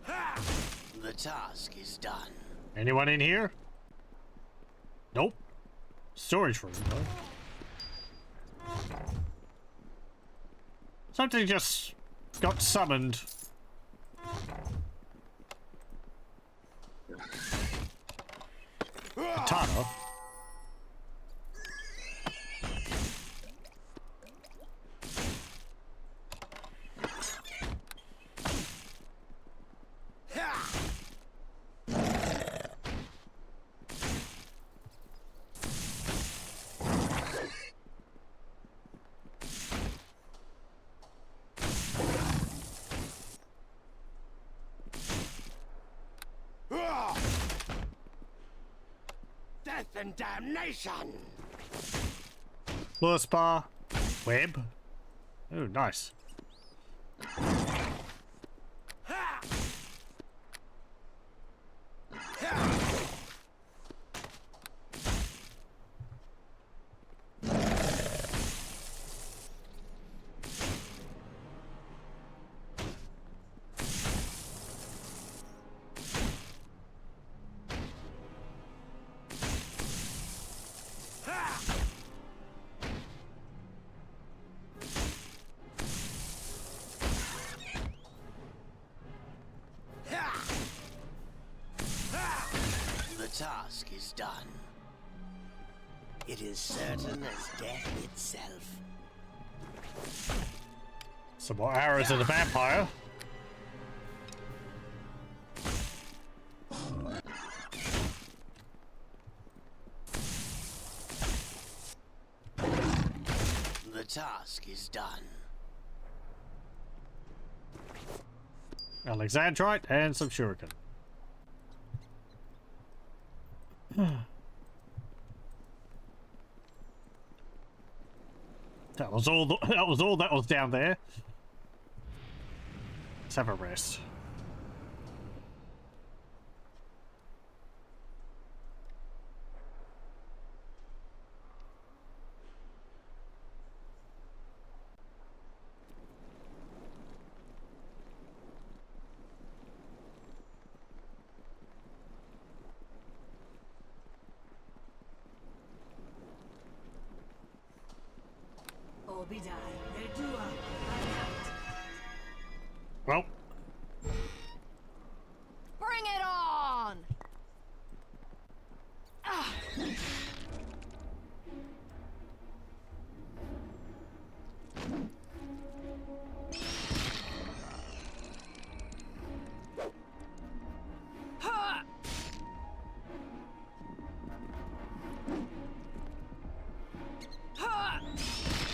Ha! The task is done. Anyone in here? Nope. Storage room, though. Something just got summoned. Katana. and damnation! Lure spar. Web. Oh, nice. Ha! The task is done. It is certain as death itself. Some more arrows of the vampire. The task is done. Alexandrite and some shuriken. That was all. That was all that was down there. Let's have a rest. Well, Bring it on!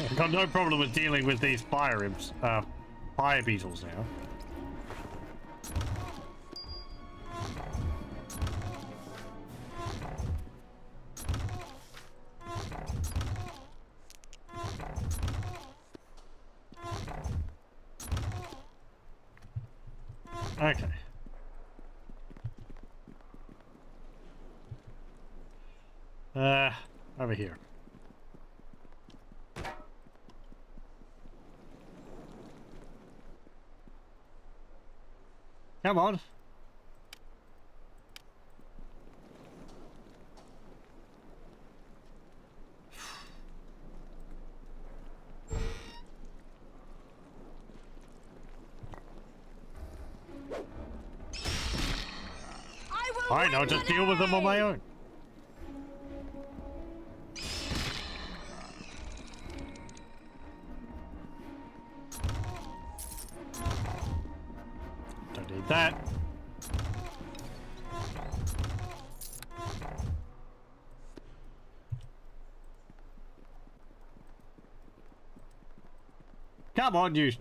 I've got no problem with dealing with these fire imps, fire beetles now. Okay. Over here. Come on. Fine, I'll just deal with them on my own. Don't need that. Come on, you.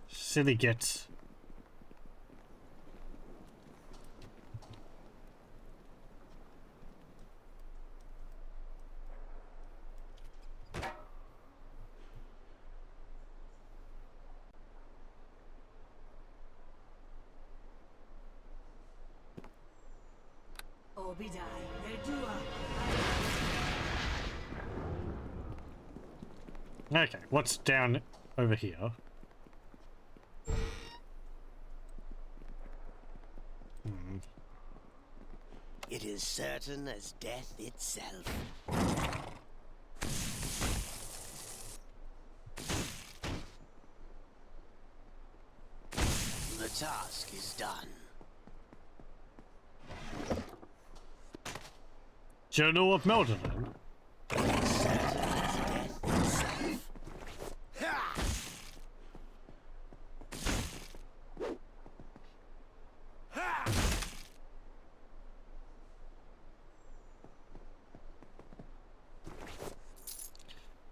Silly gits. Okay, what's down over here? It is certain as death itself. The task is done. Journal of Meldonin. It is certain as death itself.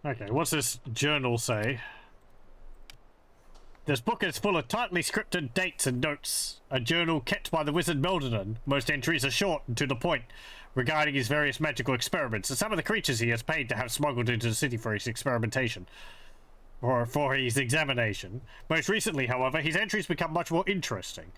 Okay, what's this journal say? This book is full of tightly scripted dates and notes. A journal kept by the wizard Meldonen. Most entries are short and to the point regarding his various magical experiments and some of the creatures he has paid to have smuggled into the city for his experimentation. Or for his examination. Most recently, however, his entries become much more interesting.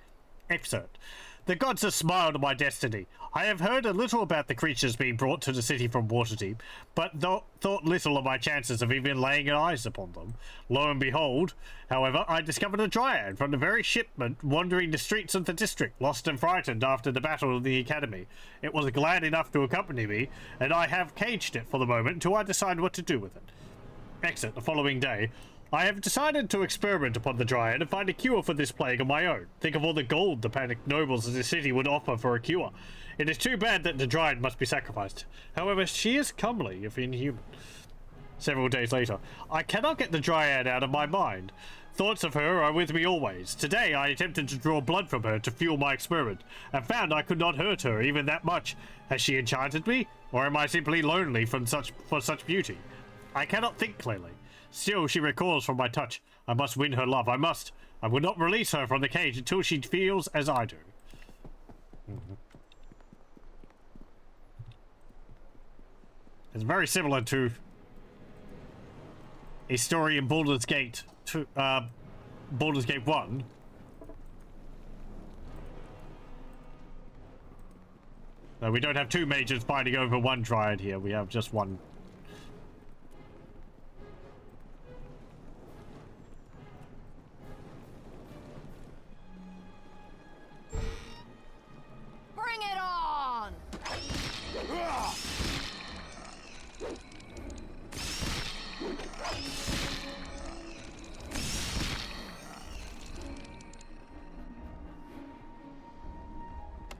Excerpt. The gods have smiled on my destiny. I have heard a little about the creatures being brought to the city from Waterdeep, but thought little of my chances of even laying eyes upon them. Lo and behold, however, I discovered a dryad from the very shipment wandering the streets of the district, lost and frightened after the battle of the academy. It was glad enough to accompany me, and I have caged it for the moment until I decide what to do with it. Exit the following day. I have decided to experiment upon the dryad and find a cure for this plague of my own. Think of all the gold the panicked nobles of the city would offer for a cure. It is too bad that the dryad must be sacrificed. However, she is comely, if inhuman. Several days later. I cannot get the dryad out of my mind. Thoughts of her are with me always. Today I attempted to draw blood from her to fuel my experiment, and found I could not hurt her even that much. Has she enchanted me? Or am I simply lonely for such beauty? I cannot think clearly. Still, she recoils from my touch. I must win her love. I must. I will not release her from the cage until she feels as I do. It's very similar to a story in Baldur's Gate 1. No, we don't have two mages fighting over one dryad here. We have just one. Bring it on!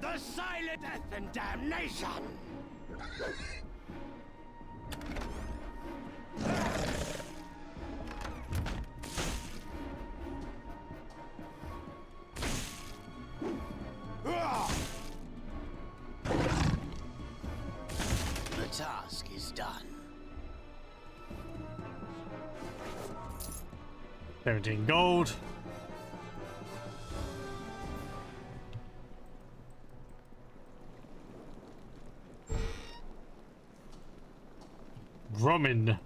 The silent death and damnation! The task is done. 17 gold. Grumman.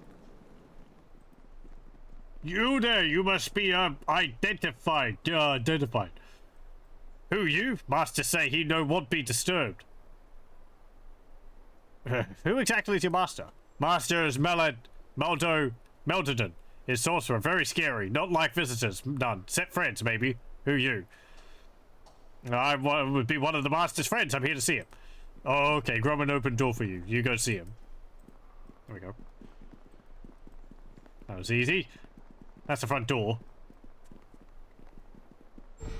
You there, you must be identified. Who you? Master say he won't be disturbed. Who exactly is your master? Master is Meldonen. His sorcerer, very scary. Not like visitors, none. Set friends, maybe. Who you? I would be one of the master's friends. I'm here to see him. Oh, okay, Grumman open door for you. You go see him. There we go. That was easy. That's the front door.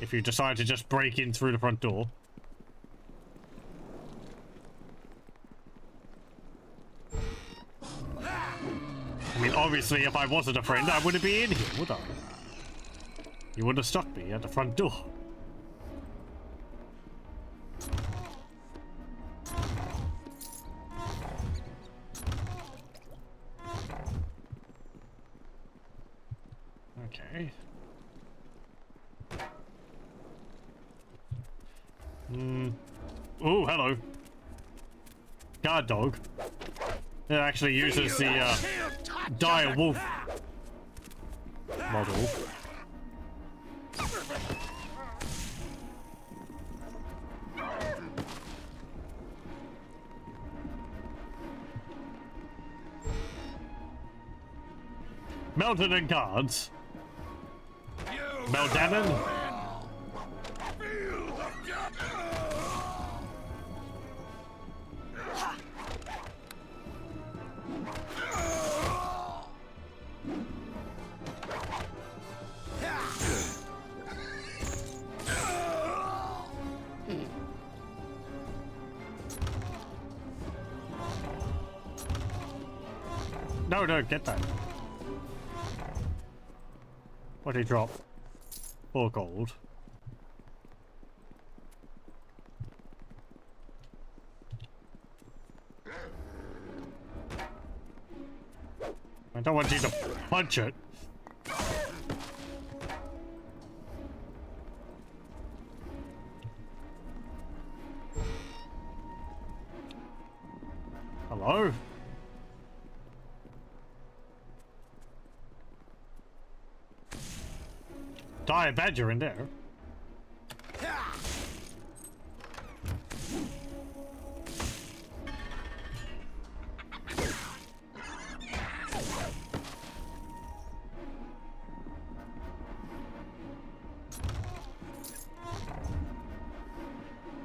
If you decide to just break in through the front door. I mean, obviously, if I wasn't a friend, I wouldn't be in here, would I? You wouldn't have stopped me at the front door. Okay. Oh, hello. Guard dog. It actually uses the dire wolf model. Meldonen guards. Meldonen. No, get that. What did he drop? 4 gold. I don't want you to punch it. Hello? Dire badger in there.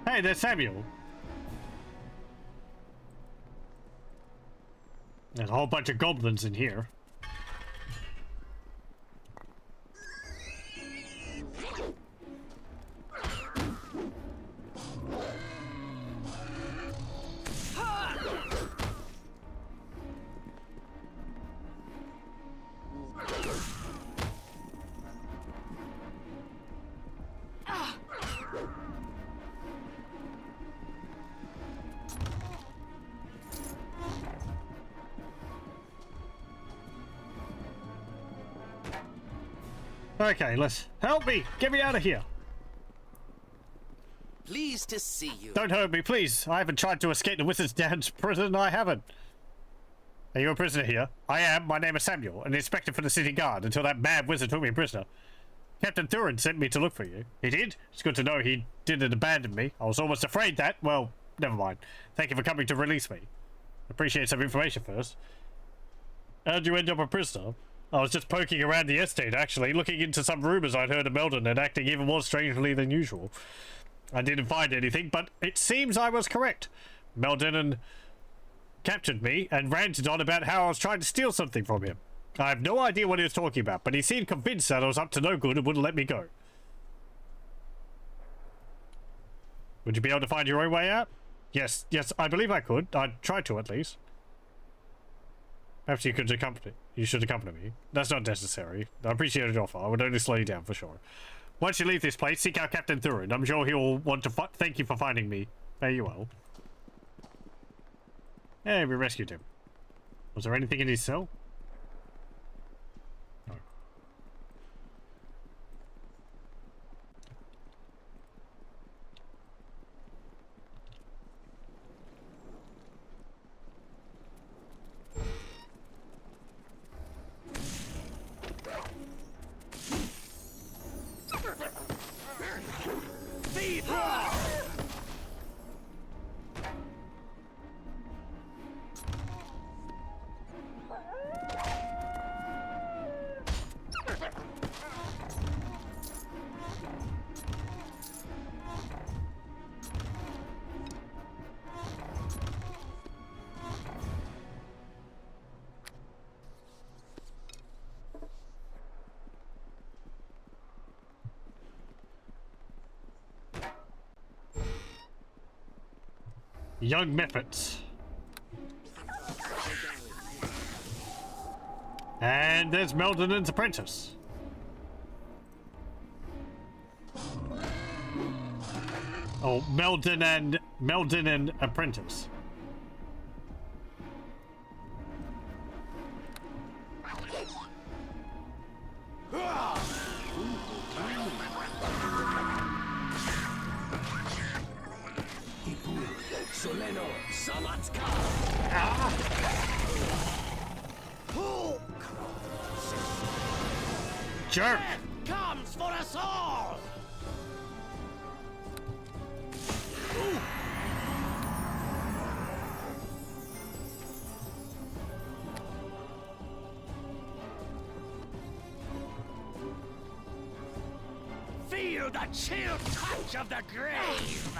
Hey, there's Samuel. There's a whole bunch of goblins in here. Okay, let's help me. Get me out of here. Pleased to see you. Don't hurt me, please. I haven't tried to escape the wizard's dad's prison. I haven't. Are you a prisoner here? I am. My name is Samuel, an inspector for the city guard until that mad wizard took me prisoner. Captain Thurin sent me to look for you. He did? It's good to know he didn't abandon me. I was almost afraid that. Well, never mind. Thank you for coming to release me. Appreciate some information first. How'd you end up a prisoner? I was just poking around the estate, actually, looking into some rumors I'd heard of Meldon and acting even more strangely than usual. I didn't find anything, but it seems I was correct. Meldon captured me and ranted on about how I was trying to steal something from him. I have no idea what he was talking about, but he seemed convinced that I was up to no good and wouldn't let me go. Would you be able to find your own way out? Yes, I believe I could. I'd try to, at least. Perhaps you could accompany. You should accompany me. That's not necessary. I appreciate your offer. I would only slow you down for sure. Once you leave this place, seek out Captain Thurin. I'm sure he'll want to thank you for finding me. Fare you well. Hey, we rescued him. Was there anything in his cell? No. Young Mephits. And there's Meldon's apprentice. Oh, Meldon and apprentice. Jerk! Comes for us all! Feel the chill touch of the grave!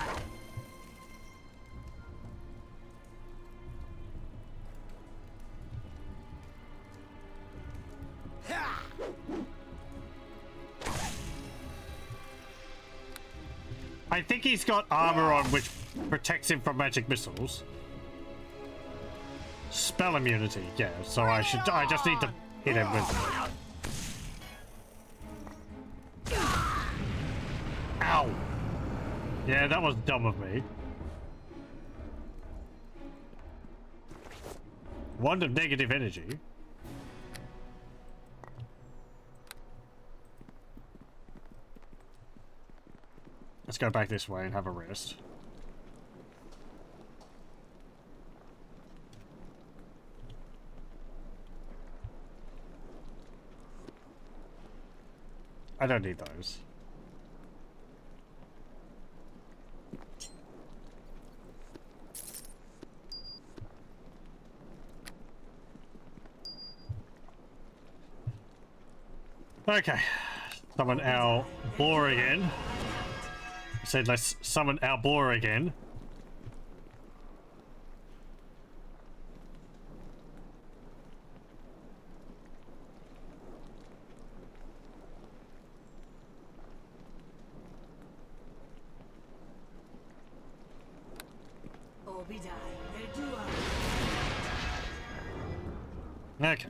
I think he's got armor on which protects him from magic missiles. Spell immunity, yeah, so I just need to hit him with... Ow! Yeah, that was dumb of me. Wand of negative energy. Let's go back this way and have a rest. I don't need those. Okay. Summon our boar again. Said let's summon our boar again. Okay.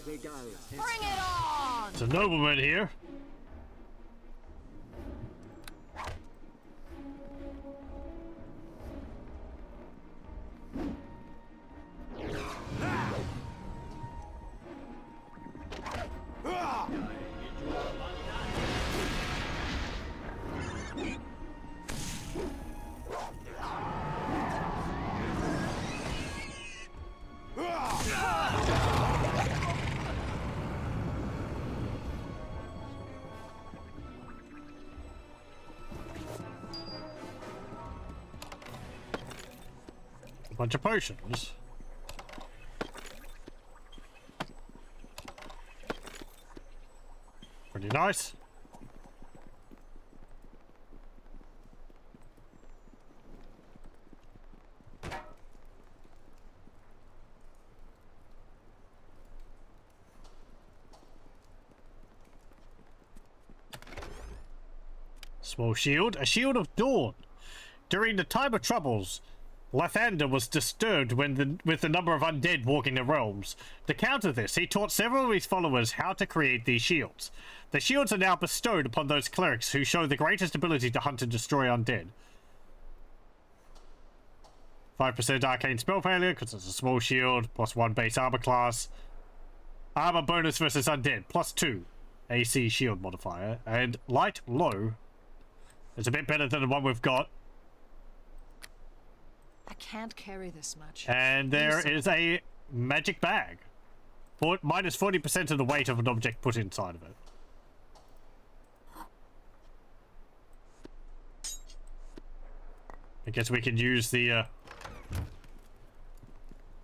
Bring it on! It's a nobleman here. Bunch of potions. Pretty nice. Small shield, a shield of dawn. During the time of troubles, Lathander was disturbed with the number of undead walking the realms. To counter this, he taught several of his followers how to create these shields. The shields are now bestowed upon those clerics who show the greatest ability to hunt and destroy undead. 5% arcane spell failure, because it's a small shield, +1 base armor class. Armor bonus versus undead, +2 AC shield modifier. And light low is a bit better than the one we've got. I can't carry this much. And there is a magic bag. Minus 40% of the weight of an object put inside of it. I guess we can use the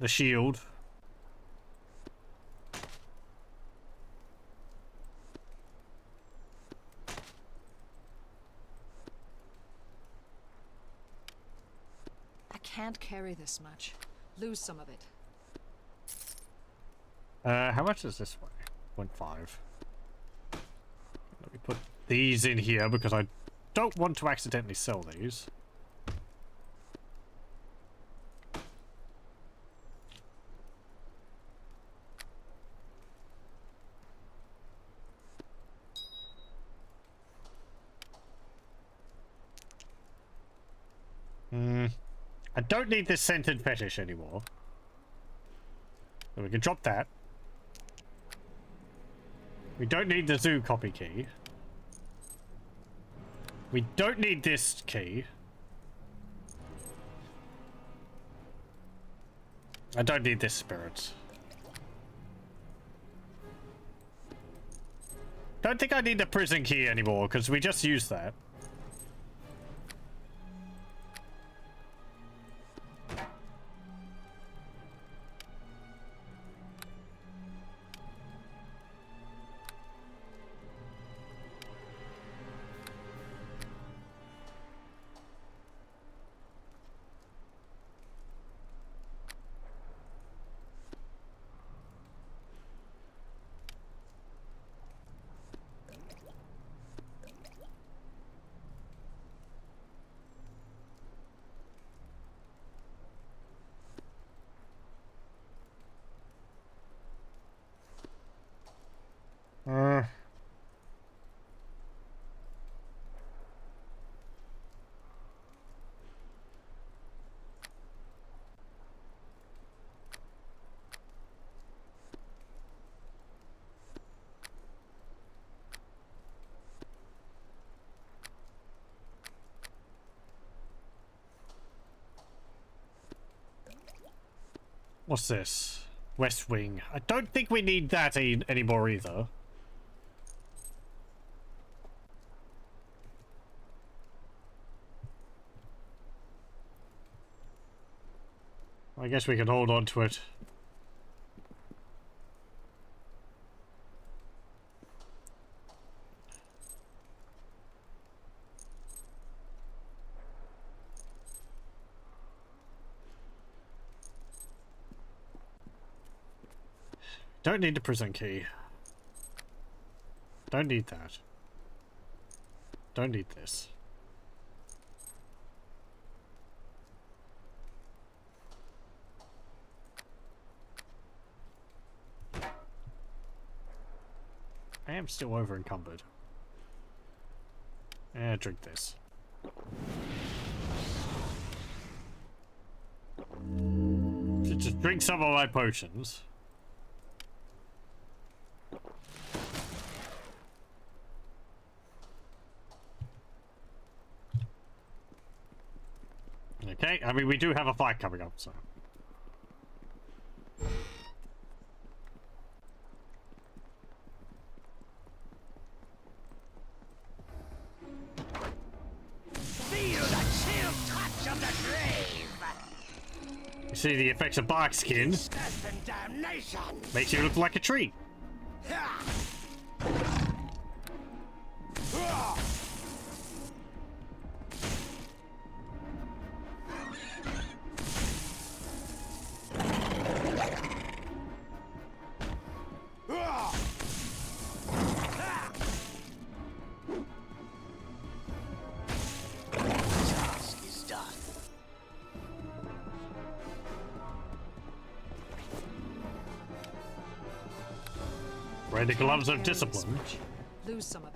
shield. I can't carry this much. Lose some of it. How much is this one? 0.5. Let me put these in here because I don't want to accidentally sell these. I don't need this scented fetish anymore. So we can drop that. We don't need the zoo copy key. We don't need this key. I don't need this spirit. Don't think I need the prison key anymore because we just used that. What's this? West Wing. I don't think we need that anymore either. I guess we can hold on to it. Don't need the prison key. Don't need that. Don't need this. I am still over encumbered. Drink this. Just drink some of my potions. Okay, I mean, we do have a fight coming up, so. Feel the chill touch of the grave. You see the effects of bark skin. Death and damnation. Makes you look like a tree. Wear the gloves of discipline. Lose some of it.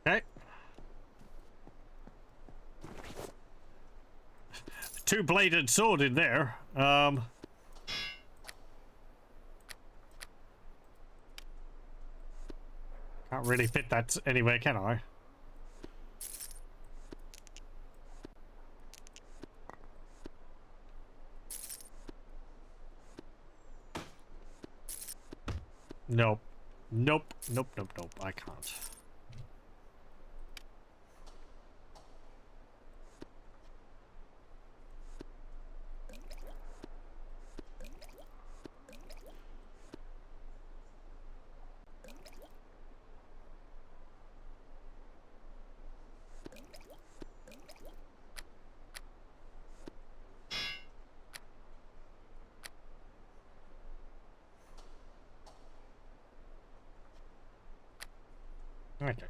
Okay. Two-bladed sword in there. Can't really fit that anywhere, can I? Nope. Nope. Nope, nope, nope. I can't. Okay.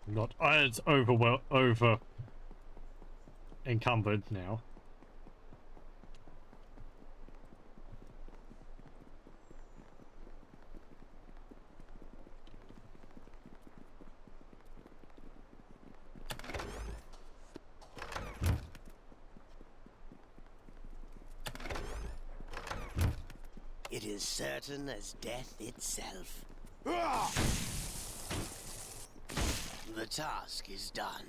Not as over encumbered now. It is certain as death itself. The task is done.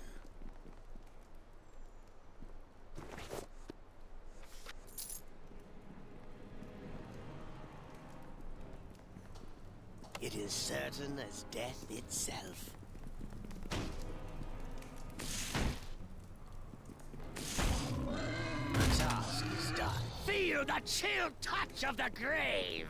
It is certain as death itself. The task is done. Feel the chill touch of the grave.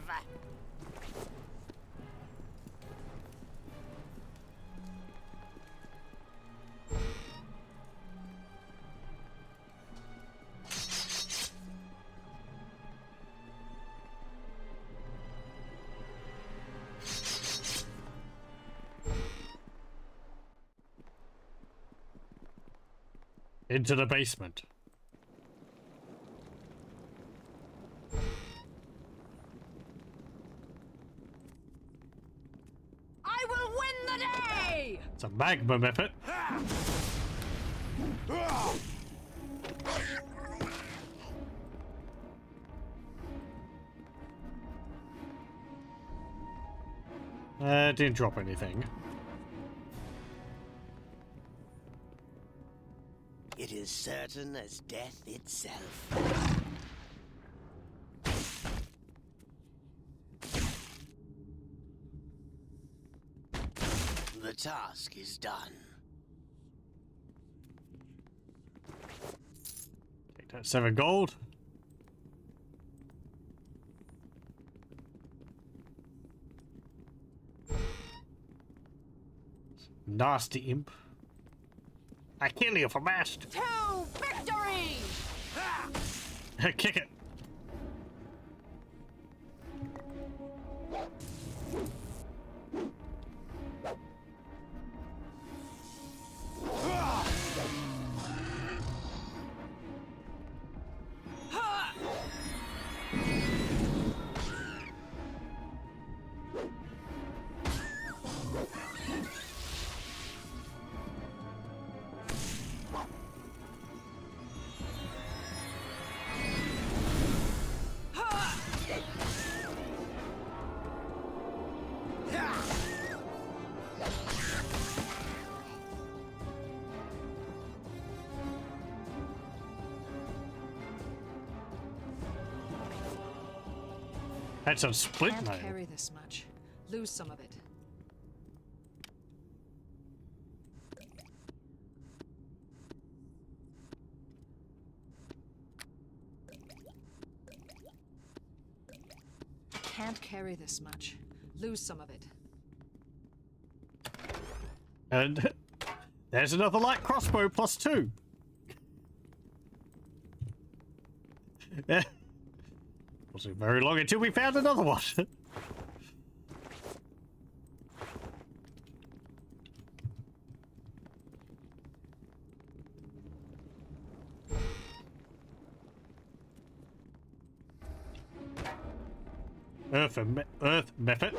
Into the basement. It's a magma method. Didn't drop anything. It is certain as death itself. The task is done. Take that 7 gold. Nasty imp. I kill you for best. To victory! Kick it. That's a split Can't now. carry this much. Lose some of it. Can't carry this much. Lose some of it. And there's another light crossbow +2. Wasn't very long until we found another one. Earth method.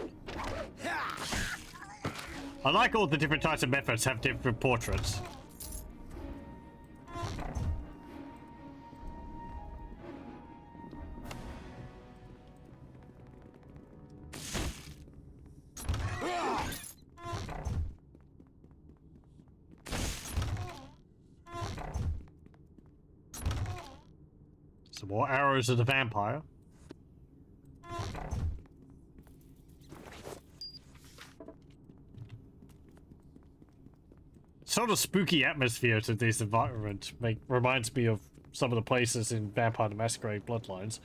I like all the different types of methods have different portraits. Some more arrows of the vampire. Sort of spooky atmosphere to this environment reminds me of some of the places in Vampire the Masquerade Bloodlines.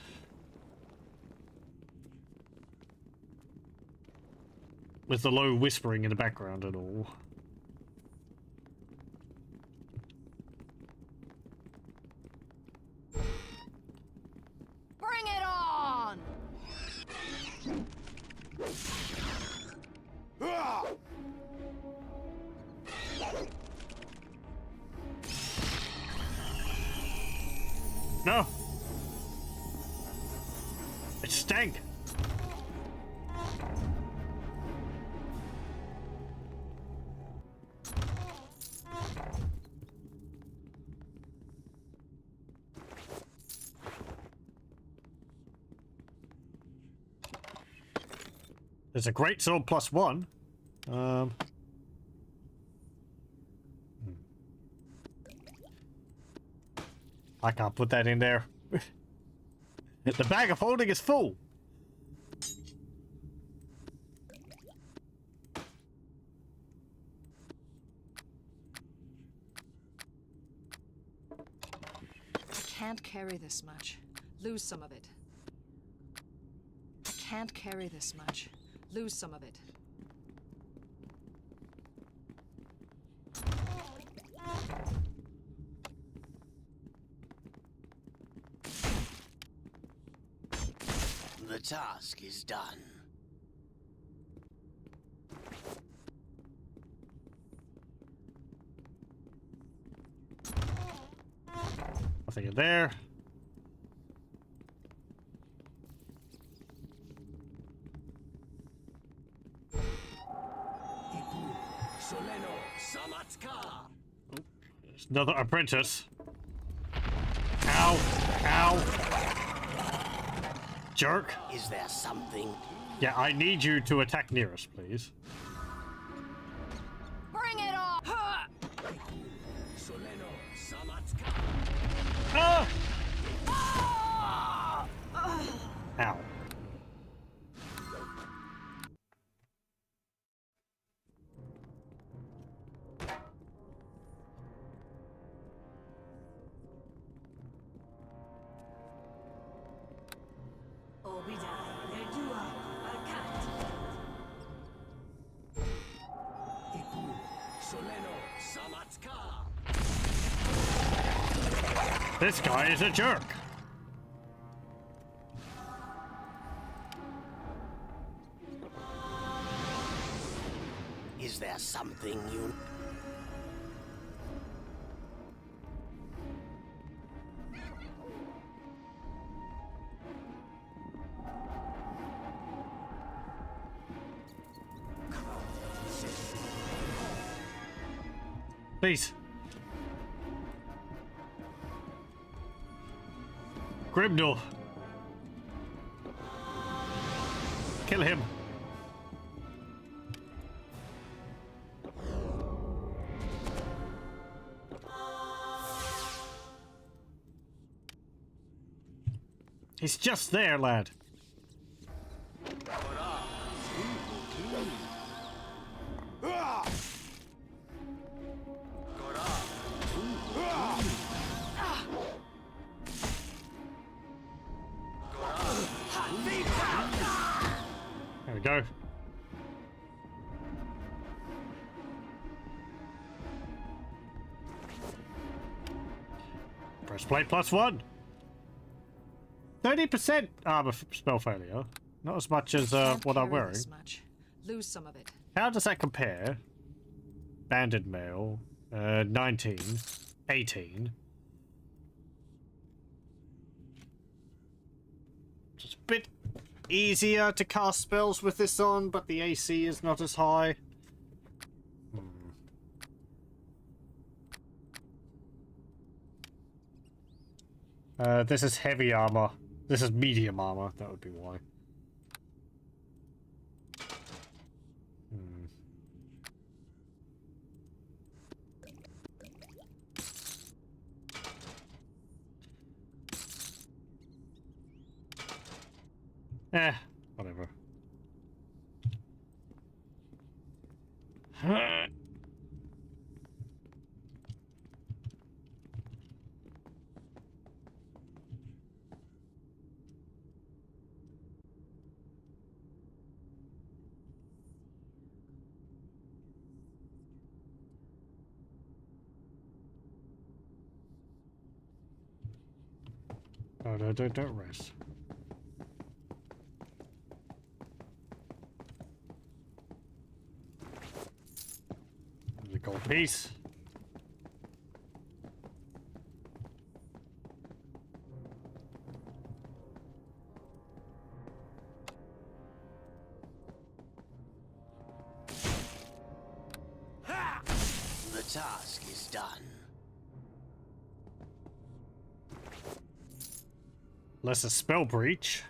With the low whispering in the background and all. Bring it on! No! It stank! There's a great sword +1. I can't put that in there. The bag of holding is full. I can't carry this much. Lose some of it. I can't carry this much. Lose some of it. The task is done. Nothing in there. Soleno. There's another apprentice. Ow! Ow! Jerk! Is there something? Yeah, I need you to attack nearest, please. Bring it on! Ah! Ow. This guy is a jerk. Is there something you... Please. Grimdor. Kill him. He's just there, lad. There we go. Breastplate +1. 30% armor spell failure. Not as much as what I'm wearing. Much. Lose some of it. How does that compare? Banded mail. 19. 18. Just a bit easier to cast spells with this on, but the AC is not as high. This is heavy armor. This is medium armor. That would be why. Whatever. Oh no, don't rest. The gold piece. The task is done. Less a spell breach.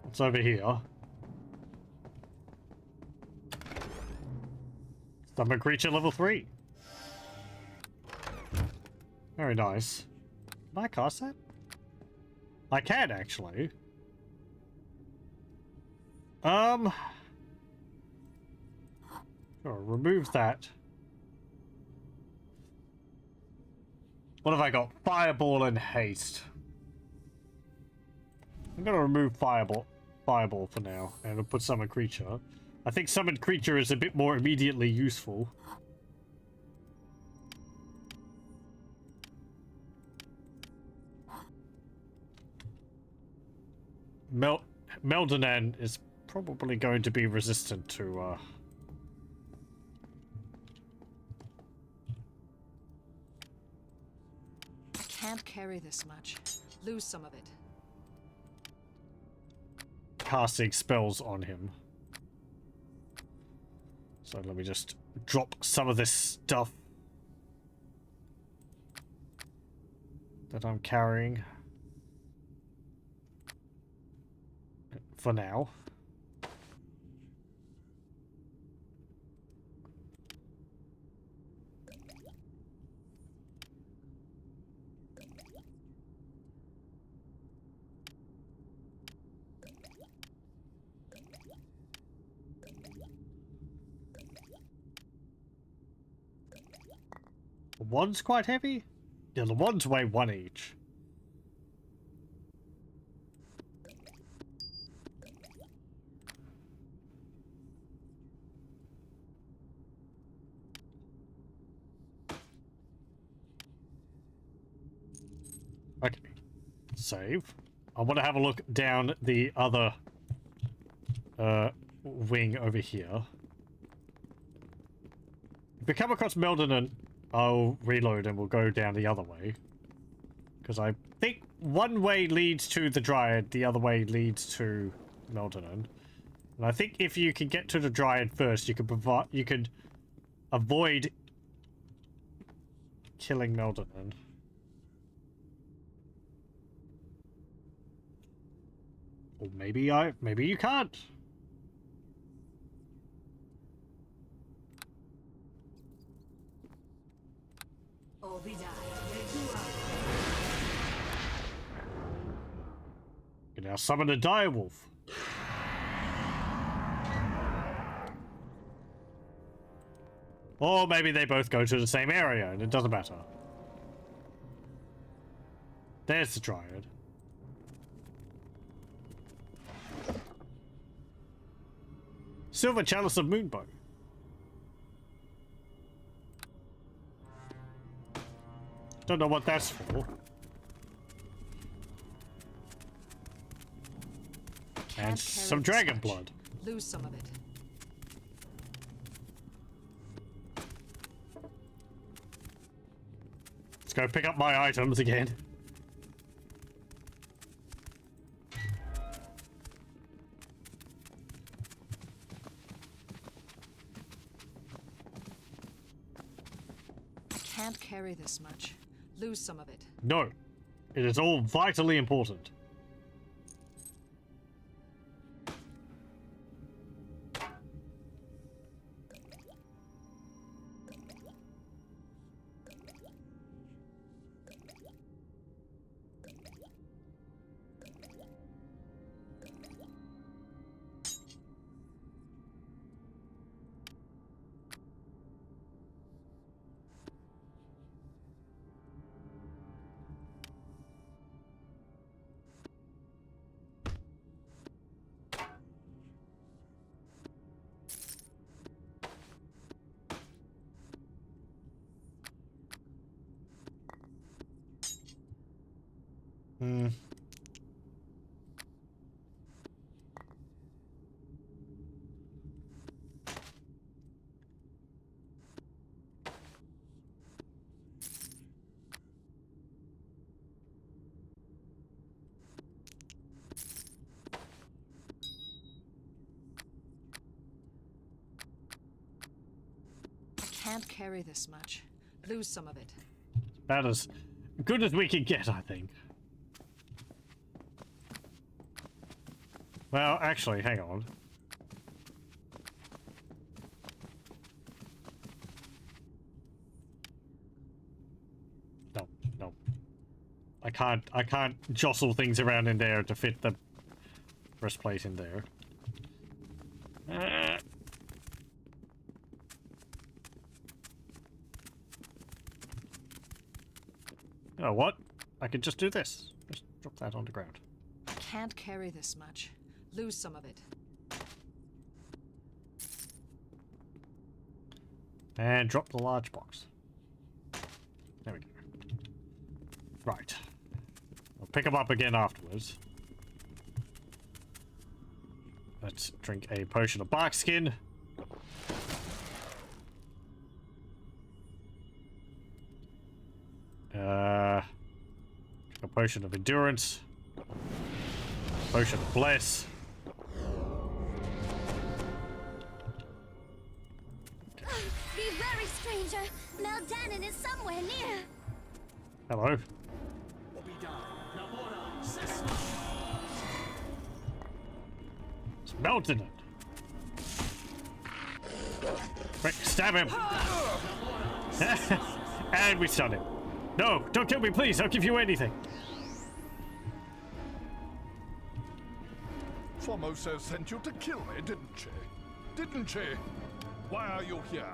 What's over here? Summon creature level 3. Very nice. Can I cast that? I can actually. Sure, remove that. What have I got? Fireball and haste. I'm gonna remove fireball for now, and I'll put summon creature. I think summon creature is a bit more immediately useful. Meldanan is probably going to be resistant to I can't carry this much. Lose some of it. casting spells on him. So let me just drop some of this stuff that I'm carrying for now. The one's quite heavy? Yeah, the ones weigh 1 each. Okay. Save. I want to have a look down the other wing over here. If we come across Meldonin, I'll reload and we'll go down the other way. Because I think one way leads to the Dryad, the other way leads to Meldonin. And I think if you can get to the Dryad first, you could avoid killing Meldonin. Or maybe you can't. You can now summon a direwolf. Or maybe they both go to the same area and it doesn't matter. There's the Dryad. Silver Chalice of Moonbow. Don't know what that's for. And some dragon blood. Lose some of it. Let's go pick up my items again. Can't carry this much. Lose some of it. No. It is all vitally important. Can't carry this much. Lose some of it. About as good as we can get, I think. Well, actually, hang on. No. I can't jostle things around in there to fit the breastplate in there. You know what? I could just do this. Just drop that on the ground. Can't carry this much. Lose some of it. And drop the large box. There we go. Right. I'll pick them up again afterwards. Let's drink a potion of bark skin. A potion of endurance. Potion of bless. Meldanin is somewhere near. Hello. It's melting it. Quick, stab him. And we stun him. No, don't kill me, please. I'll give you anything. Formosa sent you to kill me, didn't she? Didn't she? Why are you here?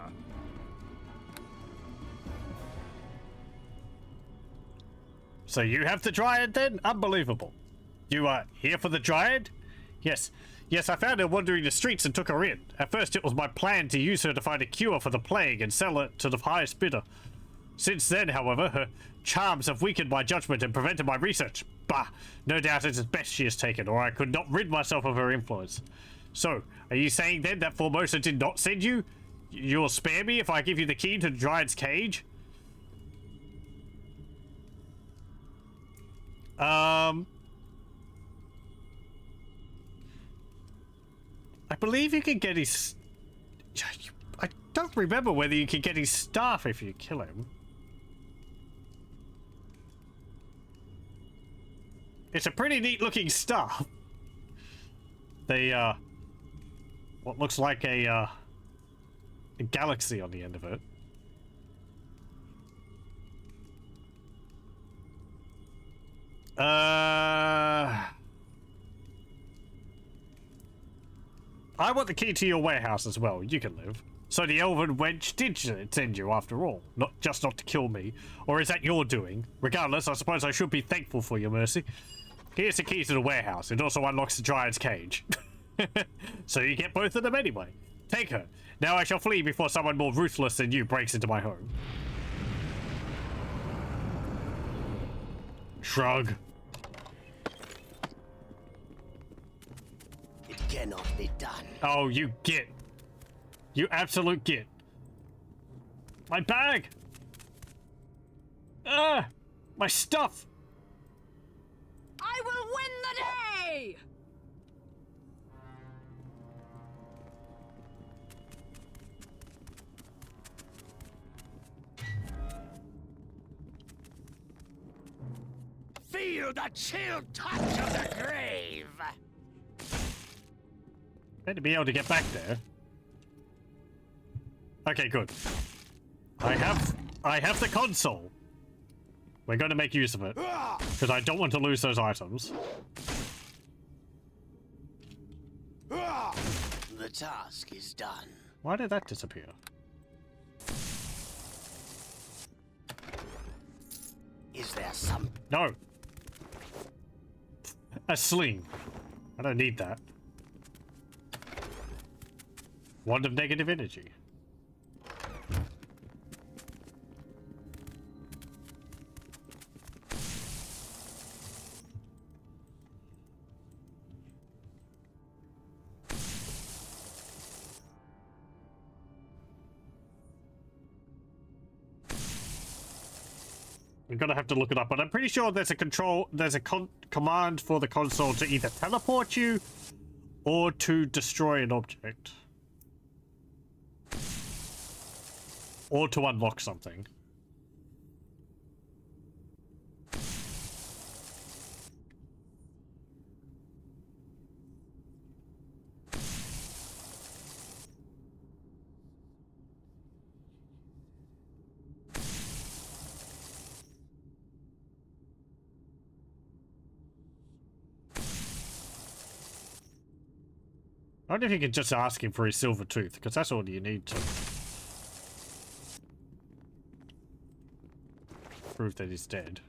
So you have the Dryad then? Unbelievable. You are here for the Dryad? Yes. Yes, I found her wandering the streets and took her in. At first it was my plan to use her to find a cure for the plague and sell it to the highest bidder. Since then, however, her charms have weakened my judgment and prevented my research. Bah! No doubt it is best she is taken, or I could not rid myself of her influence. So, are you saying then that Formosa did not send you? You'll spare me if I give you the key to the Dryad's cage? I believe you can get his... I don't remember whether you can get his staff if you kill him. It's a pretty neat looking staff. They, what looks like a galaxy on the end of it. I want the key to your warehouse as well. You can live. So the elven wench did send you after all, not to kill me. Or is that your doing? Regardless, I suppose I should be thankful for your mercy. Here's the key to the warehouse. It also unlocks the Dryad's cage. So you get both of them anyway. Take her. Now I shall flee before someone more ruthless than you breaks into my home. Shrug. It cannot be done. Oh, you git. You absolute git. My bag! Ah! My stuff! I will win the day! Feel the chill touch of the grave. Better be able to get back there. Okay, good. I have the console. We're going to make use of it because I don't want to lose those items. The task is done. Why did that disappear? Is there some... No. A sling. I don't need that. Wand of negative energy. We're gonna have to look it up, but I'm pretty sure there's a command for the console to either teleport you or to destroy an object. Or to unlock something. I wonder if you could just ask him for his silver tooth, because that's all you need to prove that he's dead.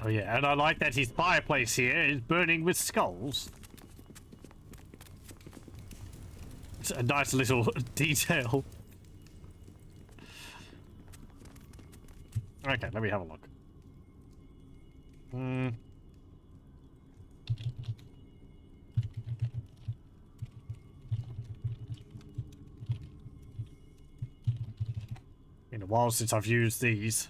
Oh yeah, and I like that his fireplace here is burning with skulls. It's a nice little detail. Okay, let me have a look. Been a while since I've used these.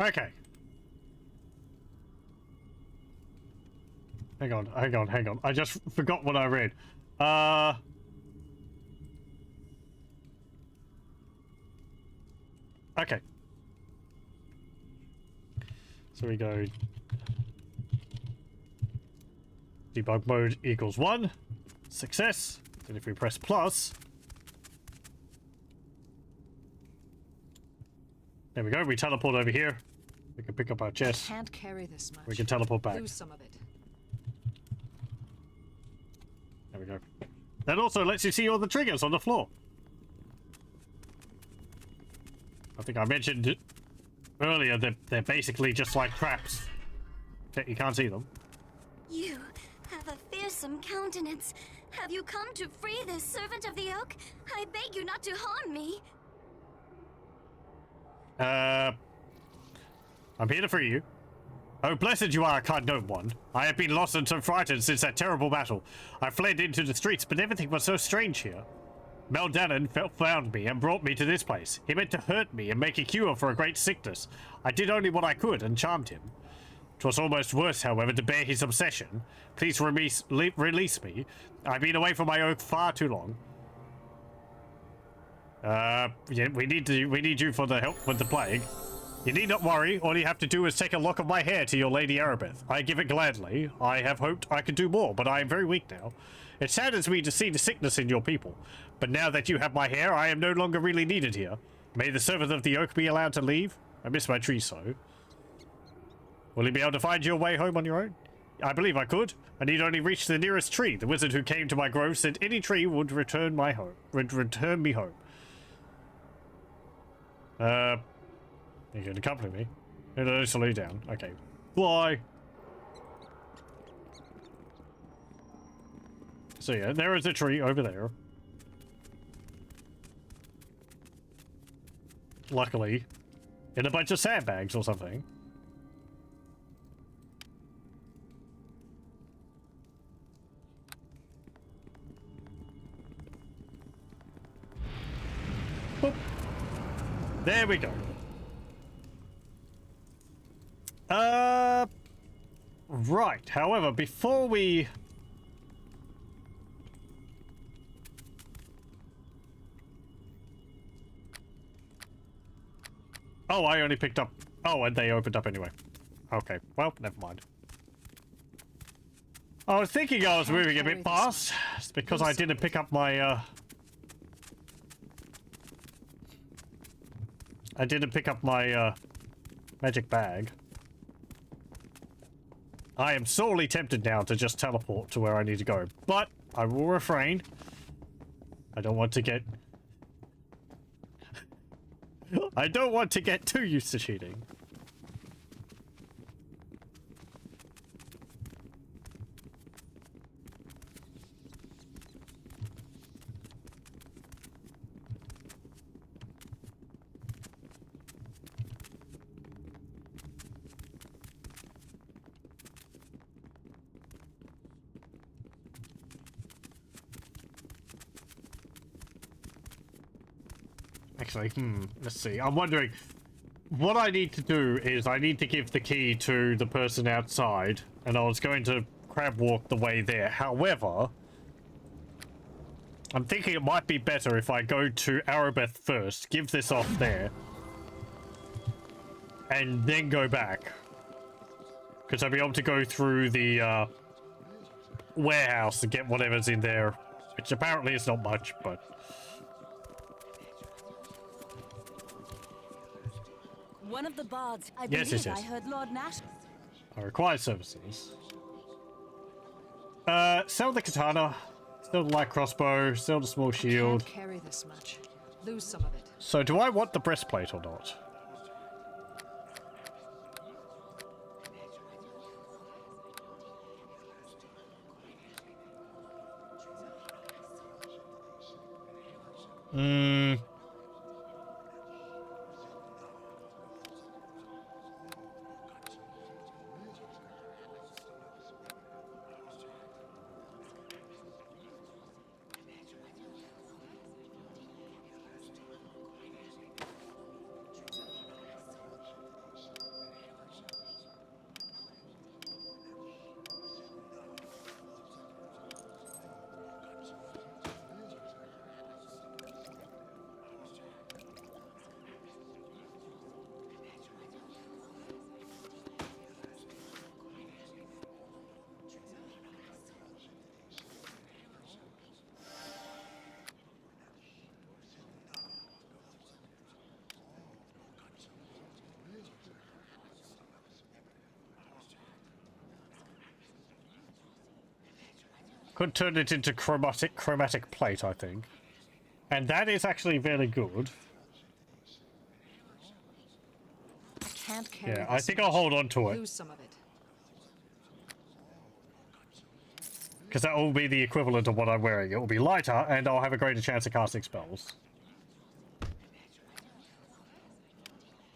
Okay. Hang on. I just forgot what I read. Okay. So we go debug mode equals 1. Success. Then if we press plus, there we go. We teleport over here. We can pick up our chest. Can't carry this much. We can teleport back. Lose some of it. There we go. That also lets you see all the triggers on the floor. I think I mentioned earlier that they're basically just like traps. You can't see them. You have a fearsome countenance. Have you come to free this servant of the oak? I beg you not to harm me. I'm here to free you. Oh, blessed you are, kind noble one. I have been lost and so frightened since that terrible battle. I fled into the streets, but everything was so strange here. Meldanon found me and brought me to this place. He meant to hurt me and make a cure for a great sickness. I did only what I could and charmed him. 'Twas almost worse, however, to bear his obsession. Please release me. I've been away from my oak far too long. Yeah, we need you for the help with the plague. You need not worry. All you have to do is take a lock of my hair to your Lady Arabeth. I give it gladly. I have hoped I could do more, but I am very weak now. It saddens me to see the sickness in your people. But now that you have my hair, I am no longer really needed here. May the servant of the oak be allowed to leave? I miss my tree so. Will you be able to find your way home on your own? I believe I could. I need only reach the nearest tree. The wizard who came to my grove said any tree would return me home. You're going to accompany me? No, slow down. Okay. Fly! So yeah, there is a tree over there. Luckily. In a bunch of sandbags or something. Boop. There we go. Right. However, before we... Oh, I only picked up... Oh, and they opened up anyway. Okay. Well, never mind. I was thinking I was moving a bit fast. It's because I didn't pick up my, I didn't pick up my, magic bag. I am sorely tempted now to just teleport to where I need to go, but I will refrain. I don't want to get... I don't want to get too used to cheating. Actually, let's see. I'm wondering, what I need to do is I need to give the key to the person outside, and I was going to crab walk the way there. However, I'm thinking it might be better if I go to Arabeth first, give this off there, and then go back. Because I'll be able to go through the warehouse and get whatever's in there, which apparently is not much, but... One of the bards, I Yes, believe yes. I heard Lord Nash. I require services. Sell the katana, sell the light crossbow, sell the small shield. Can't carry this much. Lose some of it. So do I want the breastplate or not? Could turn it into chromatic plate, I think. And that is actually very good. I can't carry Yeah, I this think much. I'll hold on to it. Lose some of it. Because that will be the equivalent of what I'm wearing. It will be lighter, and I'll have a greater chance of casting spells.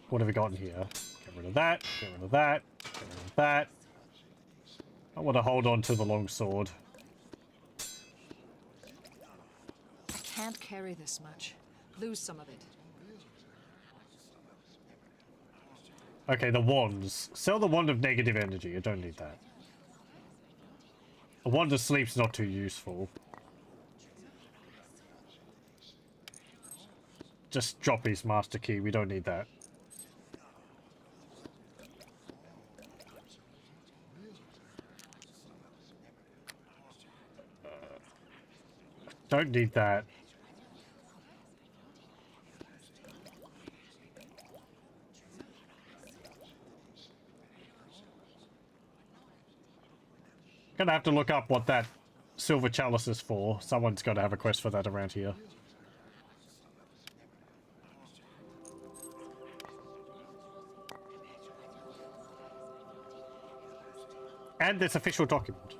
What have we got in here? Get rid of that, get rid of that, get rid of that. I want to hold on to the long sword. I can't carry this much. Lose some of it. Okay, the wands. Sell the wand of negative energy. I don't need that. A wand of sleep's not too useful. Just drop his master key. We don't need that. Don't need that. Gonna have to look up what that silver chalice is for. Someone's got to have a quest for that around here. And this official document.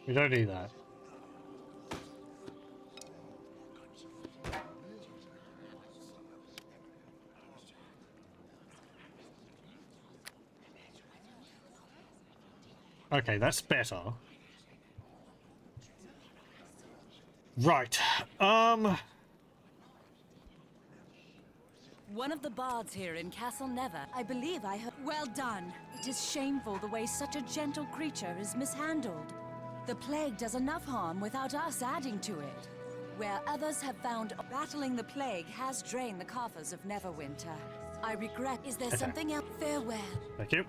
We don't need that. Okay, that's better. Right. One of the bards here in Castle Never. I believe I heard. Well done. It is shameful the way such a gentle creature is mishandled. The plague does enough harm without us adding to it. Where others have found battling the plague has drained the coffers of Neverwinter. I regret. Is there something else? Farewell. Thank you.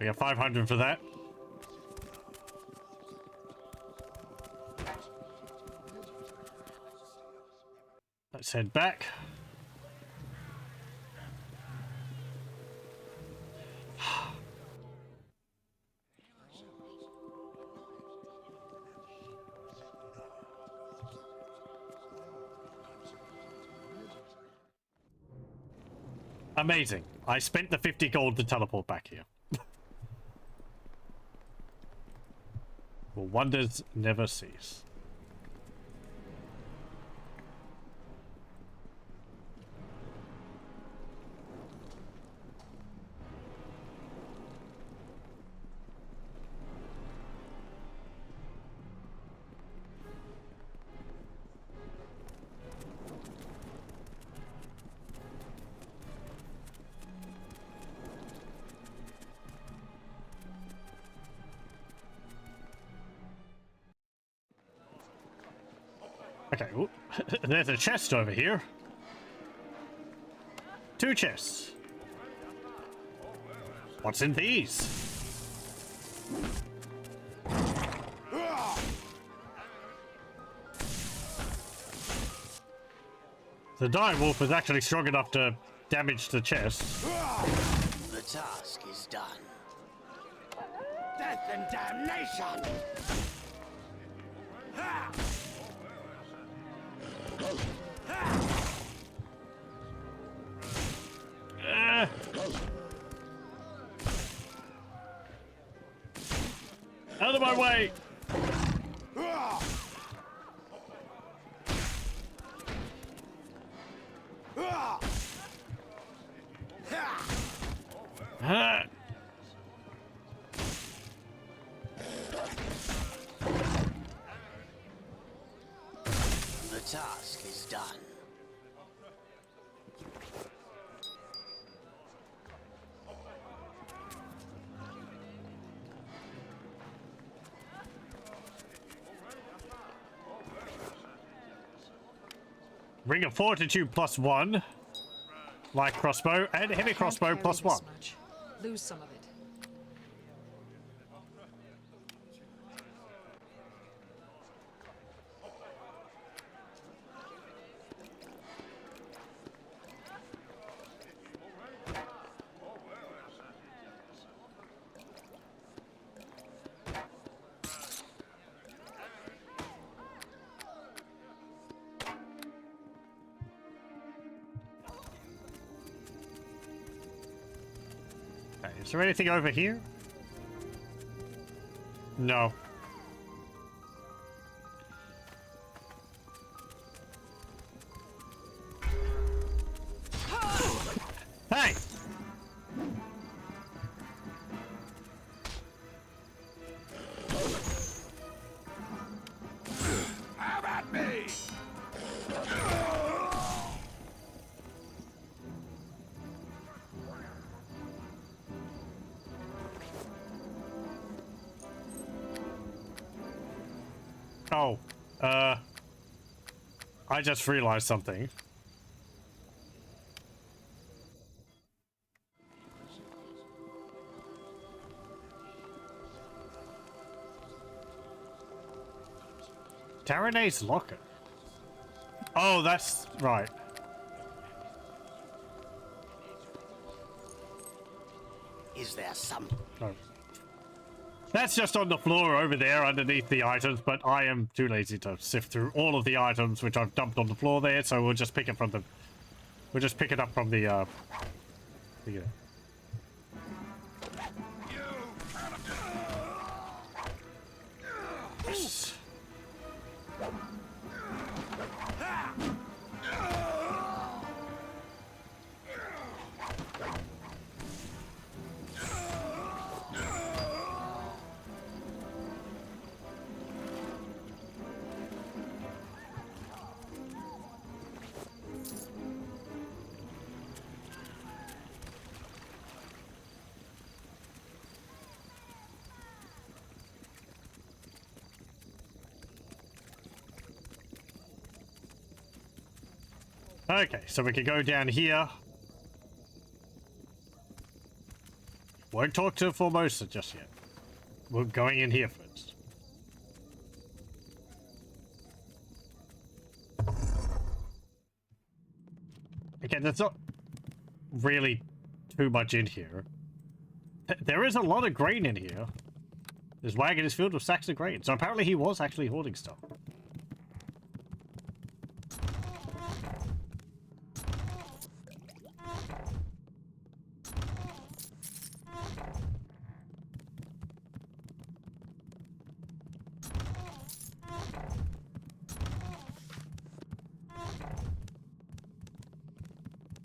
We got 500 for that. Let's head back. Amazing. I spent the 50 gold to teleport back here. Well, wonders never cease. Okay, ooh. There's a chest over here. 2 chests. What's in these? The dire wolf is actually strong enough to damage the chest. The task is done. Death and damnation! Ha! Out of my way! task is done. Ring of Fortitude +1. Light crossbow and heavy crossbow Can't carry +1. this much. Lose some of it. Okay, is there anything over here? No. Hey! Have at me! Oh, I just realized something. Taranay's locker. Oh, that's right. Is there some? Oh. That's just on the floor over there underneath the items, but I am too lazy to sift through all of the items which I've dumped on the floor there, so we'll just pick it from the... We'll just pick it up from the, You Yes. Okay, so we can go down here. Won't talk to Formosa just yet. We're going in here first. Again, there's not really too much in here. There is a lot of grain in here. This wagon is filled with sacks of grain, so apparently he was actually hoarding stuff.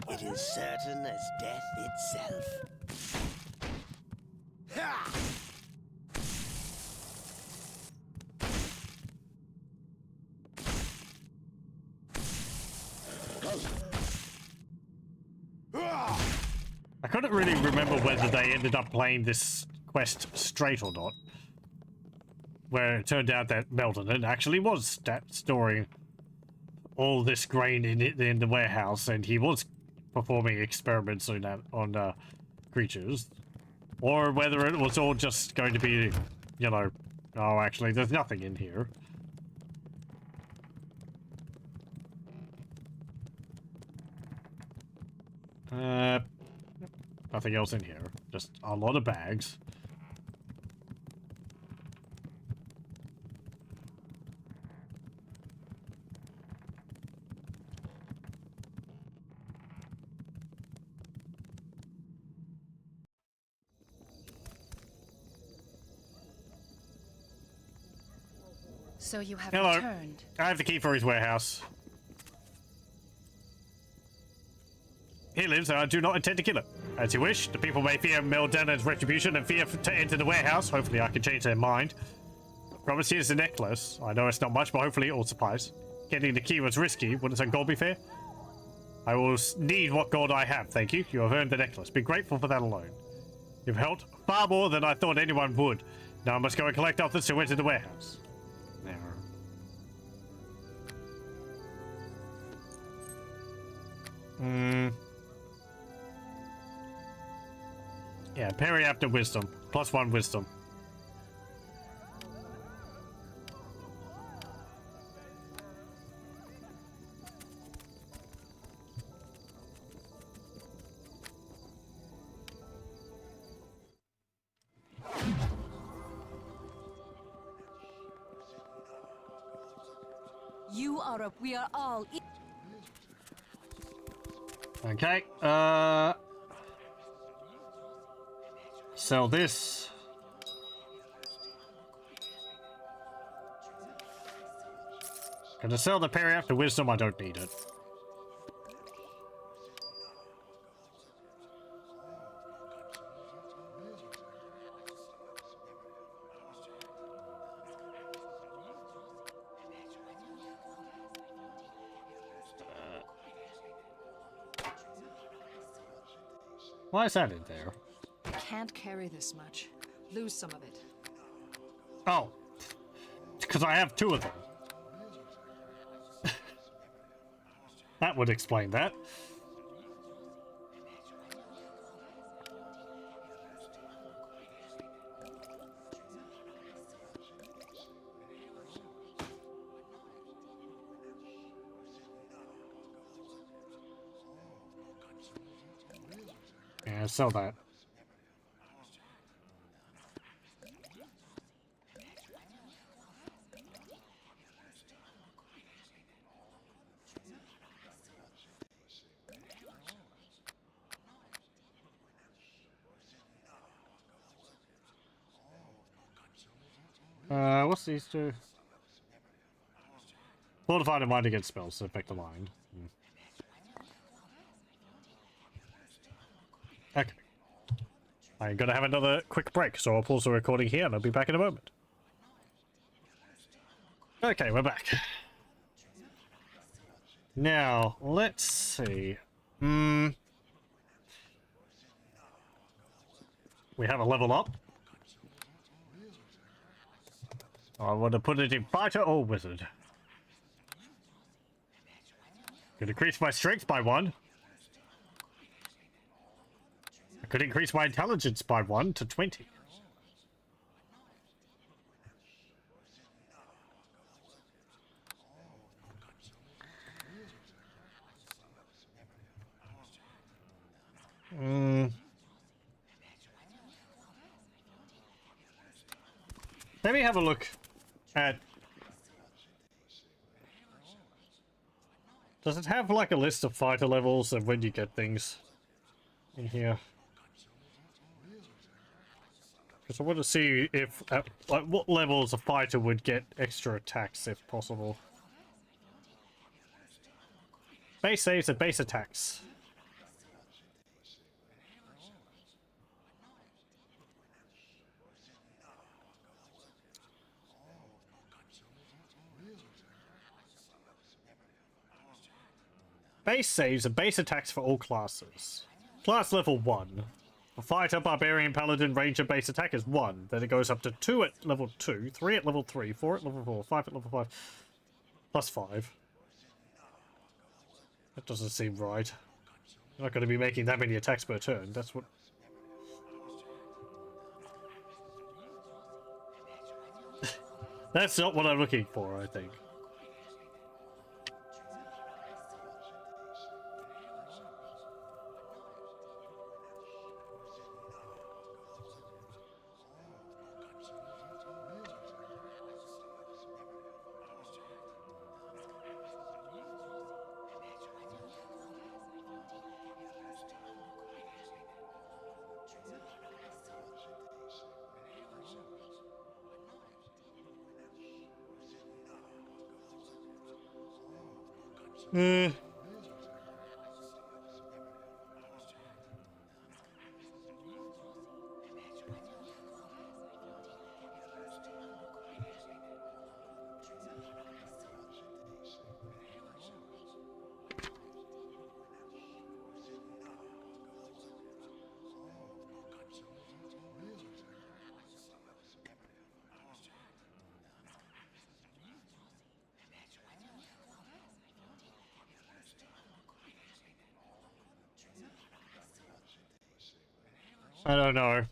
It is certain as death itself. Ha! I couldn't really remember whether they ended up playing this quest straight or not. Where it turned out that Melton actually was storing all this grain in the warehouse, and he was performing experiments on creatures. Or whether it was all just going to be, you know, oh, actually, there's nothing in here. Nothing else in here. Just a lot of bags. So you have Hello. returned. I have the key for his warehouse. He lives, and I do not intend to kill him. As you wish, the people may fear Melden's retribution and fear to enter the warehouse. Hopefully I can change their mind. Promise here's the necklace. I know it's not much, but hopefully it all suffice. Getting the key was risky. Wouldn't that gold be fair? I will need what gold I have, thank you. You have earned the necklace. Be grateful for that alone. You've helped far more than I thought anyone would. Now I must go and collect others who went to the warehouse. Now. Yeah, parry after wisdom. +1 wisdom. We are all. Okay. Sell this. Gonna sell the parry after wisdom. I don't need it. Why is that in there? Can't carry this much. Lose some of it. Oh. Because I have 2 of them. That would explain that. Yeah, sell that. What's these two? Fortified and mind against spells, so affect the mind. Okay. I'm gonna have another quick break, so I'll pause the recording here and I'll be back in a moment. Okay, we're back. Now, let's see. We have a level up. I want to put it in fighter or wizard. Could increase my strength by 1. I could increase my intelligence by 1 to 20. Let me have a look at... Does it have like a list of fighter levels and when you get things in here? Because I want to see if like what levels a fighter would get extra attacks if possible. Base saves and base attacks. Base saves and base attacks for all classes. Class level 1. A fighter, barbarian, paladin, ranger base attack is 1. Then it goes up to 2 at level 2, 3 at level 3, 4 at level 4, 5 at level 5. Plus 5. That doesn't seem right. You're not going to be making that many attacks per turn. That's what... That's not what I'm looking for, I think. I don't know.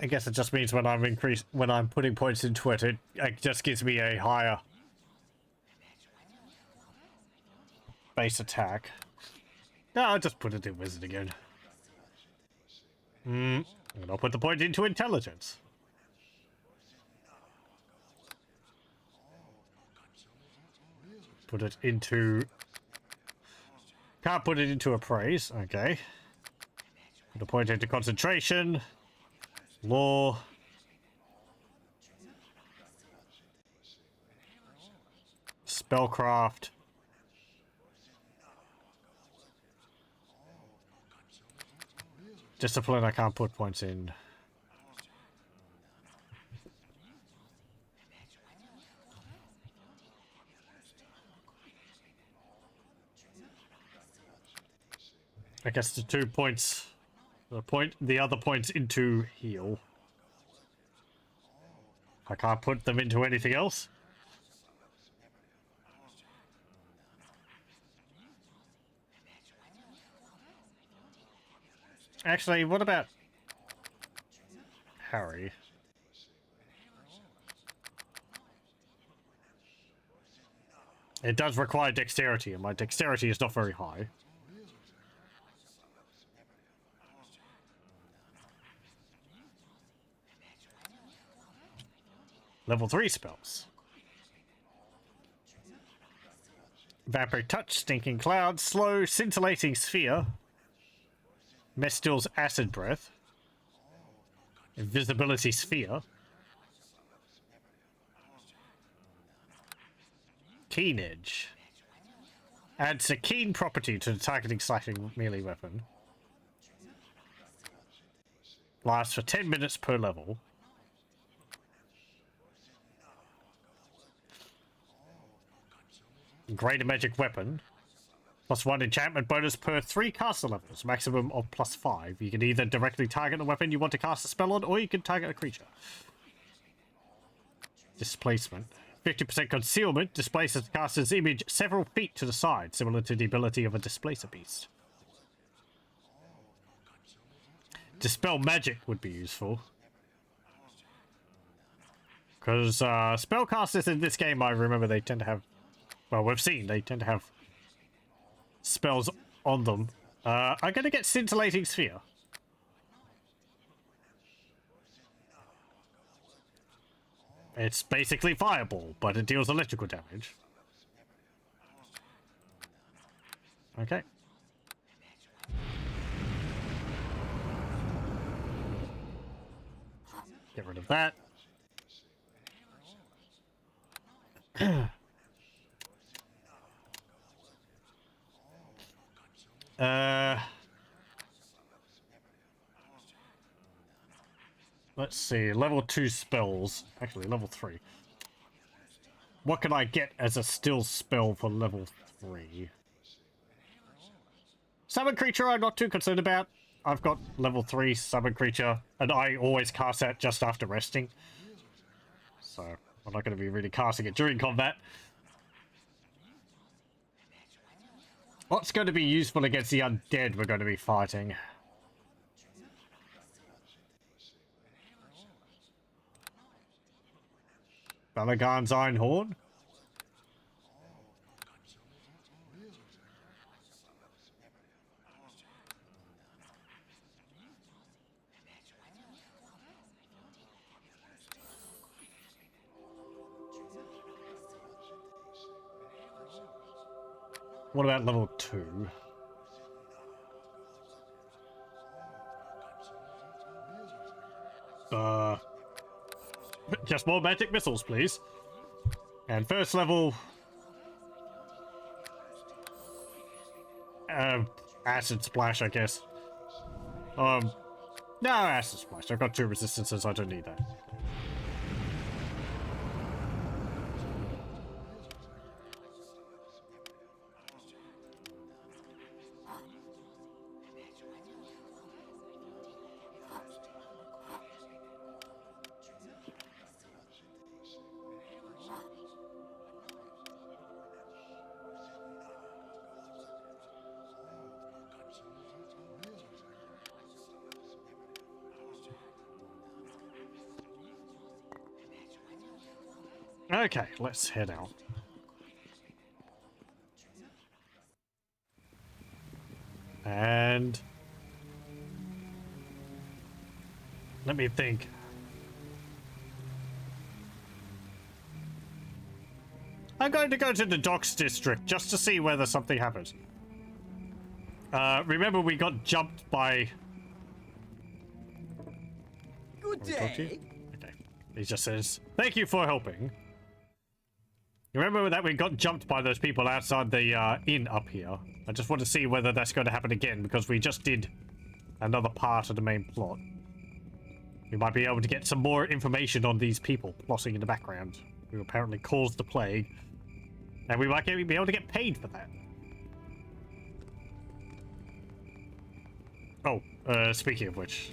I guess it just means when I'm putting points into it, it just gives me a higher base attack. No, I'll just put it in wizard again. And I'll put the point into intelligence. Put it into... Can't put it into appraise, okay. Put a point into concentration. Law. Spellcraft. Discipline, I can't put points in. I guess the 2 points, the other points into heal. I can't put them into anything else. Actually, what about Harry? It does require dexterity, and my dexterity is not very high. Level 3 spells. Vampire Touch, Stinking Cloud, Slow, Scintillating Sphere, Mestil's Acid Breath, Invisibility Sphere, Keen Edge, adds a keen property to the targeting slashing melee weapon, lasts for 10 minutes per level, Greater Magic Weapon, +1 enchantment bonus per 3 caster levels, maximum of +5. You can either directly target the weapon you want to cast a spell on, or you can target a creature. Displacement. 50% concealment displaces the caster's image several feet to the side, similar to the ability of a displacer beast. Dispel magic would be useful. Because spellcasters in this game, I remember they tend to have... Well, we've seen they tend to have spells on them. I'm going to get Scintillating Sphere. It's basically Fireball, but it deals electrical damage. Okay. Get rid of that. Let's see, level 2 spells. Actually, level 3. What can I get as a still spell for level 3? Summon creature I'm not too concerned about. I've got level 3 summon creature, and I always cast that just after resting. So, I'm not going to be really casting it during combat. What's going to be useful against the undead we're going to be fighting? Balagan's Iron Horn? What about level 2? Just more magic missiles, please. And first level... Acid Splash, I guess. No, Acid Splash. I've got 2 resistances, I don't need that. Okay, let's head out. And let me think. I'm going to go to the docks district just to see whether something happens. Remember we got jumped by... Good day. Okay. He just says, thank you for helping. You remember that we got jumped by those people outside the inn up here? I just want to see whether that's going to happen again, because we just did another part of the main plot. We might be able to get some more information on these people plotting in the background, who apparently caused the plague. And we might be able to get paid for that. Oh, speaking of which,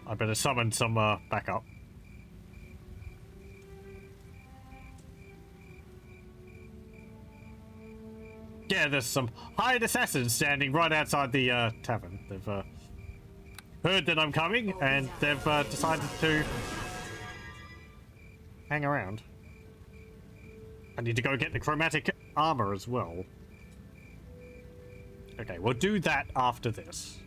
I better summon some backup. Yeah, there's some hired assassins standing right outside the tavern. They've heard that I'm coming, and they've decided to hang around. I need to go get the chromatic armor as well. Okay, we'll do that after this.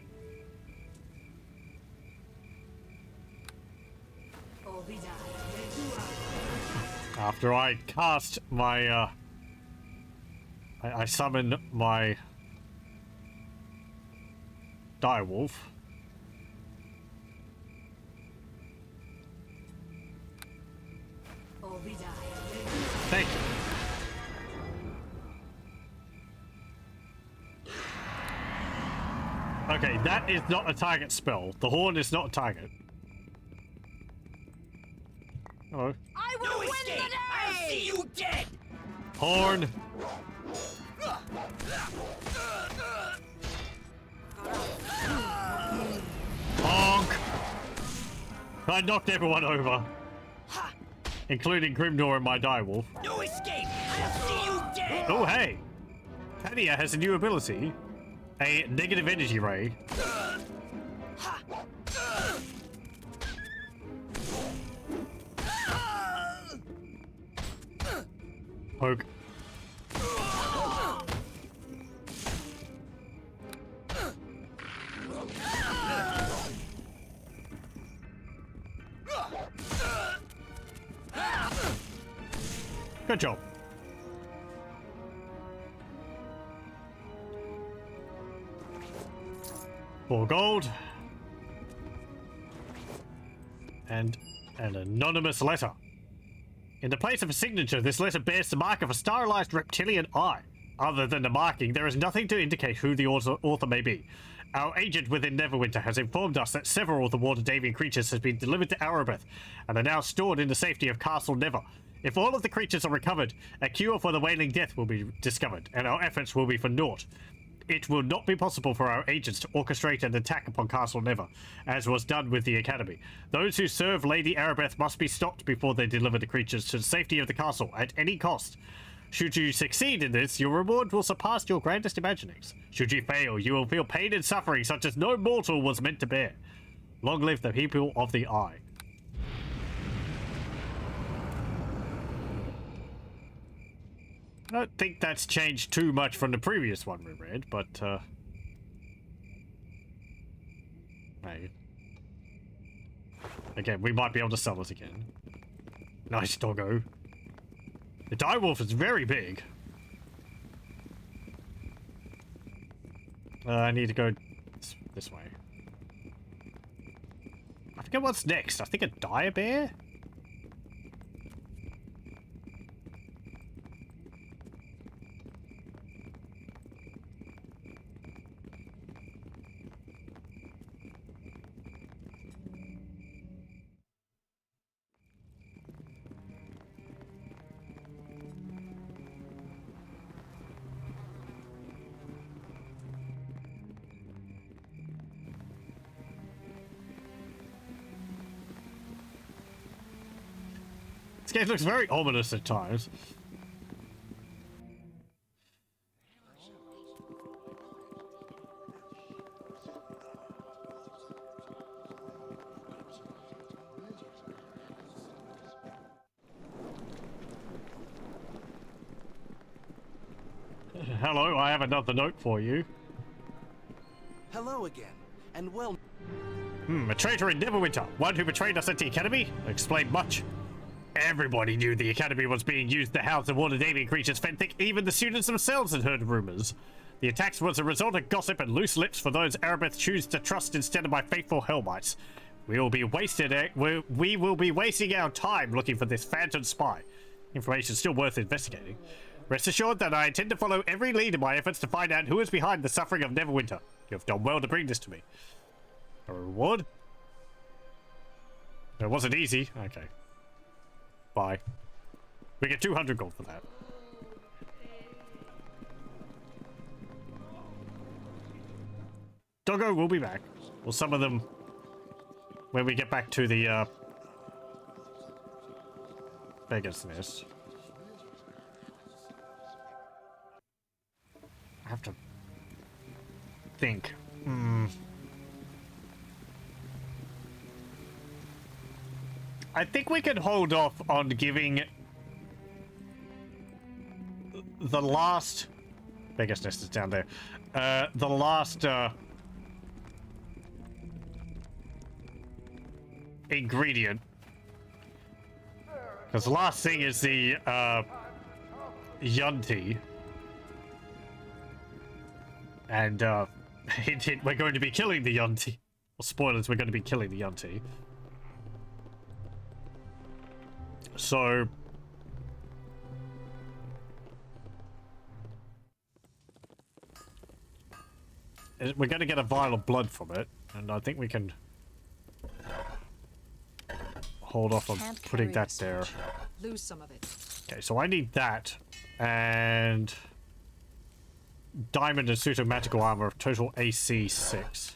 After I cast my, I summon my direwolf. Thank you. Okay, that is not a target spell. The horn is not a target. Hello. I will win the day! I'll see you dead! Horn! Honk! I knocked everyone over. Including Grimnor and my direwolf. No escape! I'll see you dead! Oh, hey! Tania has a new ability. A negative energy ray. Poke. Good job. Four gold. And an anonymous letter. In the place of a signature, this letter bears the mark of a sterilized reptilian eye. Other than the marking, there is nothing to indicate who the author may be. Our agent within Neverwinter has informed us that several of the Waterdavian creatures have been delivered to Arabeth and are now stored in the safety of Castle Never. If all of the creatures are recovered, a cure for the Wailing Death will be discovered, and our efforts will be for naught. It will not be possible for our agents to orchestrate an attack upon Castle Never, as was done with the Academy. Those who serve Lady Arabeth must be stopped before they deliver the creatures to the safety of the castle, at any cost. Should you succeed in this, your reward will surpass your grandest imaginings. Should you fail, you will feel pain and suffering such as no mortal was meant to bear. Long live the people of the Eye. I don't think that's changed too much from the previous one we read, but, hey. Again, we might be able to sell it again. Nice doggo. The direwolf is very big. I need to go this way. I forget what's next. I think a dire bear? This game looks very ominous at times. Hello, I have another note for you. Hello again, and well... A traitor in Neverwinter. One who betrayed us at the Academy. Explained much. Everybody knew the Academy was being used to house the water alien creatures Fenthik. Even the students themselves had heard rumors. The attacks was a result of gossip and loose lips for those Erebeth choose to trust instead of my faithful Hellmites. We will be wasting our time looking for this phantom spy. Information still worth investigating. Rest assured that I intend to follow every lead in my efforts to find out who is behind the suffering of Neverwinter. You have done well to bring this to me. A reward? It wasn't easy. Okay. Bye. We get 200 gold for that. Doggo will be back. Well, some of them when we get back to the Beggar's Nest. I have to think. I think we can hold off on giving the last... Beggar's Nest is down there. The last ingredient. Because the last thing is the Yunti. And hint hint, we're going to be killing the Yunti. Well, spoilers, we're going to be killing the Yunti. So we're going to get a vial of blood from it, and I think we can hold off on putting that there. Lose some of it. Okay, so I need that, and diamond and suit of magical armor, total AC 6.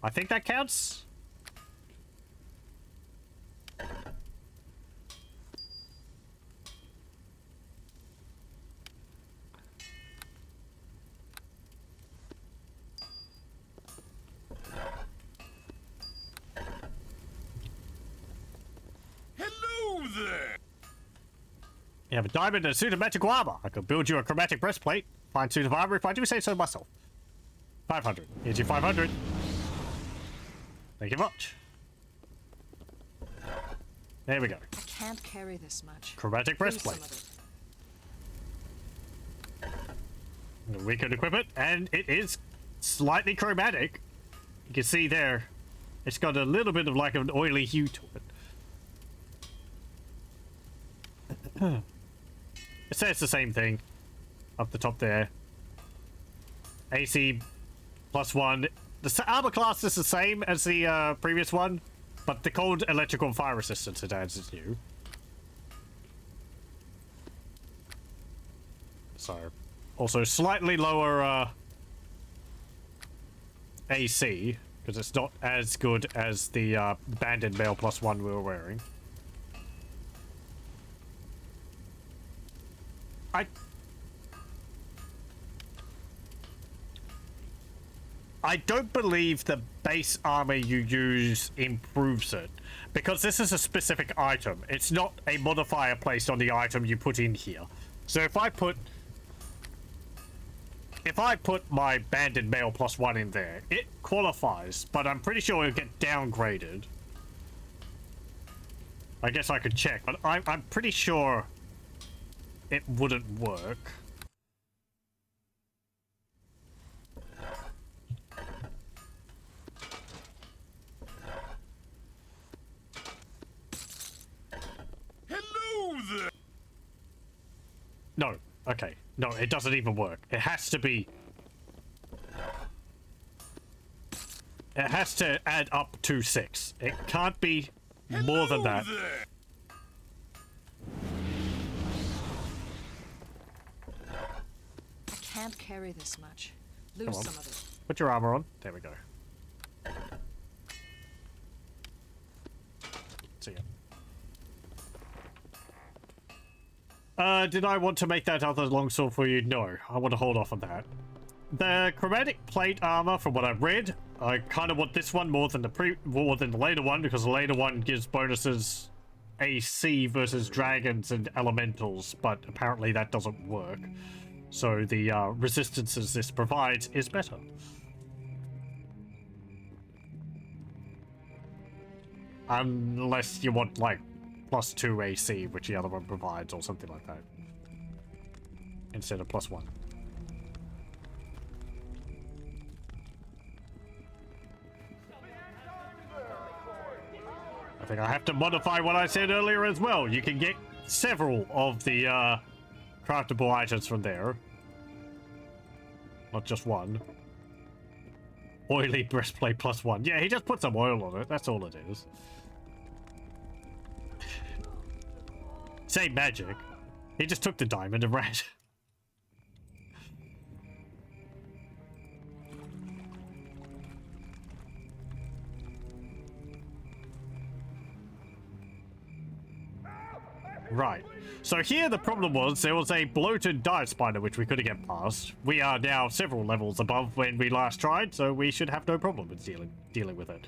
I think that counts. Hello there. You have a diamond and a suit of magical armor. I could build you a chromatic breastplate. Fine suit of armor if I do say so myself. 500. Here's your 500. Thank you much. There we go. I can't carry this much. Chromatic breastplate. We could equip it, and it is slightly chromatic. You can see there, it's got a little bit of like an oily hue to it. It says the same thing up the top there. AC +1. The armor class is the same as the previous one, but the cold, electrical, and fire resistance it adds is new. So, also slightly lower AC, because it's not as good as the banded mail +1 we were wearing. I don't believe the base armor you use improves it, because this is a specific item. It's not a modifier placed on the item you put in here. So if I put my banded mail +1 in there, it qualifies, but I'm pretty sure it'll get downgraded. I guess I could check, but I'm pretty sure it wouldn't work. Hello there. No. Okay. No, it doesn't even work. It has to be... It has to add up to 6. It can't be more than that. There. I can't carry this much. Lose some of it. Put your armor on. There we go. See ya. Did I want to make that other longsword for you? No, I want to hold off on that. The chromatic plate armor, from what I've read, I kind of want this one more than the later one, because the later one gives bonuses AC versus dragons and elementals, but apparently that doesn't work. So the resistances this provides is better. Unless you want, like, +2 AC, which the other one provides, or something like that. Instead of +1. I think I have to modify what I said earlier as well. You can get several of the craftable items from there. Not just one. Oily breastplate +1. Yeah, he just put some oil on it. That's all it is. Same magic. He just took the diamond and ran. Right. So here the problem was there was a bloated dive spider which we couldn't get past. We are now several levels above when we last tried, so we should have no problem with dealing with it.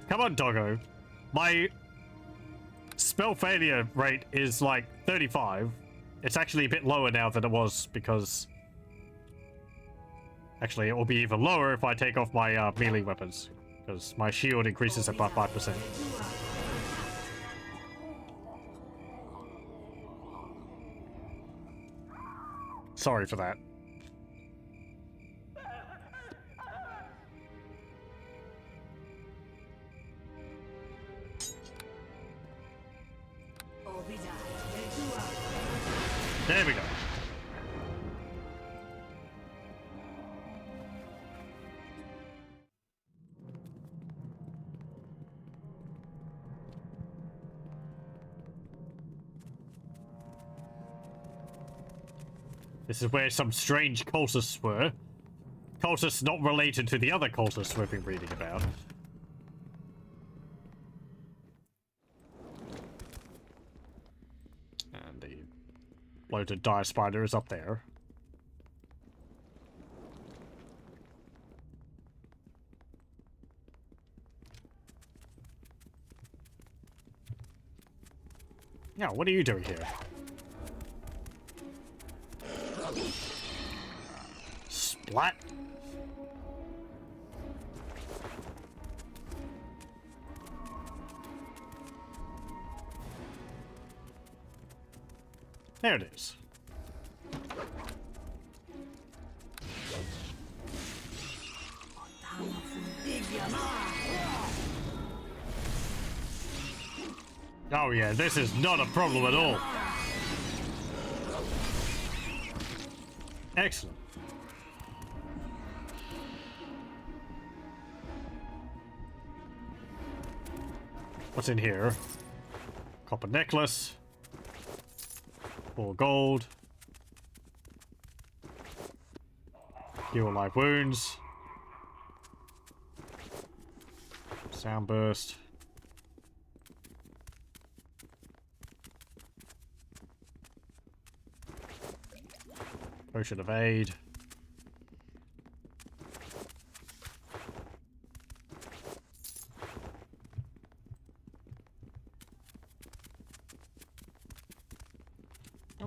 Come on, doggo. My spell failure rate is like 35. It's actually a bit lower now than it was because... Actually, it will be even lower if I take off my melee weapons, because my shield increases it by 5%. Sorry for that. There we go. This is where some strange cultists were. Cultists not related to the other cultists we've been reading about. And the bloated dire spider is up there. Now, what are you doing here? Splat. There it is. Oh yeah, this is not a problem at all. Excellent. What's in here? Copper necklace. 4 gold. Heal live wounds. Sound burst. Potion of aid.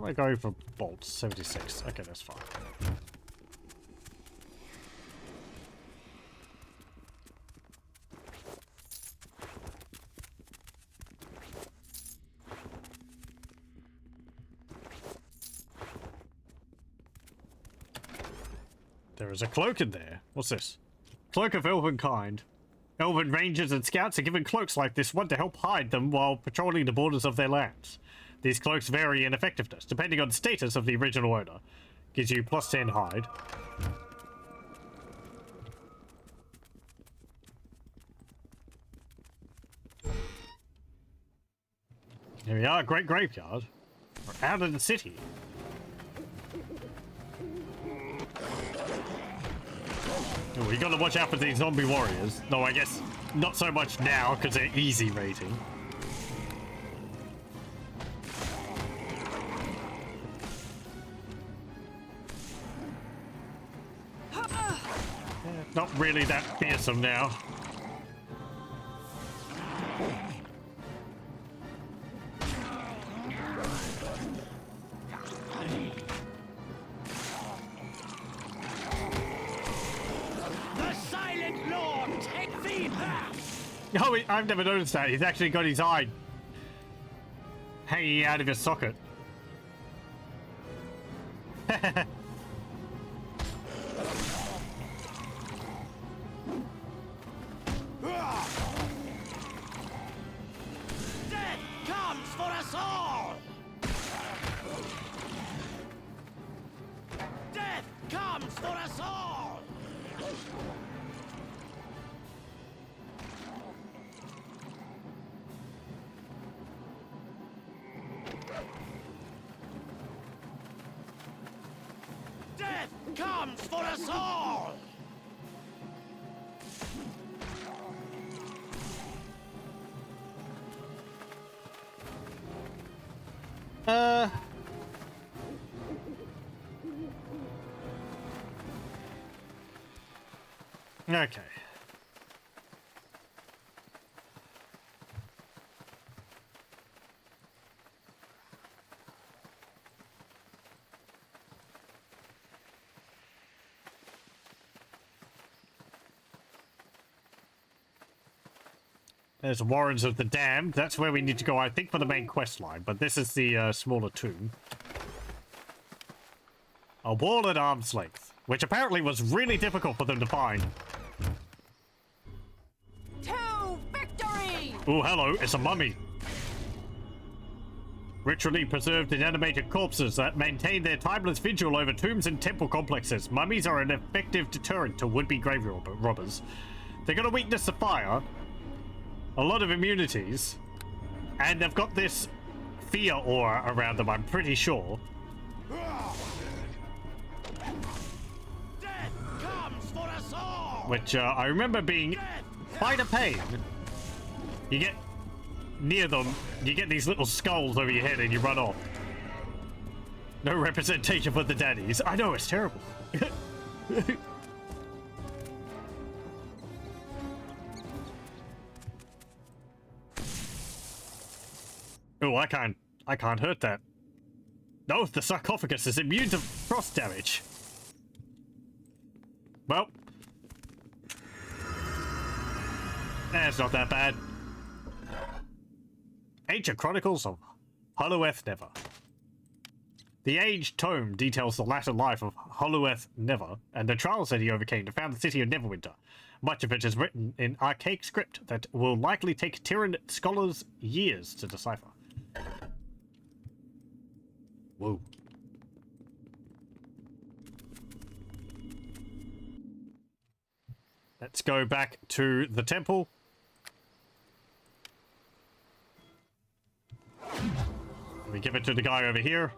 I go for bolts, 76. Okay, that's fine. There is a cloak in there. What's this? Cloak of Elven Kind. Elven rangers and scouts are given cloaks like this one to help hide them while patrolling the borders of their lands. These cloaks vary in effectiveness, depending on the status of the original owner. Gives you +10 hide. Here we are, Great Graveyard. We're out of the city. Oh, you gotta watch out for these zombie warriors. No, I guess not so much now, because they're easy rating. not really that fearsome now. The Silent Lord, take thee back! Oh, I've never noticed that. He's actually got his eye hanging out of his socket. Death comes for us all! Death comes for us all! Death comes for us all! Okay. There's Warrens of the Damned. That's where we need to go, I think, for the main quest line. But this is the smaller tomb. A wall at arm's length, which apparently was really difficult for them to find. To victory! Oh, hello, it's a mummy. Ritually preserved and animated corpses that maintain their timeless vigil over tombs and temple complexes. Mummies are an effective deterrent to would-be grave robbers. They're got a weakness to fire, a lot of immunities, and they've got this fear aura around them, I'm pretty sure. Death comes for us all! Which I remember being quite a pain. You get near them, you get these little skulls over your head and you run off. No representation for the daddies. I know, it's terrible. Oh, I can't hurt that. No, the sarcophagus is immune to frost damage. Well, that's not that bad. Ancient Chronicles of Holueth Never. The aged tome details the latter life of Holueth Never and the trials that he overcame to found the city of Neverwinter. Much of it is written in archaic script that will likely take Tyran scholars years to decipher. Whoa. Let's go back to the temple. We give it to the guy over here.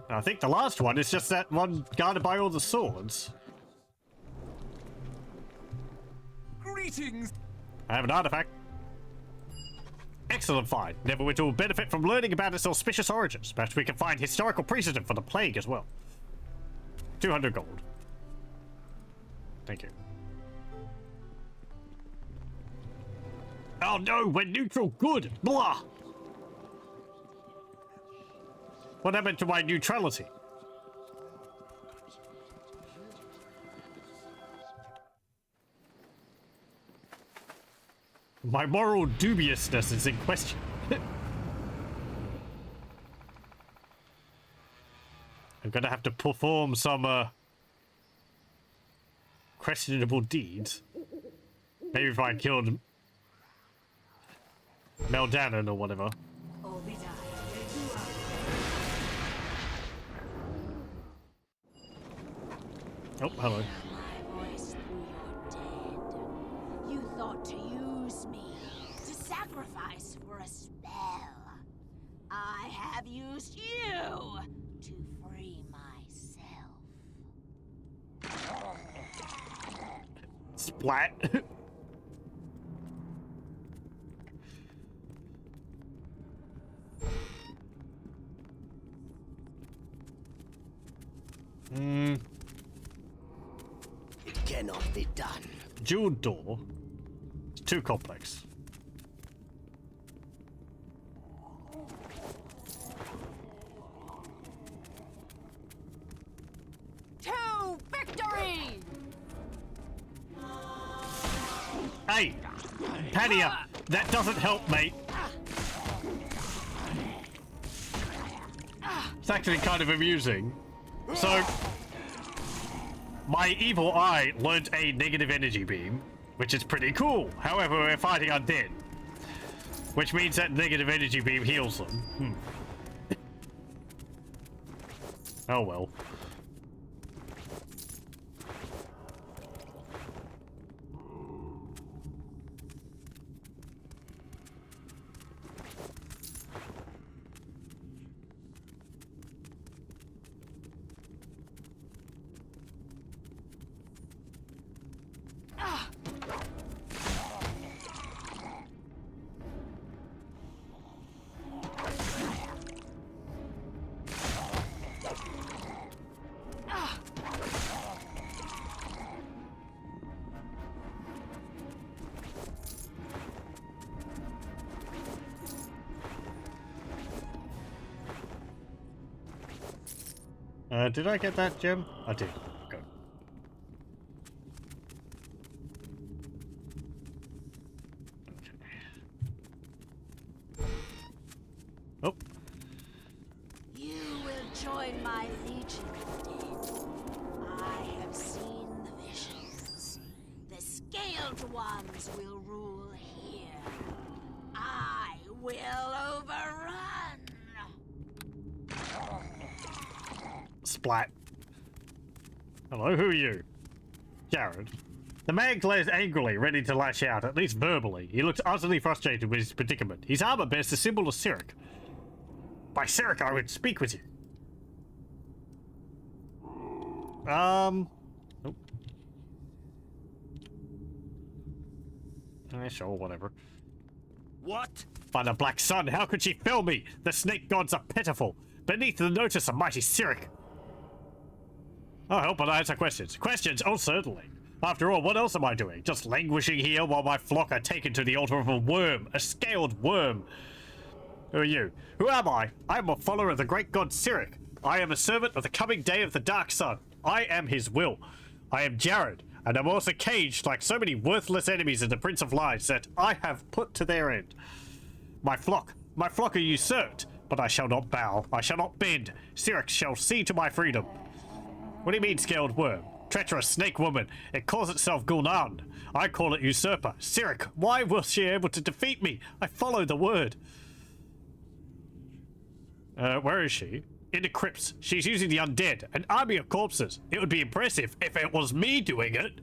I think the last one is just that one guarded by all the swords. Greetings. I have an artifact. Excellent find. Neverwinter will benefit from learning about its auspicious origins. Perhaps we can find historical precedent for the plague as well. 200 gold. Thank you. Oh no, we're neutral. Good. Blah. What happened to my neutrality? My moral dubiousness is in question. I'm gonna have to perform some questionable deeds. Maybe if I killed Meldanon or whatever. Oh, hello. You thought to use me to sacrifice for a spell. I have used you to free myself. Splat. it done. Jeweled door. It's too complex. To victory! Hey! Pania! That doesn't help, mate. It's actually kind of amusing. So, my evil eye learned a negative energy beam, which is pretty cool. However, we're fighting undead, which means that negative energy beam heals them. Oh well. Did I get that gem? I did. Good. Okay. Oh. You will join my legion, dead. I have seen the visions. The scaled ones will rule here. I will overrun. Splat. Hello, who are you? Jared. The man glares angrily, ready to lash out, at least verbally. He looks utterly frustrated with his predicament. His armor bears the symbol of Sirik. By Sirik, I would speak with you. Oh. Sure, whatever. What? By the black sun, how could she fail me? The snake gods are pitiful. Beneath the notice of mighty Sirik. Oh, help and answer questions. Questions? Oh, certainly. After all, what else am I doing? Just languishing here while my flock are taken to the altar of a worm. A scaled worm. Who are you? Who am I? I am a follower of the great god Sirik. I am a servant of the coming day of the dark sun. I am his will. I am Jared, and I'm also caged like so many worthless enemies in the Prince of Lies that I have put to their end. My flock are usurped, but I shall not bow. I shall not bend. Sirik shall see to my freedom. What do you mean, scaled worm? Treacherous snake woman. It calls itself Gul'nan. I call it usurper. Sirik, why was she able to defeat me? I follow the word. Where is she? In the crypts. She's using the undead. An army of corpses. It would be impressive if it was me doing it.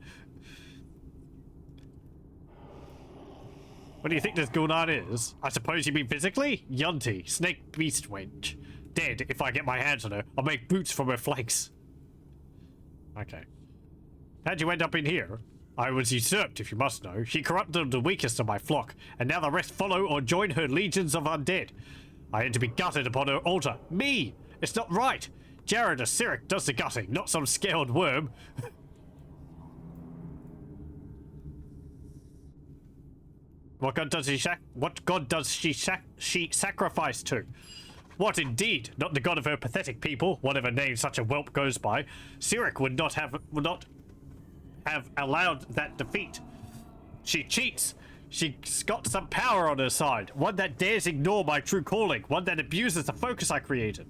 What do you think this Gul'nan is? I suppose you mean physically? Yunti, snake beast wench. Dead. If I get my hands on her, I'll make boots from her flanks. Okay. How'd you end up in here? I was usurped, if you must know. She corrupted the weakest of my flock, and now the rest follow or join her legions of undead. I am to be gutted upon her altar. Me! It's not right! Jared of Sirik does the gutting, not some scaled worm. What god does she sacrifice to? What indeed? Not the god of her pathetic people, whatever name such a whelp goes by. Sirik would not have allowed that defeat. She cheats. She's got some power on her side, one that dares ignore my true calling, one that abuses the focus I created.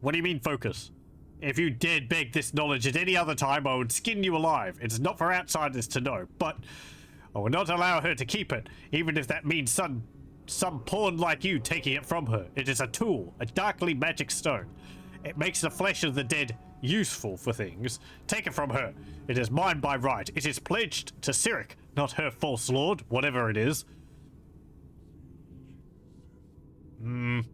What do you mean focus? If you dared beg this knowledge at any other time, I would skin you alive. It's not for outsiders to know, but I will not allow her to keep it, even if that means some pawn like you taking it from her. It is a tool, a darkly magic stone. It makes the flesh of the dead useful for things. Take it from her. It is mine by right. It is pledged to Sirik, not her false lord, whatever it is. I'm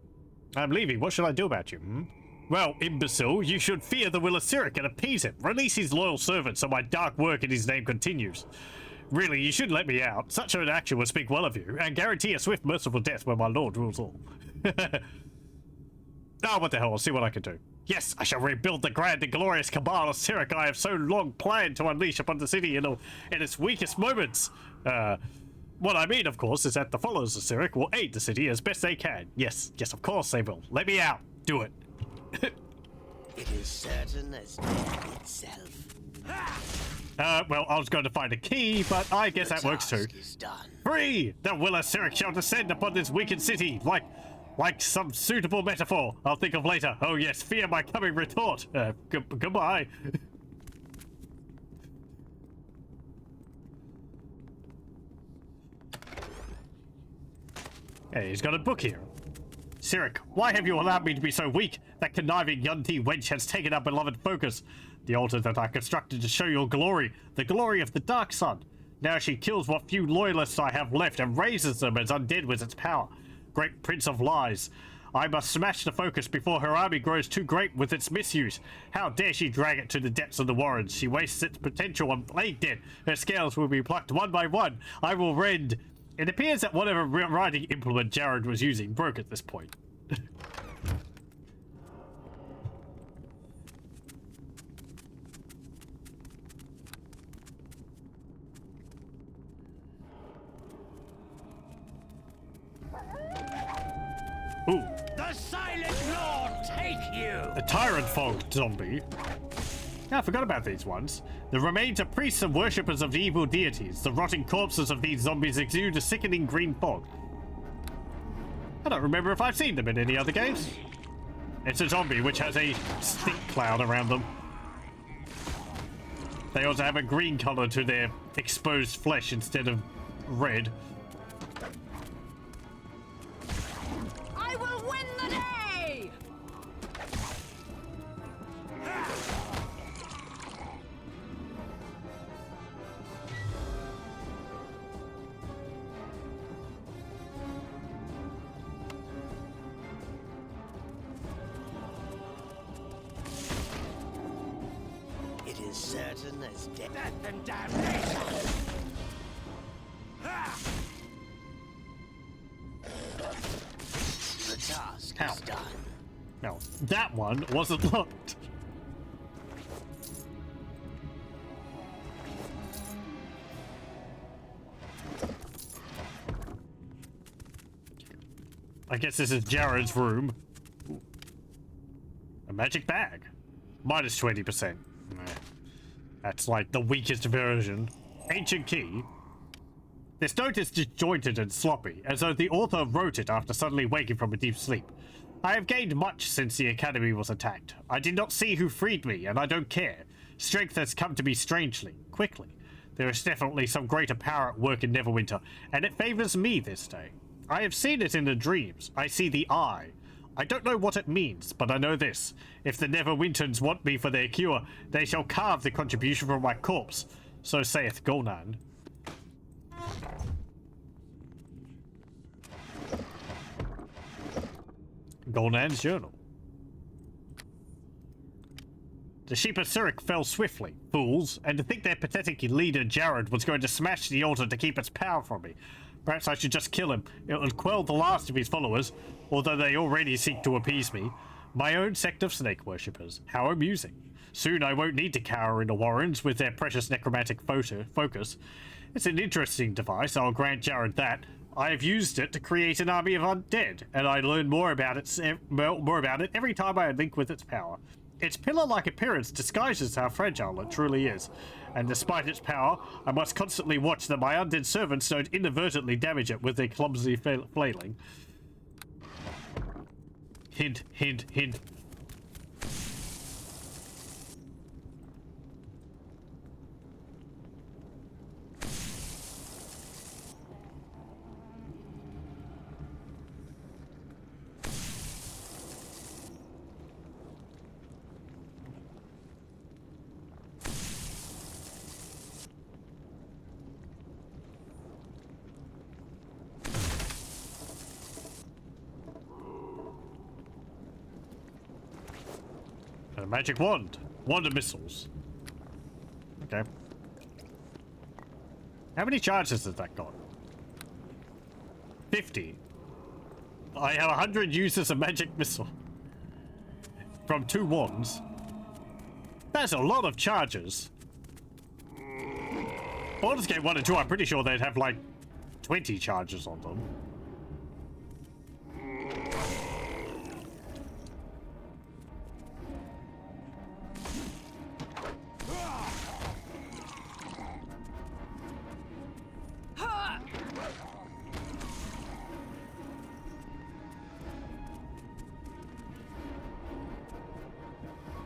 leaving. What should I do about you? Well, imbecile, you should fear the will of Sirik and appease him. Release his loyal servant so my dark work in his name continues. Really, you should let me out. Such an action would speak well of you, and guarantee a swift, merciful death when my lord rules all. Oh, what the hell, I'll see what I can do. Yes, I shall rebuild the grand and glorious cabal of Cyric I have so long planned to unleash upon the city in its weakest moments. What I mean, of course, is that the followers of Cyric will aid the city as best they can. Yes, of course they will. Let me out. Do it. It is certain as death itself. Well, I was going to find a key, but I guess that works too. Free! The will of Cyric shall descend upon this weakened city, like some suitable metaphor I'll think of later. Oh yes, fear my coming retort. Goodbye. Hey, he's got a book here. Cyric, why have you allowed me to be so weak? That conniving Yunti wench has taken our beloved focus. The altar that I constructed to show your glory, the glory of the Dark Sun. Now she kills what few loyalists I have left and raises them as undead with its power. Great Prince of Lies. I must smash the focus before her army grows too great with its misuse. How dare she drag it to the depths of the Warrens? She wastes its potential on Plague Dead. Her scales will be plucked one by one. I will rend. It appears that whatever writing implement Jared was using broke at this point. Ooh. The Silent Lord take you! A Tyrant Fog zombie. I forgot about these ones. The remains of priests and worshippers of the evil deities. The rotting corpses of these zombies exude a sickening green fog. I don't remember if I've seen them in any other games. It's a zombie which has a stink cloud around them. They also have a green color to their exposed flesh instead of red. I will win the day! It is certain as death and damnation! The task How? is done. No, that one wasn't locked. I guess this is Jared's room. Ooh. A magic bag. Minus 20%. That's like the weakest version. Ancient key. This note is disjointed and sloppy, as though the author wrote it after suddenly waking from a deep sleep. I have gained much since the academy was attacked. I did not see who freed me, and I don't care. Strength has come to me strangely, quickly. There is definitely some greater power at work in Neverwinter, and it favors me this day. I have seen it in the dreams. I see the eye. I don't know what it means, but I know this. If the Neverwinterns want me for their cure, they shall carve the contribution from my corpse. So saith Golnan. Golnan's journal. The sheep of Cyric fell swiftly, fools, and to think their pathetic leader Jared was going to smash the altar to keep its power from me. Perhaps I should just kill him. It will quell the last of his followers, although they already seek to appease me. My own sect of snake worshippers. How amusing. Soon I won't need to cower in the Warrens with their precious necromantic focus. It's an interesting device, I'll grant Jared that. I have used it to create an army of undead, and I learn more about it every time I link with its power. Its pillar-like appearance disguises how fragile it truly is, and despite its power, I must constantly watch that my undead servants don't inadvertently damage it with their clumsy flailing. Hint, hint, hint. A magic wand. Wand of missiles. Okay. How many charges has that got? 50. I have 100 uses of magic missile. from 2 wands. That's a lot of charges. Baldur's Gate 1 and 2, I'm pretty sure they'd have like 20 charges on them.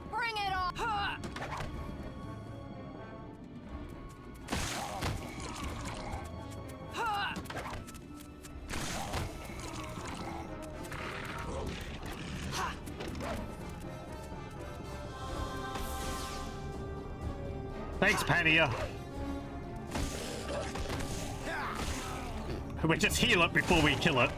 Bring it on! Thanks, Pania. We just heal it before we kill it.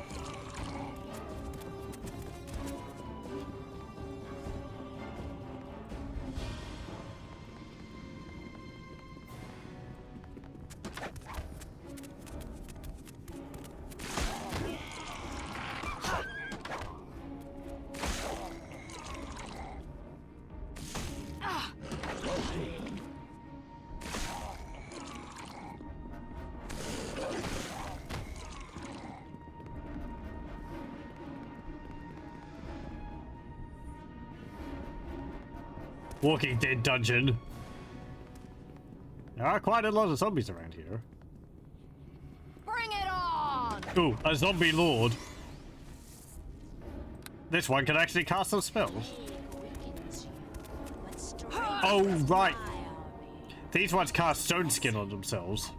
Walking Dead dungeon. There are quite a lot of zombies around here. Bring it on! Ooh, a zombie lord. This one can actually cast some spells. Oh, right. These ones cast stone skin on themselves.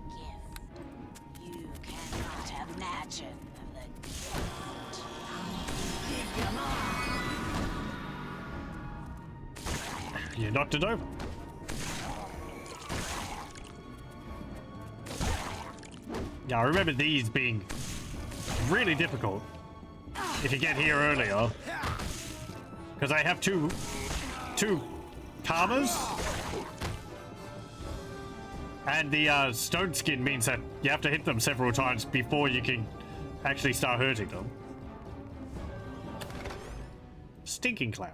You cannot imagine the You knocked it over. Yeah, I remember these being really difficult if you get here earlier. Because I have two karmas. And the stone skin means that you have to hit them several times before you can actually start hurting them. Stinking cloud.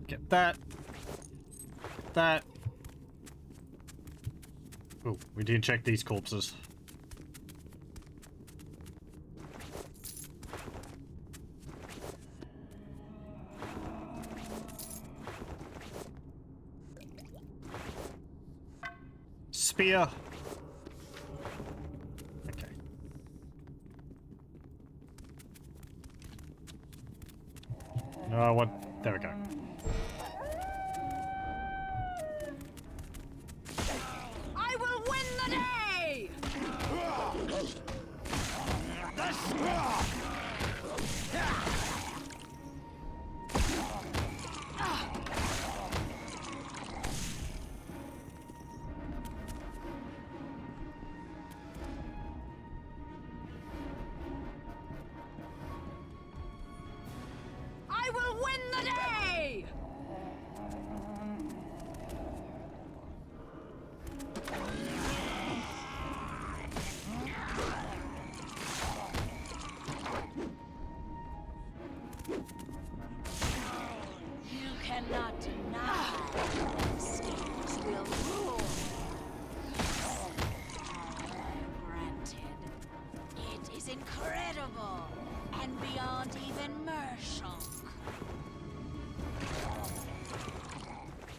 Get that. That. Oh, we didn't check these corpses. Spear. Okay. No, what? There we go. I will win the day! I will win the day! You cannot deny that schemes will rule. Granted, it is incredible and beyond even Mershulk.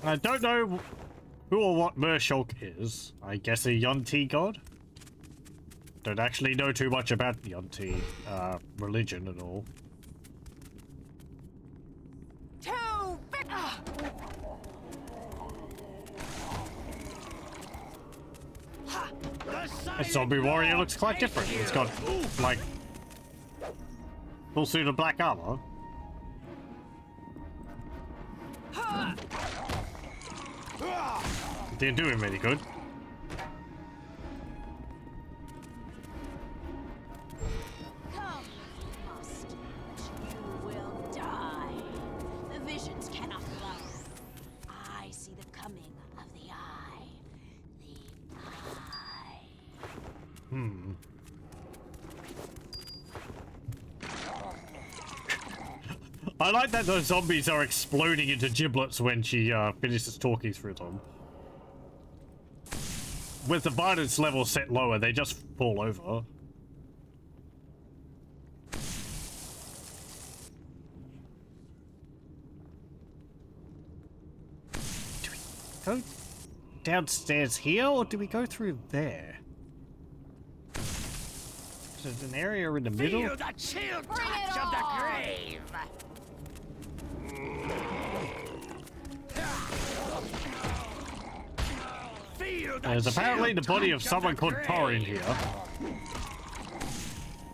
I don't know who or what Mershulk is. I guess a Yunti god? Don't actually know too much about Yunti religion at all. A zombie warrior looks quite different. It's got, like, full suit of black armor. Didn't do him any good. Come, must, you will die. I like that those zombies are exploding into giblets when she finishes talking through them. With the violence level set lower, they just fall over. Do we go downstairs here, or do we go through there? There's an area in the middle. Feel the chill touch of the grave. There's apparently the body of someone called Tor in here.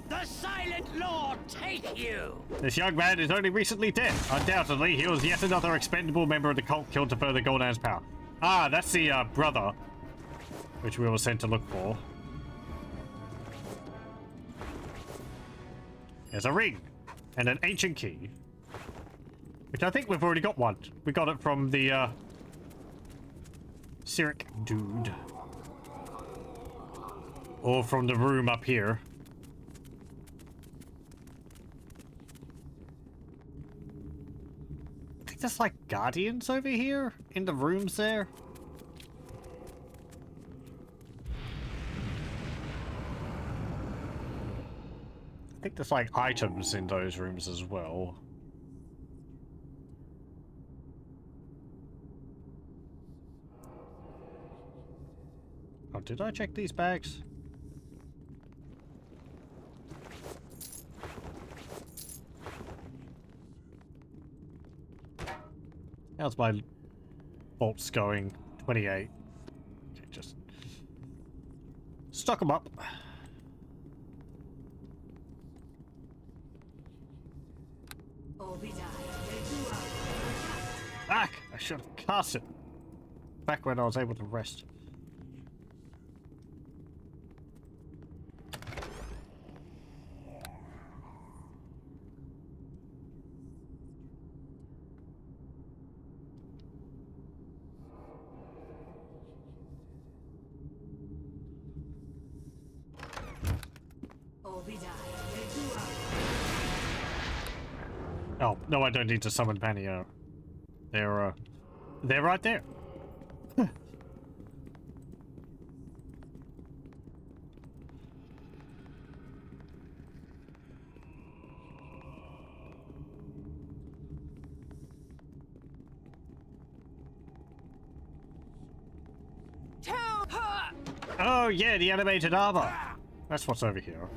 The silent lord take you. This young man is only recently dead. Undoubtedly, he was yet another expendable member of the cult killed to further Gul'dan's power. Ah, that's the brother, which we were sent to look for. There's a ring and an ancient key, which I think we've already got one. We got it from the Cyric dude, or from the room up here. I think there's like guardians over here in the rooms there. I think there's like items in those rooms as well. Oh, did I check these bags? How's my bolts going? 28. Okay, just stock them up. Back! I should have cast it back when I was able to rest. Oh, no, I don't need to summon Panio. They're right there. Oh, yeah, the animated armor. That's what's over here.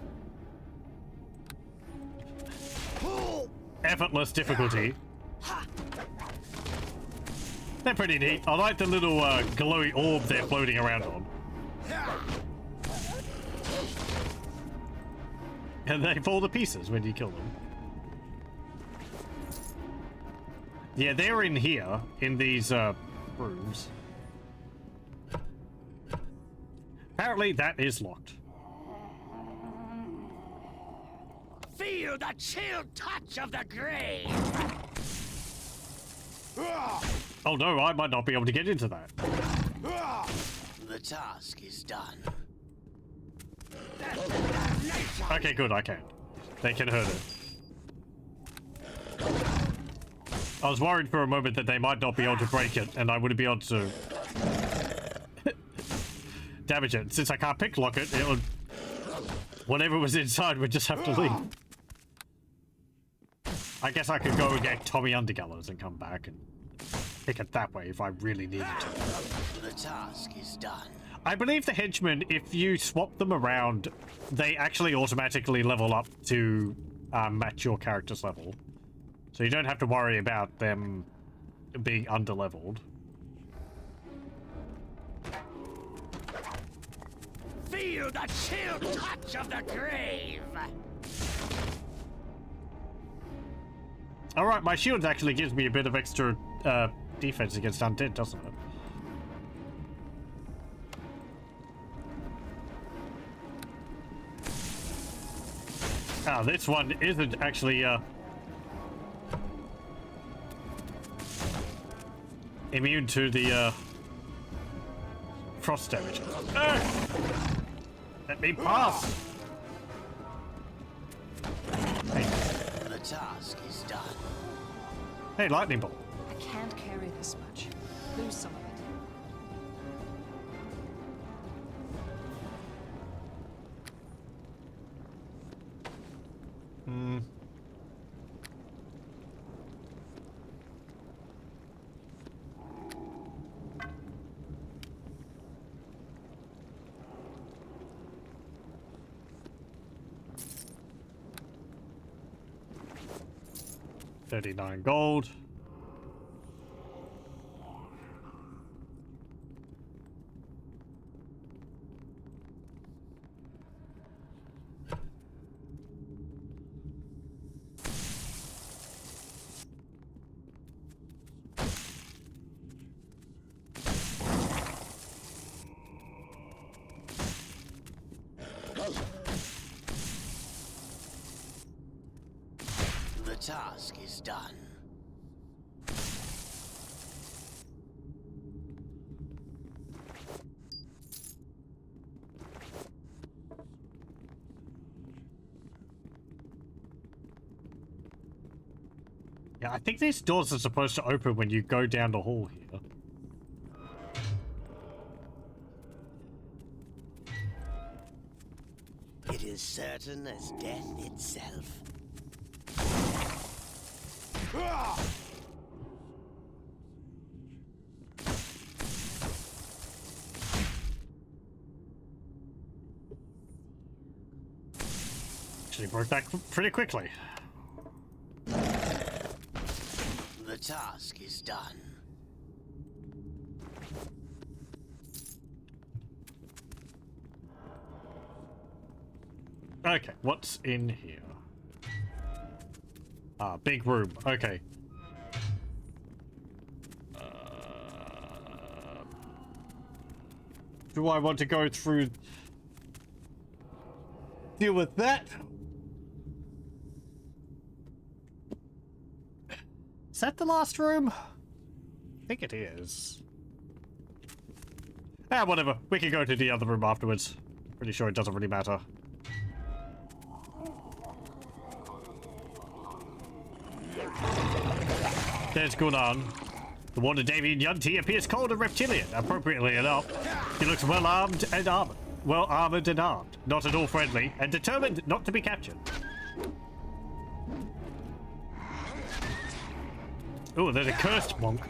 Effortless difficulty. They're pretty neat. I like the little glowy orb they're floating around on. And they fall to pieces when you kill them. Yeah, they're in here, in these rooms. Apparently that is locked. Feel the chill touch of the grave. Oh no, I might not be able to get into that. The task is done. Okay, good, I can. They can hurt it. I was worried for a moment that they might not be able to break it, and I wouldn't be able to damage it. Since I can't picklock it, it would... whatever was inside would just have to leave. I guess I could go and get Tommy Undergallows and come back and pick it that way if I really needed to. The task is done. I believe the henchmen, if you swap them around, they actually automatically level up to match your character's level. So you don't have to worry about them being underleveled. Feel the chill touch of the grave. Alright, my shield actually gives me a bit of extra defense against undead, doesn't it? Ah, this one isn't actually immune to the frost damage. Let me pass! Hey. The task is done. Hey, lightning bolt. I can't carry this much. Lose some of it. Hmm. $39 gold. The task is done. Yeah, I think these doors are supposed to open when you go down the hall here. It is certain as death itself. Actually broke that pretty quickly. The task is done. Okay, what's in here? Ah, big room. Okay. Do I want to go through... deal with that? Is that the last room? I think it is. Ah, whatever. We can go to the other room afterwards. Pretty sure it doesn't really matter. There's Gunan. The Waterdavian Yunti appears cold and reptilian, appropriately enough. He looks well armed and armored. Well armored and armed. Not at all friendly, and determined not to be captured. Oh, there's a cursed monk.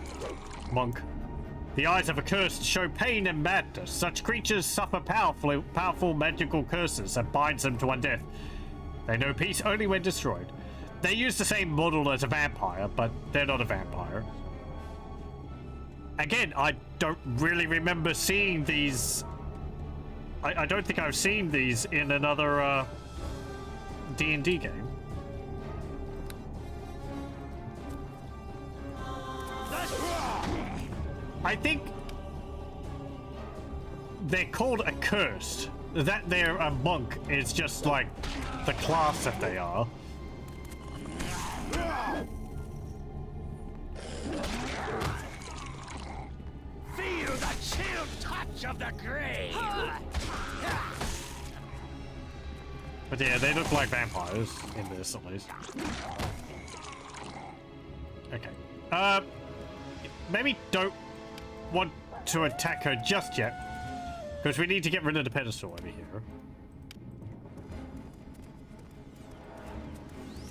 The eyes of a cursed show pain and madness. Such creatures suffer powerful magical curses that binds them to undeath. They know peace only when destroyed. They use the same model as a vampire, but they're not a vampire. Again, I don't really remember seeing these. I don't think I've seen these in another D&D game. I think they're called accursed. That they're a monk is just like the class that they are. Feel the chill touch of the grave. But yeah, they look like vampires in this, at least. Okay. Maybe don't want to attack her just yet, because we need to get rid of the pedestal over here.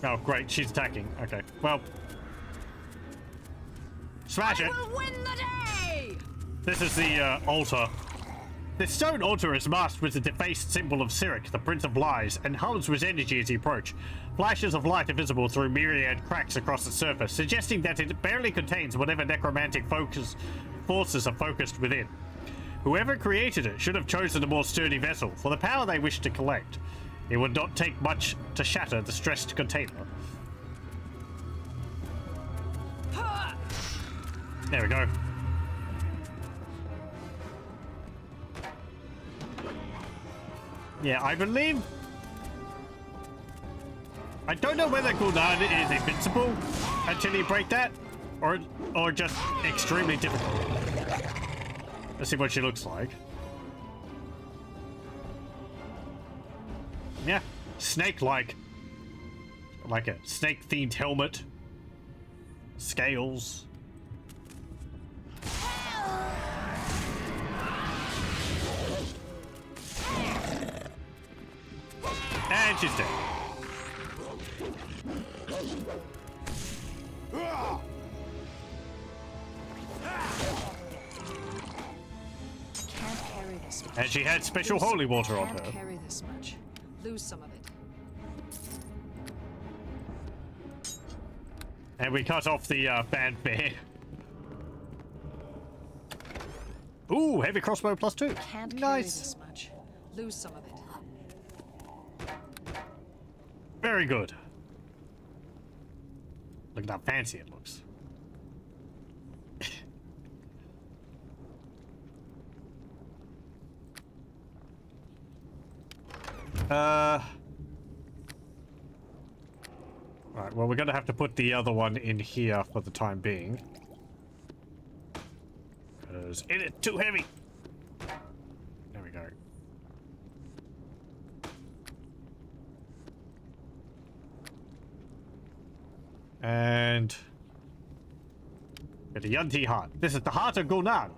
Oh, great, she's attacking. Okay, well, smash it. I will win the day! This is the altar. This stone altar is masked with the defaced symbol of Cyric, the Prince of Lies, and hums with energy as you approach. Flashes of light are visible through myriad cracks across the surface, suggesting that it barely contains whatever necromantic forces are focused within. Whoever created it should have chosen a more sturdy vessel for the power they wish to collect. It would not take much to shatter the stressed container. There we go. Yeah, I believe... I don't know whether Gul'dan is invincible until you break that, or just extremely difficult. Let's see what she looks like. Yeah, snake-like. Like a snake-themed helmet. Scales. And she's dead. Can't carry this much. And she had special holy water on her. Can't carry this much. Lose some of it. And we cut off the fanfare. Ooh, heavy crossbow +2. Can't carry Nice. this much. Lose some of it. Very good. Look at how fancy it looks. Right, well, we're gonna have to put the other one in here for the time being. Because it's too heavy. There we go. And get a Yunti heart. This is the heart of Gunan,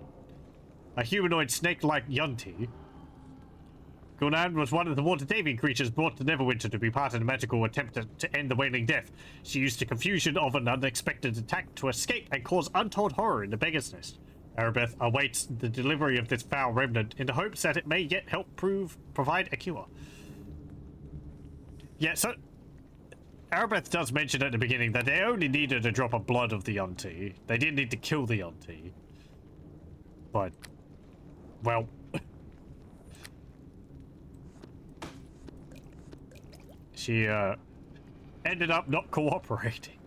a humanoid snake-like Yunti. Gunan was one of the water-daving creatures brought to Neverwinter to be part of the magical attempt to end the Wailing Death. She used the confusion of an unexpected attack to escape and cause untold horror in the Beggar's Nest. Arabeth awaits the delivery of this foul remnant in the hopes that it may yet help provide a cure. Yeah, so Arabeth does mention at the beginning that they only needed a drop of blood of the Yunti. They didn't need to kill the Yunti. But, well, she ended up not cooperating.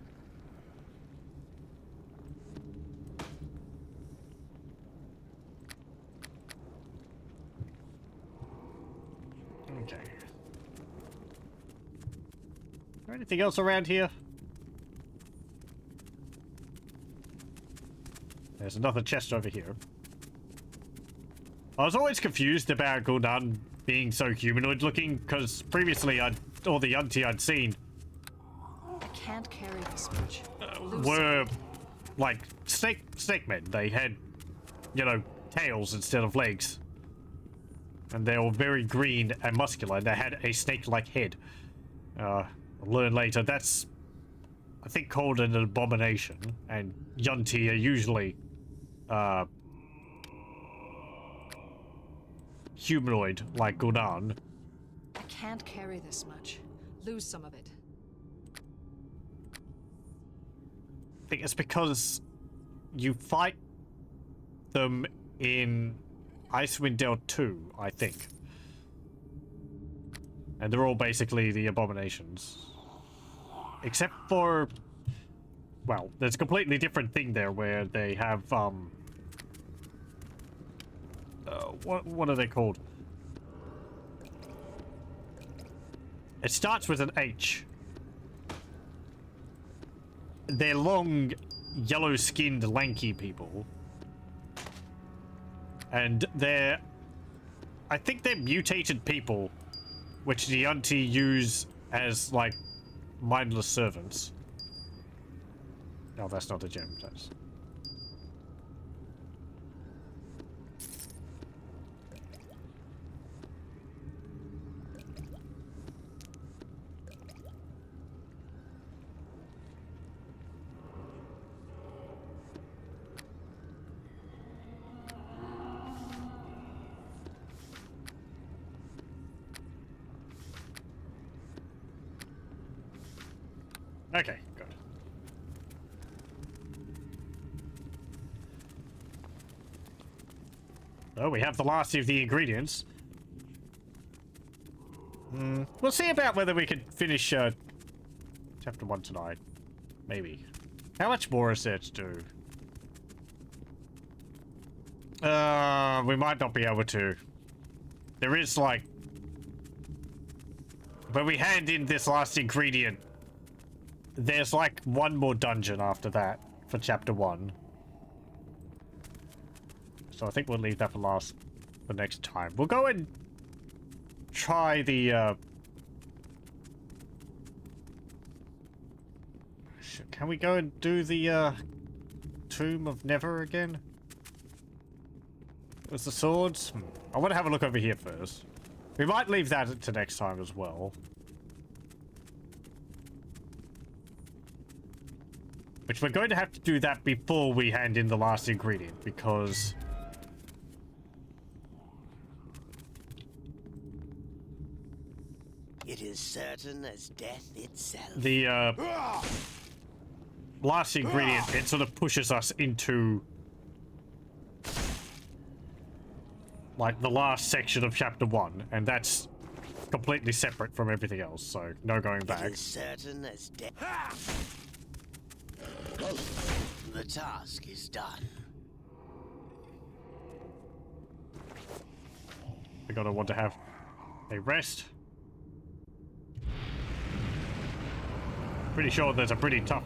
Okay. Is there anything else around here? There's another chest over here. I was always confused about Gul'dan being so humanoid looking, because previously all the Yunti I'd seen I can't carry this much. were like snake men. They had, you know, tails instead of legs. And they were very green and muscular. They had a snake-like head. I'll learn later. That's, I think, called an abomination. And Yunti are usually humanoid, like Gul'dan. I can't carry this much. Lose some of it. I think it's because you fight them in Icewind Dale 2, I think. And they're all basically the abominations. Except for, well, there's a completely different thing there where they have, what are they called? It starts with an H. They're long, yellow-skinned, lanky people. And they're, I think they're mutated people, which the Yunti use as, like, mindless servants. No, that's not a gem, that's... Okay, good. Oh, we have the last of the ingredients. We'll see about whether we can finish chapter 1 tonight. Maybe. How much more is there to do? We might not be able to. There is, like... when we hand in this last ingredient, there's like one more dungeon after that for chapter 1. So I think we'll leave that for next time. We'll go and try the Can we go and do the Tomb of Never again? With the swords? I want to have a look over here first. We might leave that to next time as well. Which we're going to have to do that before we hand in the last ingredient, because... It is certain as death itself. The, last ingredient, it sort of pushes us into... like, the last section of Chapter 1, and that's completely separate from everything else, so no going back. It is certain as death. The task is done. We're gonna want to have a rest. Pretty sure there's a pretty tough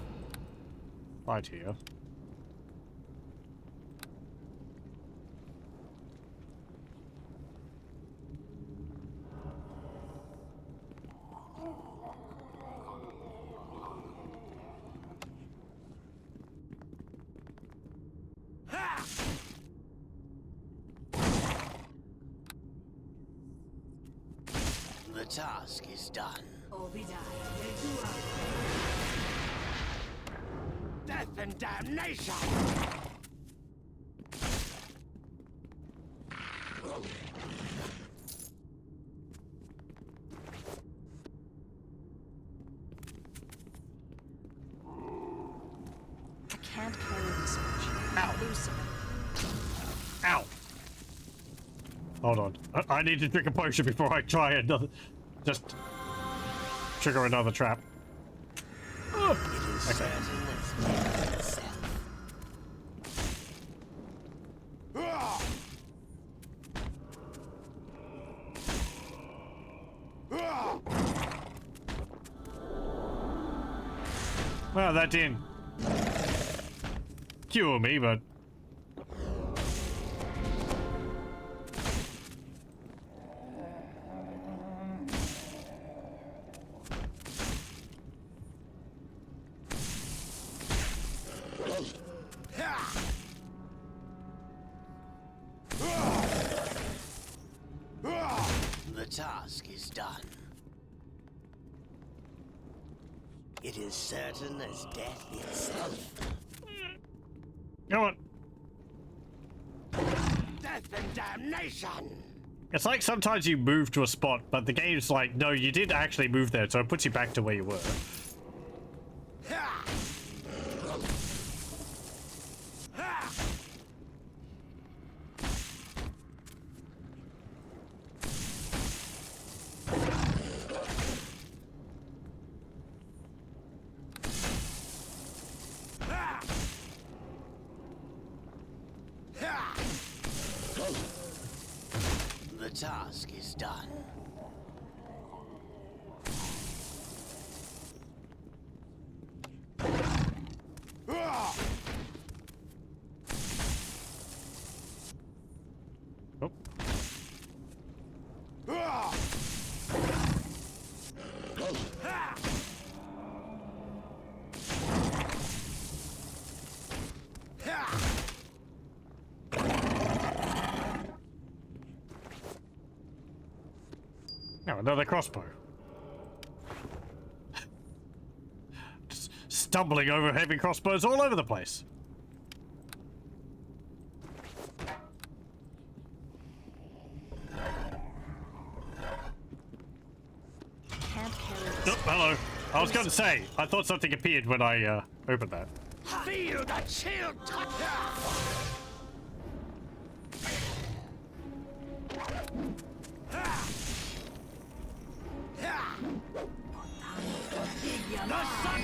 fight here. The task is done. Death and damnation! I can't carry this much. Ow. Loosen it. Ow! Hold on. I need to drink a potion before I try another... just... trigger another trap. It is certain as death itself. Well, that didn't cure me, but... The task is done. It is certain as death itself. Come on. Death and damnation! It's like sometimes you move to a spot, but the game's like, no, you did actually move there, so it puts you back to where you were. The task is done. Oh. Now another crossbow. Just stumbling over heavy crossbows all over the place. Can't carry this. Oh, hello. I was going to say, I thought something appeared when I opened that. Feel the chill touch! The sun!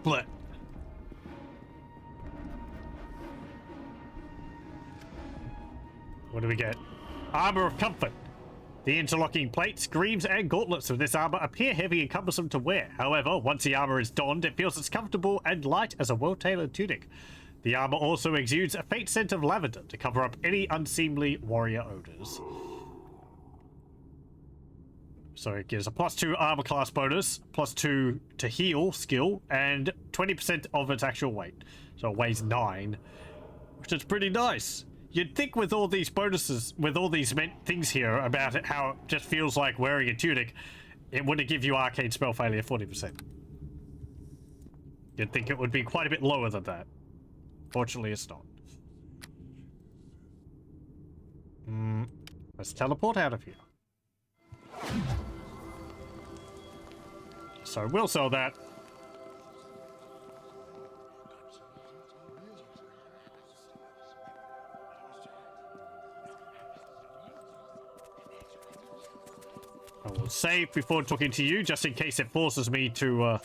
Blech. What do we get? Armor of Comfort. The interlocking plates, greaves, and gauntlets of this armor appear heavy and cumbersome to wear. However, once the armor is donned, it feels as comfortable and light as a well-tailored tunic. The armor also exudes a faint scent of lavender to cover up any unseemly warrior odors. So it gives a +2 armor class bonus, +2 to heal skill, and 20% of its actual weight. So it weighs 9, which is pretty nice. You'd think with all these bonuses, with all these things here about it, how it just feels like wearing a tunic, it wouldn't give you arcane spell failure 40%. You'd think it would be quite a bit lower than that. Fortunately, it's not. Let's teleport out of here. So we'll sell that. I will save before talking to you, just in case it forces me to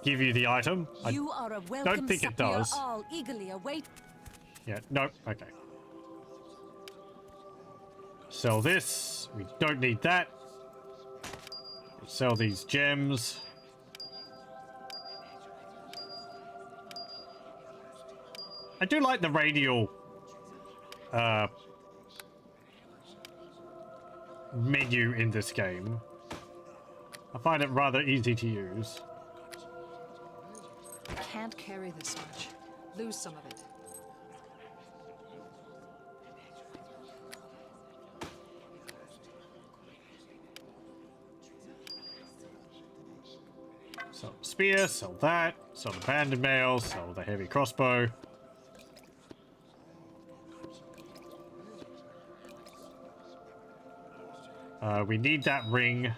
give you the item. You are a welcome don't think it supplier, does. all eagerly await. Yeah, no, okay. Sell this. We don't need that. Sell these gems. I do like the radial menu in this game. I find it rather easy to use. I can't carry this much. Lose some of it. Sell the spear, sell that, sell the banded mail, sell the heavy crossbow. We need that ring.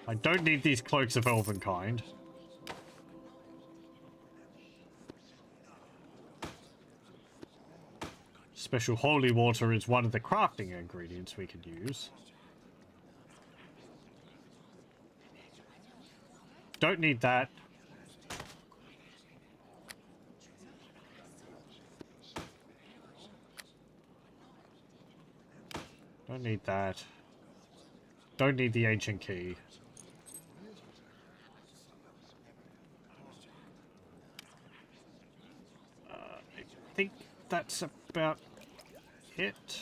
I don't need these cloaks of Elvenkind. Special holy water is one of the crafting ingredients we can use. Don't need that. Don't need that. Don't need the ancient key. I think that's about it.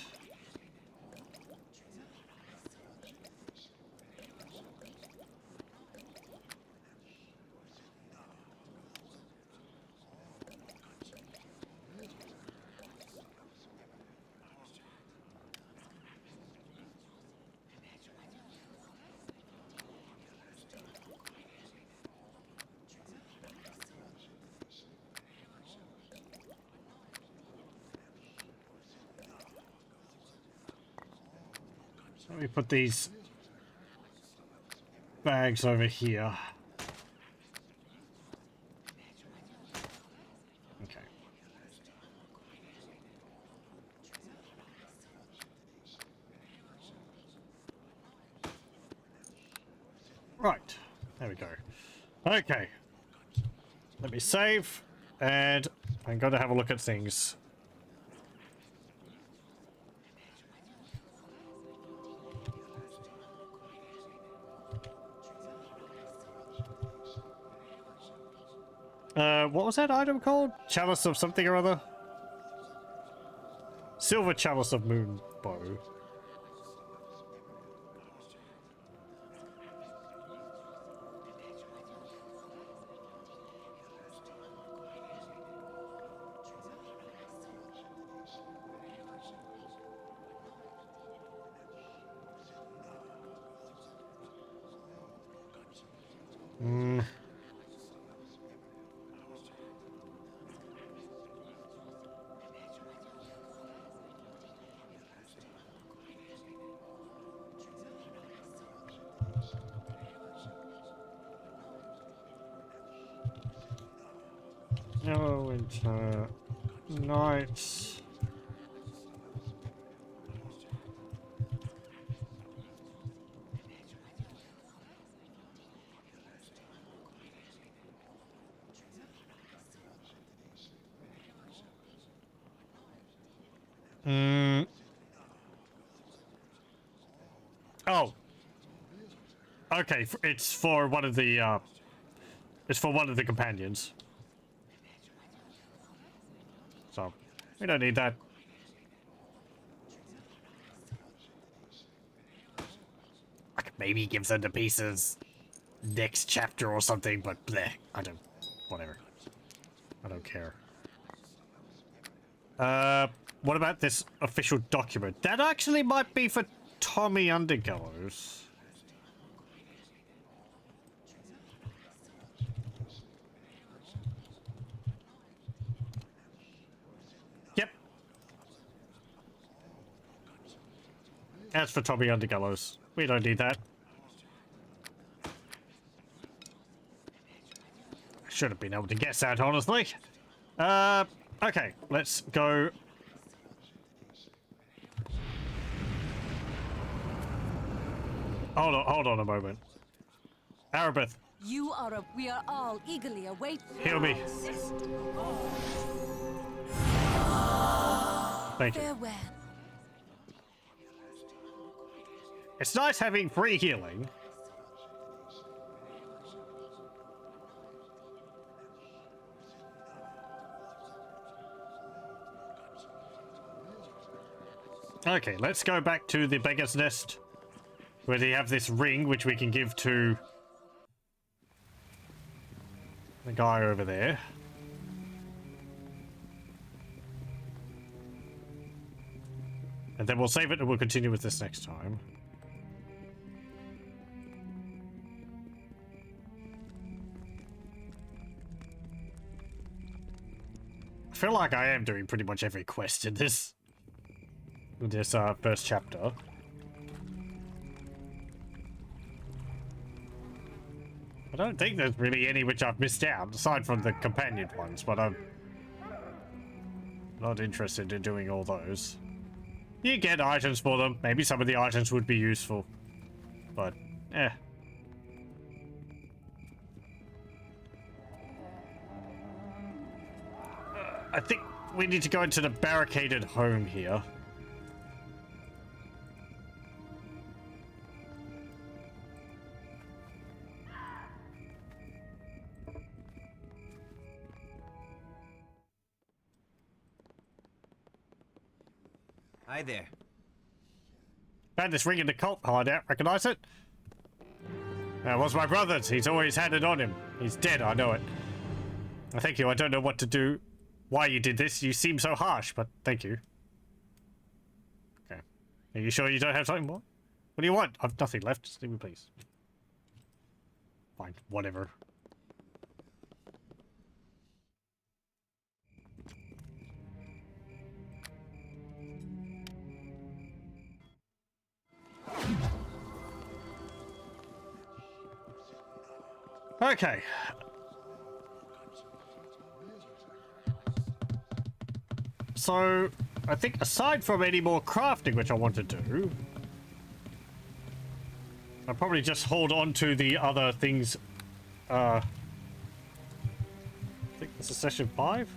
Let me put these bags over here. Okay. Right. There we go. Okay. Let me save, and I'm going to have a look at things. What was that item called? Chalice of something or other? Silver Chalice of Moon Bow. Neverwinter Nights. Oh. Okay, it's for one of the companions. So, We don't need that. I could maybe give them the pieces next chapter or something, but bleh, I don't... whatever. I don't care. What about this official document? That actually might be for Tommy Undergallows. Yep. As for Tommy Undergallows, we don't need that. Should have been able to guess that, honestly. Okay, let's go. Hold on a moment. Arabeth. We are all eagerly awaiting. Heal me. Thank you. Farewell. It's nice having free healing. Okay, let's go back to the Beggar's Nest, where they have this ring which we can give to the guy over there. And then we'll save it and we'll continue with this next time. I feel like I am doing pretty much every quest in this first chapter. I don't think there's really any which I've missed out, aside from the companion ones, but I'm not interested in doing all those. You get items for them. Maybe some of the items would be useful, but eh. I think we need to go into the barricaded home here. Hi there. Found this ring in the cult hideout. Recognize it? That was my brother's. He's always had it on him. He's dead, I know it. Thank you. I don't know what to do. Why you did this. You seem so harsh, but thank you. Okay. Are you sure you don't have something more? What do you want? I've nothing left. Just leave me, please. Fine. Whatever. Okay. So, I think aside from any more crafting which I want to do, I'll probably just hold on to the other things. I think this is session 5.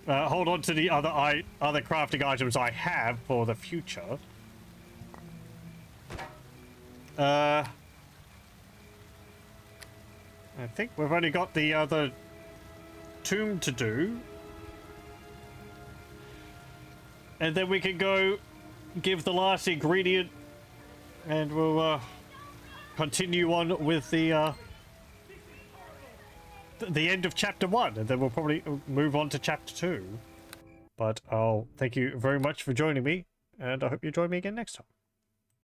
Hold on to the other crafting items I have for the future. I think we've only got the other tomb to do. And then we can go give the last ingredient and we'll continue on with the end of chapter 1, and then we'll probably move on to chapter 2. But I'll thank you very much for joining me, and I hope you join me again next time.